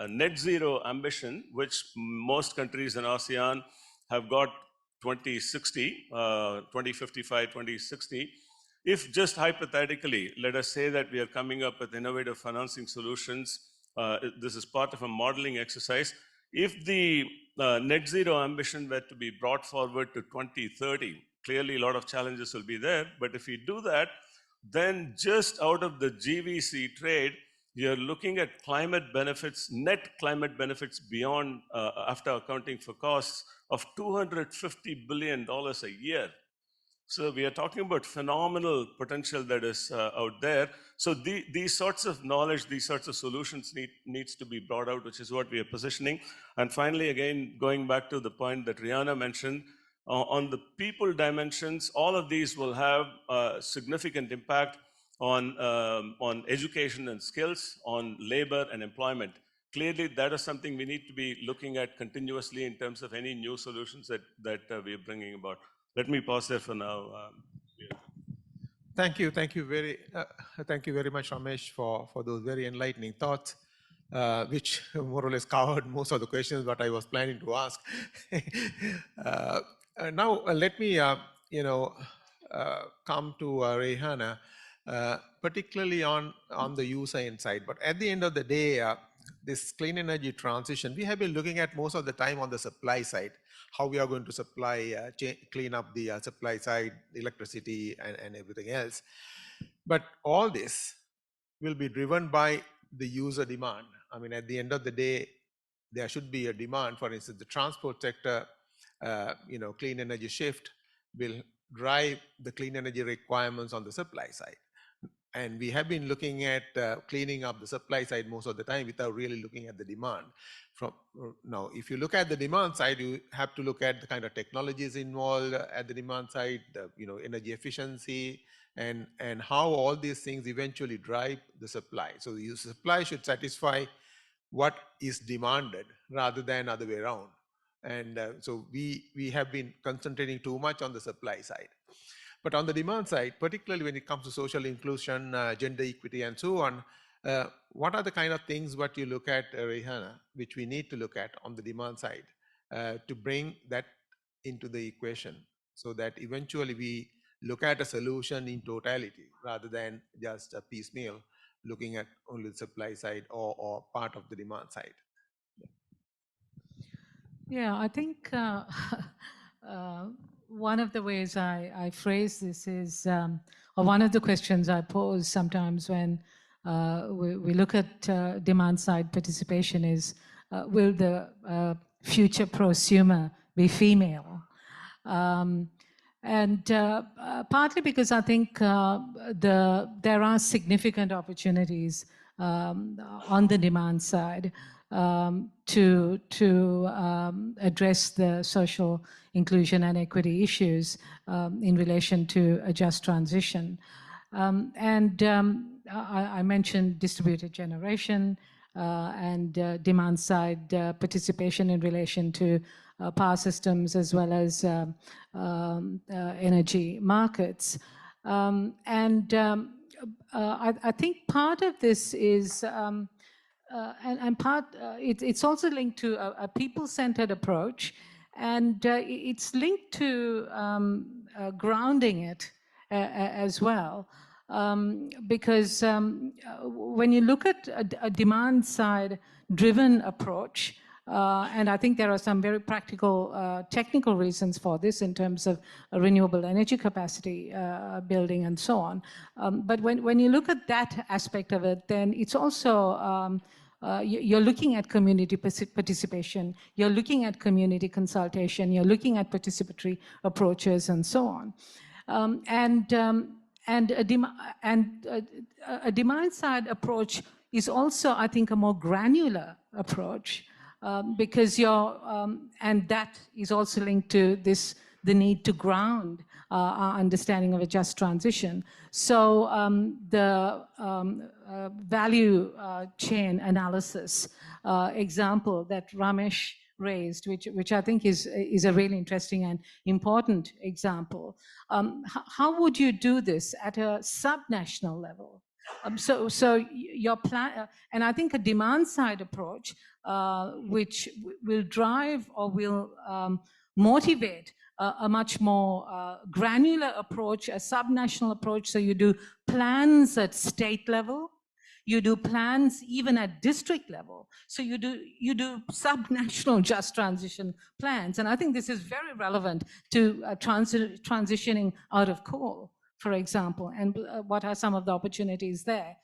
net zero ambition, which most countries in ASEAN have got 2060, 2055, 2060, if just hypothetically, let us say that we are coming up with innovative financing solutions, this is part of a modeling exercise. If the net zero ambition were to be brought forward to 2030, clearly a lot of challenges will be there, but if we do that, then just out of the GVC trade, you're looking at climate benefits, net climate benefits beyond, after accounting for costs, of $250 billion a year. So we are talking about phenomenal potential that is out there. So these sorts of knowledge, these sorts of solutions needs to be brought out, which is what we are positioning. And finally, again, going back to the point that Rihanna mentioned, on the people dimensions, all of these will have significant impact on education and skills, on labor and employment. Clearly, that is something we need to be looking at continuously in terms of any new solutions that we are bringing about. Let me pause there for now. Thank you very much, Ramesh, for those very enlightening thoughts, which more or less covered most of the questions that I was planning to ask. Now let me come to Rehana, particularly on the user side. But at the end of the day, this clean energy transition, we have been looking at most of the time on the supply side, how we are going to supply, clean up the supply side, electricity and everything else. But all this will be driven by the user demand. I mean, at the end of the day, there should be a demand. For instance, the transport sector, clean energy shift will drive the clean energy requirements on the supply side. And we have been looking at cleaning up the supply side most of the time without really looking at the demand. Now, if you look at the demand side, you have to look at the kind of technologies involved at the demand side, the energy efficiency, and how all these things eventually drive the supply. So the supply should satisfy what is demanded rather than other way around. And so we have been concentrating too much on the supply side. But on the demand side, particularly when it comes to social inclusion, gender equity, and so on, what are the kind of things what you look at, Rehana, which we need to look at on the demand side to bring that into the equation so that eventually we look at a solution in totality rather than just a piecemeal, looking at only the supply side or part of the demand side. Yeah, I think one of the ways I phrase this is, or one of the questions I pose sometimes when we look at demand side participation is, will the future prosumer be female? And partly because I think there are significant opportunities on the demand side to address the social inclusion and equity issues in relation to a just transition. I mentioned distributed generation and demand side participation in relation to power systems as well as energy markets. I think part of this is, it's also linked to a people-centered approach, and it's linked to grounding it as well. Because when you look at a demand side driven approach, and I think there are some very practical technical reasons for this in terms of renewable energy capacity building and so on. But when you look at that aspect of it, then it's also you're looking at community participation, you're looking at community consultation, you're looking at participatory approaches and so on. A demand side approach is also, I think, a more granular approach because and that is also linked to the need to ground our understanding of a just transition. So the value chain analysis example that Ramesh raised, which I think is a really interesting and important example. How would you do this at a subnational level? So your plan, and I think a demand side approach, which will drive or will motivate a much more granular approach, a subnational approach. So you do plans at state level, you do plans even at district level. So you do subnational just transition plans. And I think this is very relevant to transitioning out of coal, for example, and what are some of the opportunities there.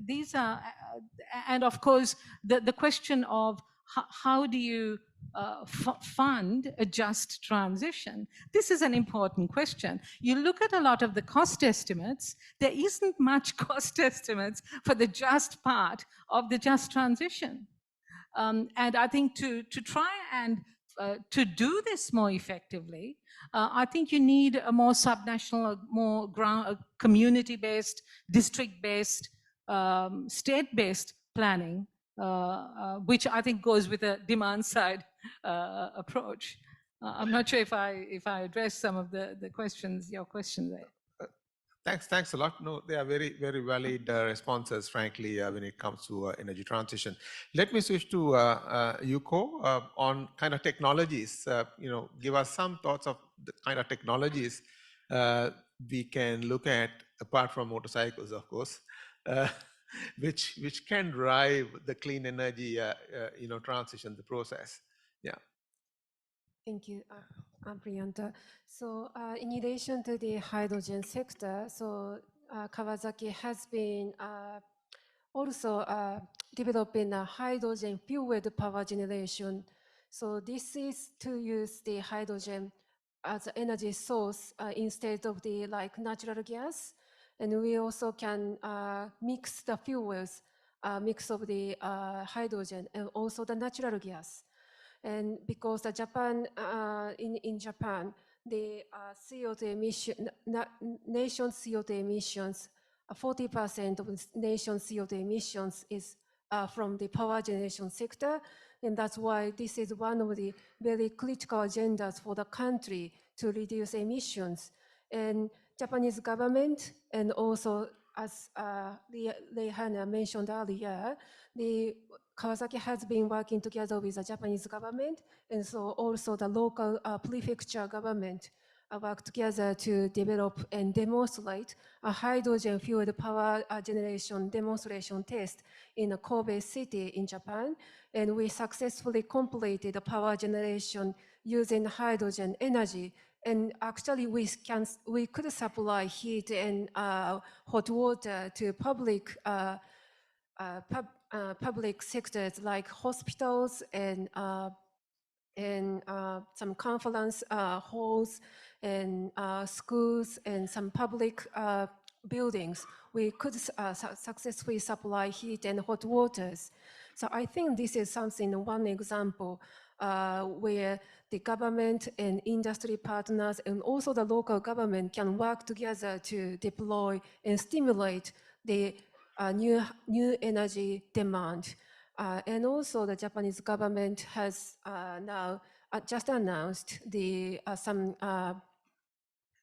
These are, and of course, the question of how do you fund a just transition? This is an important question. You look at a lot of the cost estimates, there isn't much cost estimates for the just part of the just transition. And I think to try and to do this more effectively, I think you need a more subnational, more community-based, district-based, state-based planning, which I think goes with a demand side approach. I'm not sure if I addressed some of the questions, your questions there. Thanks a lot. No, they are very, very valid responses, frankly, when it comes to energy transition. Let me switch to Yuko on kind of technologies. Give us some thoughts of the kind of technologies we can look at, apart from motorcycles, of course, which can drive the clean energy, transition, the process. Yeah. Thank you, Priyanka. So in relation to the hydrogen sector, so Kawasaki has been also developing a hydrogen fueled power generation. So this is to use the hydrogen as an energy source instead of the natural gas. And we also can mix the fuels, mix of the hydrogen and also the natural gas. And because the in Japan, the CO2 emission, nation CO2 emissions, 40% of the nation's CO2 emissions is from the power generation sector. And that's why this is one of the very critical agendas for the country to reduce emissions. And Japanese government, and also as Leihana mentioned earlier, the Kawasaki has been working together with the Japanese government, and so also the local prefecture government worked together to develop and demonstrate a hydrogen-fueled power generation demonstration test in a Kobe city in Japan. And we successfully completed the power generation using hydrogen energy. And actually, we could supply heat and hot water to public public sectors like hospitals and some conference halls and schools and some public buildings. We could successfully supply heat and hot waters. So I think this is one example where the government and industry partners and also the local government can work together to deploy and stimulate the new energy demand. And also the Japanese government has now just announced some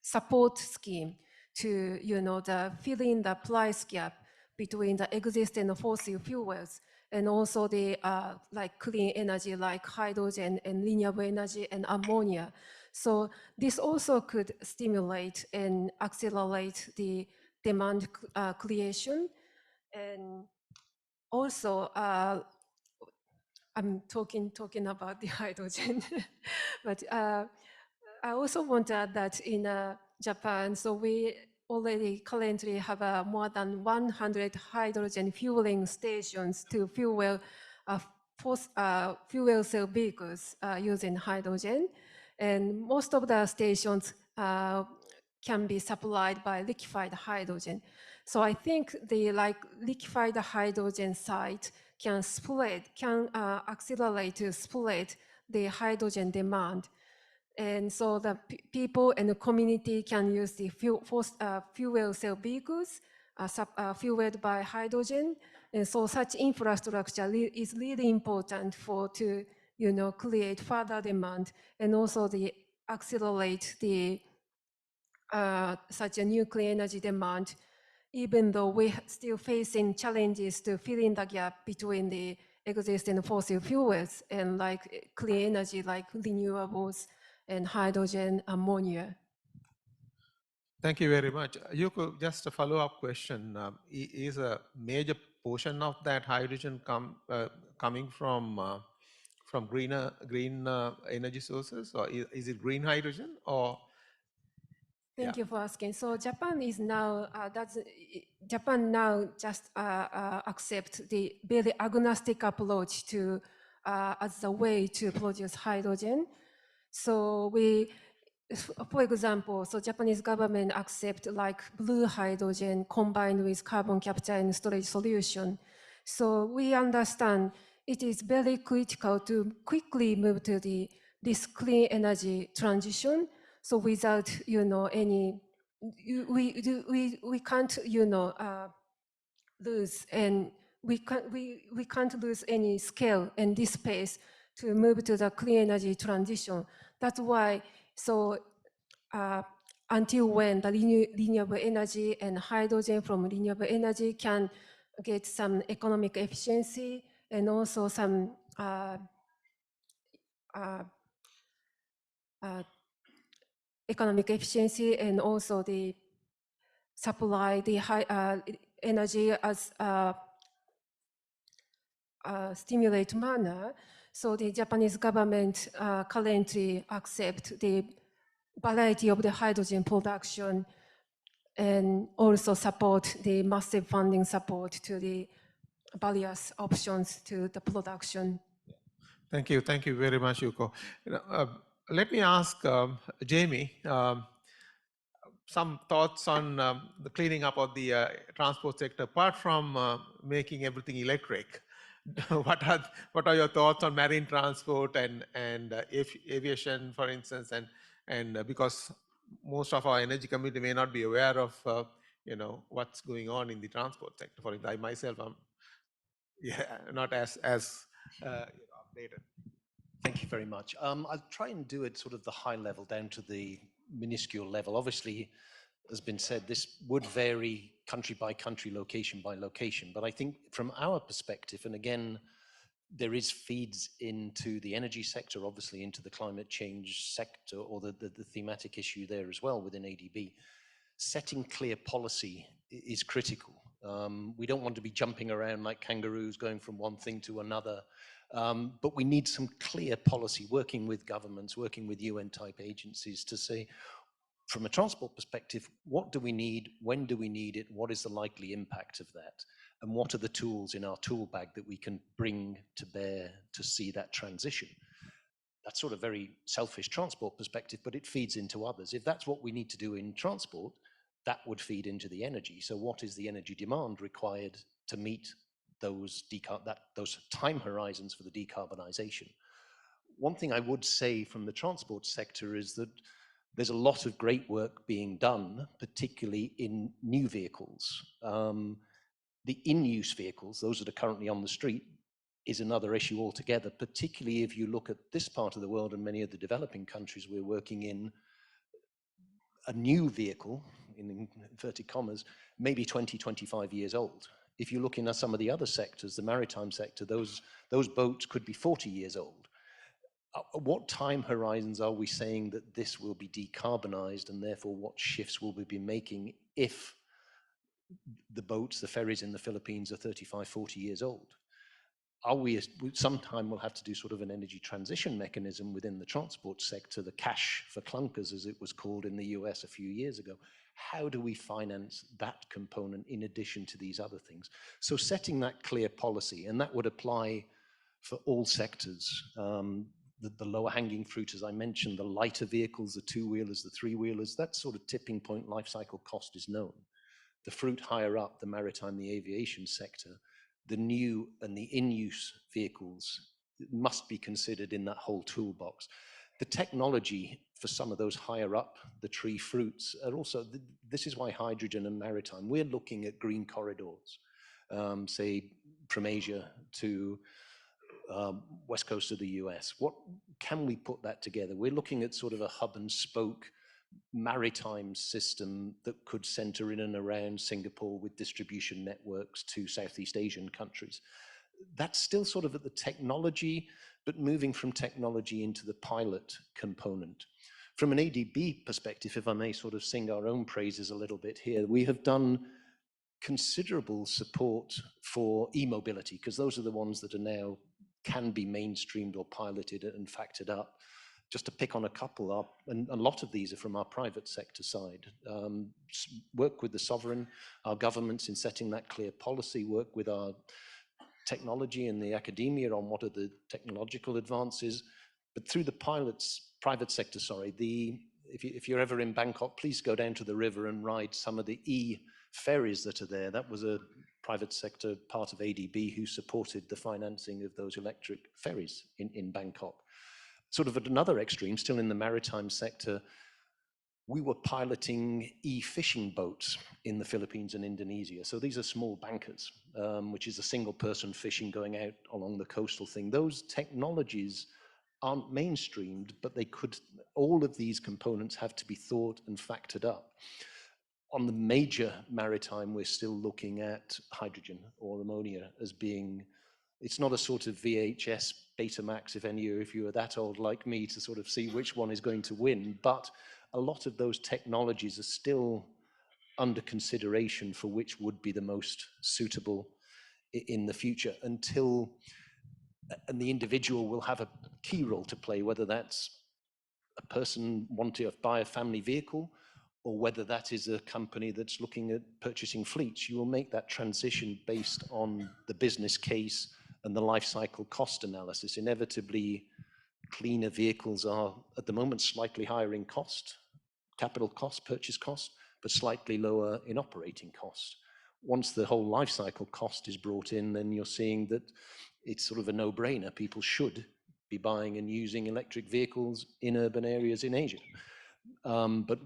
support scheme to the filling the price gap between the existing fossil fuels and also the like clean energy like hydrogen and renewable energy and ammonia. So this also could stimulate and accelerate the demand creation. And also, I'm talking about the hydrogen, but I also want to add that in Japan, so we already currently have more than 100 hydrogen fueling stations to fuel fuel cell vehicles using hydrogen. And most of the stations can be supplied by liquefied hydrogen. So I think the liquefied hydrogen site can accelerate to split the hydrogen demand. And so the people and the community can use the fuel cell vehicles fueled by hydrogen. And so such infrastructure is really important to create further demand and also accelerate such a nuclear energy demand, even though we're still facing challenges to fill in the gap between the existing fossil fuels and like clean energy like renewables and hydrogen, ammonia. Thank you very much. Yuko, just a follow-up question. Is a major portion of that hydrogen coming from green energy sources, or is it green hydrogen? Or Thank you for asking. So Japan is now Japan now just accept the very agnostic approach to as a way to produce hydrogen. So for example, so Japanese government accept like blue hydrogen combined with carbon capture and storage solution. So we understand it is very critical to quickly move to this clean energy transition. So without any, we can't lose, and we can't lose any scale and this space to move to the clean energy transition. That's why, so until when the renewable energy and hydrogen from renewable energy can get some economic efficiency and also some economic efficiency and also the supply the high energy as stimulate manner. So the Japanese government currently accept the variety of the hydrogen production and also support the massive funding support to the various options to the production. Thank you very much, Yuko. Let me ask Jamie some thoughts on the cleaning up of the transport sector. Apart from making everything electric, what are your thoughts on marine transport and aviation, for instance, and because most of our energy community may not be aware of what's going on in the transport sector. For instance, I myself am not as updated. Thank you very much. I'll try and do it sort of the high level down to the minuscule level. Obviously, as been said, this would vary country by country, location by location. But I think from our perspective, and again, there is feeds into the energy sector, obviously into the climate change sector, or the thematic issue there as well within ADB. Setting clear policy is critical. We don't want to be jumping around like kangaroos, going from one thing to another. But we need some clear policy, working with governments, working with UN-type agencies to say, from a transport perspective, what do we need? When do we need it? What is the likely impact of that? And what are the tools in our tool bag that we can bring to bear to see that transition? That's sort of very selfish transport perspective, but it feeds into others. If that's what we need to do in transport, that would feed into the energy. So what is the energy demand required to meet those time horizons for the decarbonization? One thing I would say from the transport sector is that there's a lot of great work being done, particularly in new vehicles. The in-use vehicles, those that are currently on the street, is another issue altogether, particularly if you look at this part of the world and many of the developing countries we're working in. A new vehicle, in inverted commas, maybe 20, 25 years old. If you look in some of the other sectors, the maritime sector, those boats could be 40 years old. What time horizons are we saying that this will be decarbonized, and therefore what shifts will we be making if the boats, the ferries in the Philippines are 35, 40 years old? Sometime we'll have to do sort of an energy transition mechanism within the transport sector, the cash for clunkers, as it was called in the US a few years ago. How do we finance that component in addition to these other things? So setting that clear policy, and that would apply for all sectors. The lower hanging fruit, as I mentioned, the lighter vehicles, the two-wheelers, the three-wheelers, that sort of tipping point life cycle cost is known. The fruit higher up, the maritime, the aviation sector, the new and the in-use vehicles must be considered in that whole toolbox. The technology for some of those higher up, the tree fruits, are also, this is why hydrogen and maritime, we're looking at green corridors, say from Asia to west coast of the US. What can we put that together? We're looking at sort of a hub and spoke maritime system that could center in and around Singapore with distribution networks to Southeast Asian countries. That's still sort of at the technology, but moving from technology into the pilot component. From an ADB perspective, if I may sort of sing our own praises a little bit here, we have done considerable support for e-mobility, because those are the ones that are now can be mainstreamed or piloted and factored up. Just to pick on a couple, and a lot of these are from our private sector side. Work with the sovereign, our governments in setting that clear policy, work with our technology and the academia on what are the technological advances. But through the private sector, if you're ever in Bangkok, please go down to the river and ride some of the ferries that are there. That was a private sector part of ADB who supported the financing of those electric ferries in Bangkok. Sort of at another extreme, still in the maritime sector, we were piloting e-fishing boats in the Philippines and Indonesia. So these are small bankers, which is a single person fishing going out along the coastal thing. Those technologies aren't mainstreamed, but all of these components have to be thought and factored up. On the major maritime, we're still looking at hydrogen or ammonia as being, it's not a sort of VHS Betamax, if you are that old like me to sort of see which one is going to win, but a lot of those technologies are still under consideration for which would be the most suitable in the future and the individual will have a key role to play, whether that's a person wanting to buy a family vehicle or whether that is a company that's looking at purchasing fleets. You will make that transition based on the business case and the life cycle cost analysis. Inevitably, cleaner vehicles are, at the moment, slightly higher in cost, capital cost, purchase cost, but slightly lower in operating cost. Once the whole life cycle cost is brought in, then you're seeing that it's sort of a no-brainer. People should be buying and using electric vehicles in urban areas in Asia. But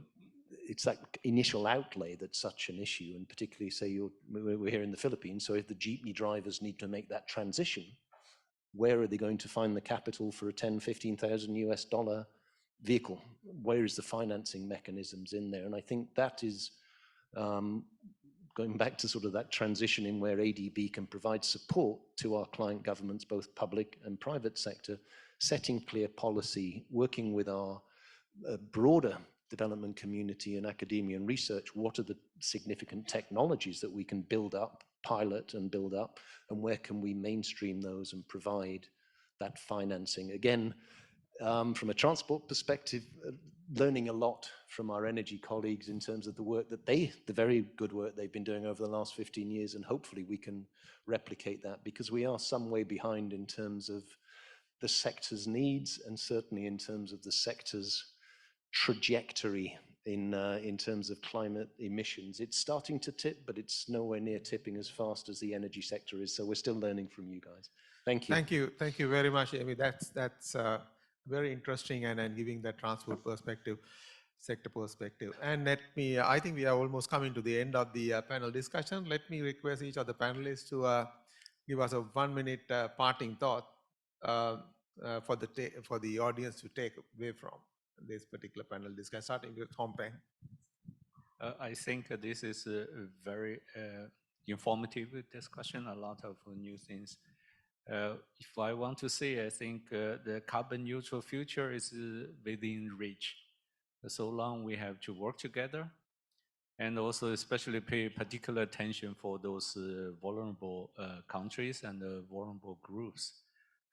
it's that initial outlay that's such an issue, and particularly say we're here in the Philippines, so if the jeepney drivers need to make that transition, where are they going to find the capital for a $10,000–15,000 vehicle? Where is the financing mechanisms in there? And I think that is going going back to sort of that transition in where ADB can provide support to our client governments, both public and private sector, setting clear policy, working with our broader development community and academia and research. What are the significant technologies that we can build up, pilot and build up, and where can we mainstream those and provide that financing? Again, from a transport perspective, learning a lot from our energy colleagues in terms of the work that the very good work they've been doing over the last 15 years, and hopefully we can replicate that, because we are some way behind in terms of the sector's needs and certainly in terms of the sector's trajectory in terms of climate emissions. It's starting to tip, but it's nowhere near tipping as fast as the energy sector is. So we're still learning from you guys. Thank you. Thank you very much, Amy. That's very interesting and giving that transport perspective, sector perspective. And I think we are almost coming to the end of the panel discussion. Let me request each of the panelists to give us a 1-minute parting thought for the audience to take away from this particular panel discussion, starting with Hong Peng. I think this is a very informative discussion, a lot of new things. If I want to say, I think the carbon neutral future is within reach. So long we have to work together, and also especially pay particular attention for those vulnerable countries and vulnerable groups,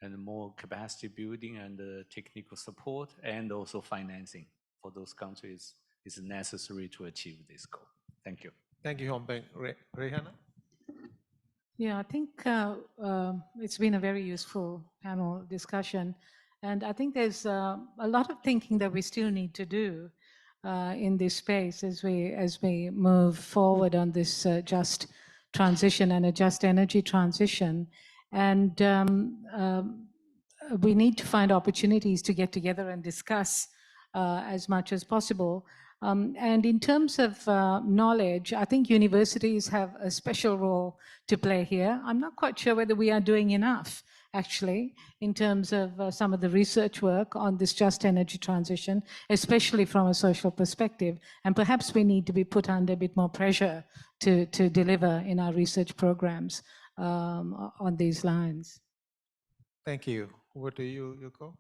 and more capacity building and technical support, and also financing for those countries is necessary to achieve this goal. Thank you. Thank you, Hong Peng. Rehana? Yeah, I think it's been a very useful panel discussion. And I think there's a lot of thinking that we still need to do in this space as we move forward on this just transition and a just energy transition. And we need to find opportunities to get together and discuss as much as possible. And in terms of knowledge, I think universities have a special role to play here. I'm not quite sure whether we are doing enough, actually, in terms of some of the research work on this just energy transition, especially from a social perspective. And perhaps we need to be put under a bit more pressure to deliver in our research programs on these lines. Thank you. Over to you, Yuko.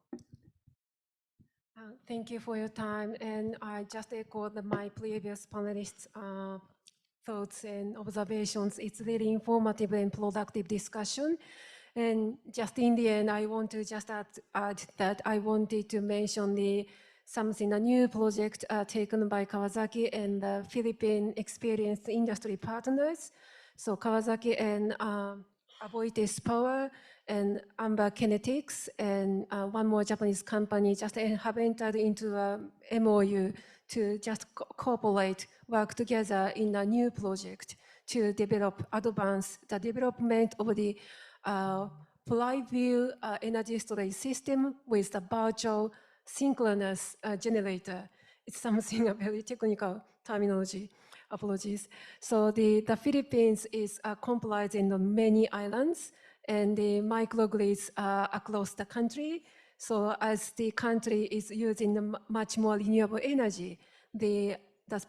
Thank you for your time, and I just echoed my previous panelists' thoughts and observations. It's really informative and productive discussion. And just in the end, I want to just add that I wanted to mention a new project taken by Kawasaki and the Philippine experienced industry partners. So Kawasaki and Avoitis Power and Amber Kinetics and one more Japanese company just have entered into a MOU to just cooperate, work together in a new project to advance the development of the flywheel energy storage system with the virtual synchronous generator. It's something a very technical terminology. Apologies. So the Philippines is comprising of many islands and the microgrids across the country. So as the country is using much more renewable energy, the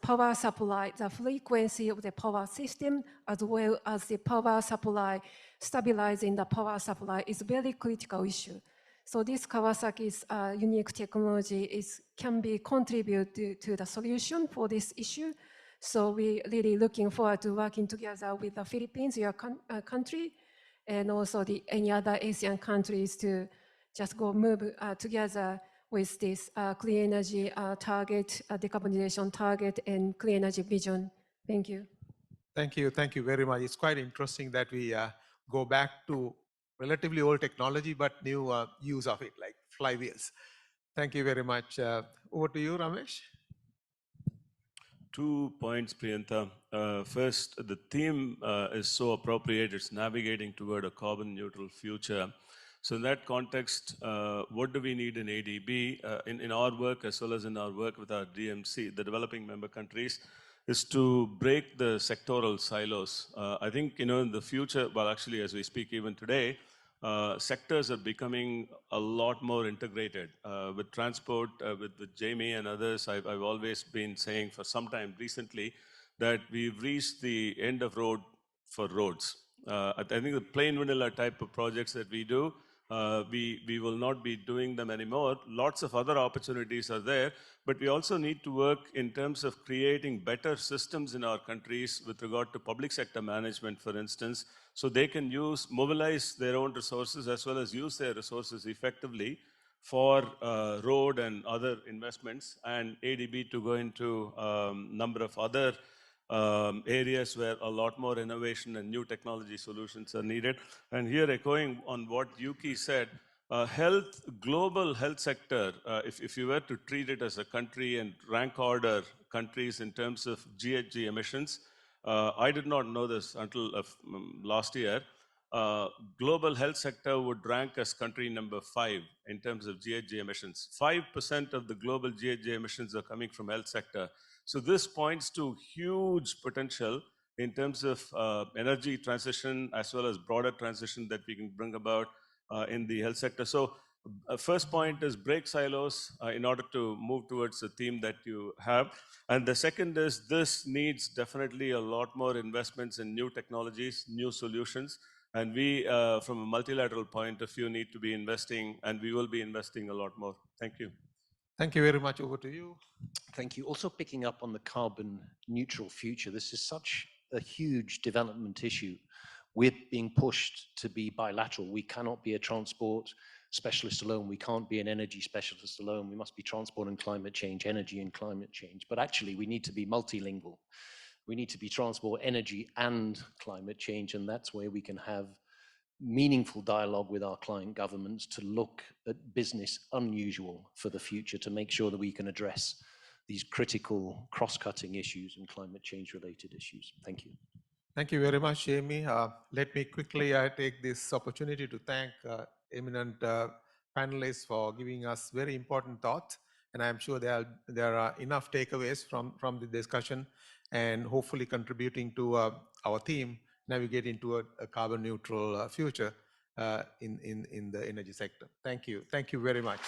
power supply, the frequency of the power system, as well as the power supply, stabilizing the power supply is a very critical issue. So this Kawasaki's unique technology can be contributed to the solution for this issue. So we're really looking forward to working together with the Philippines, your country, and also any other Asian countries to just move together with this clean energy target, decarbonization target, and clean energy vision. Thank you. Thank you. Thank you very much. It's quite interesting that we go back to relatively old technology, but new use of it, like flywheels. Thank you very much. Over to you, Ramesh. 2 points, Priyanta. First, the theme is so appropriate. It's navigating toward a carbon neutral future. So in that context, what do we need in ADB, in our work as well as in our work with our DMC, the developing member countries, is to break the sectoral silos. I think, in the future, well, actually, as we speak even today, sectors are becoming a lot more integrated. With transport, with Jamie and others, I've always been saying for some time recently that we've reached the end of road for roads. I think the plain vanilla type of projects that we do, we will not be doing them anymore. Lots of other opportunities are there, but we also need to work in terms of creating better systems in our countries with regard to public sector management, for instance, so they can mobilize their own resources as well as use their resources effectively for road and other investments, and ADB to go into number of other areas where a lot more innovation and new technology solutions are needed. And here, echoing on what Yuki said, global health sector, if you were to treat it as a country and rank order countries in terms of GHG emissions, I did not know this until last year. Global health sector would rank as country number 5 in terms of GHG emissions. 5% of the global GHG emissions are coming from health sector. So this points to huge potential in terms of energy transition as well as broader transition that we can bring about in the health sector. So first point is break silos in order to move towards the theme that you have. And the second is this needs definitely a lot more investments in new technologies, new solutions. And we, from a multilateral point of view, need to be investing, and we will be investing a lot more. Thank you. Thank you very much. Over to you. Thank you. Also picking up on the carbon neutral future, this is such a huge development issue. We're being pushed to be bilateral. We cannot be a transport specialist alone. We can't be an energy specialist alone. We must be transport and climate change, energy and climate change. But actually, we need to be multilingual. We need to be transport, energy, and climate change, and that's where we can have meaningful dialogue with our client governments to look at business unusual for the future to make sure that we can address these critical cross-cutting issues and climate change related issues. Thank you. Thank you very much, Jamie. Let me quickly take this opportunity to thank eminent panelists for giving us very important thoughts. And I'm sure there are enough takeaways from the discussion and hopefully contributing to our theme, navigating to a carbon neutral future in the energy sector. Thank you. Thank you very much.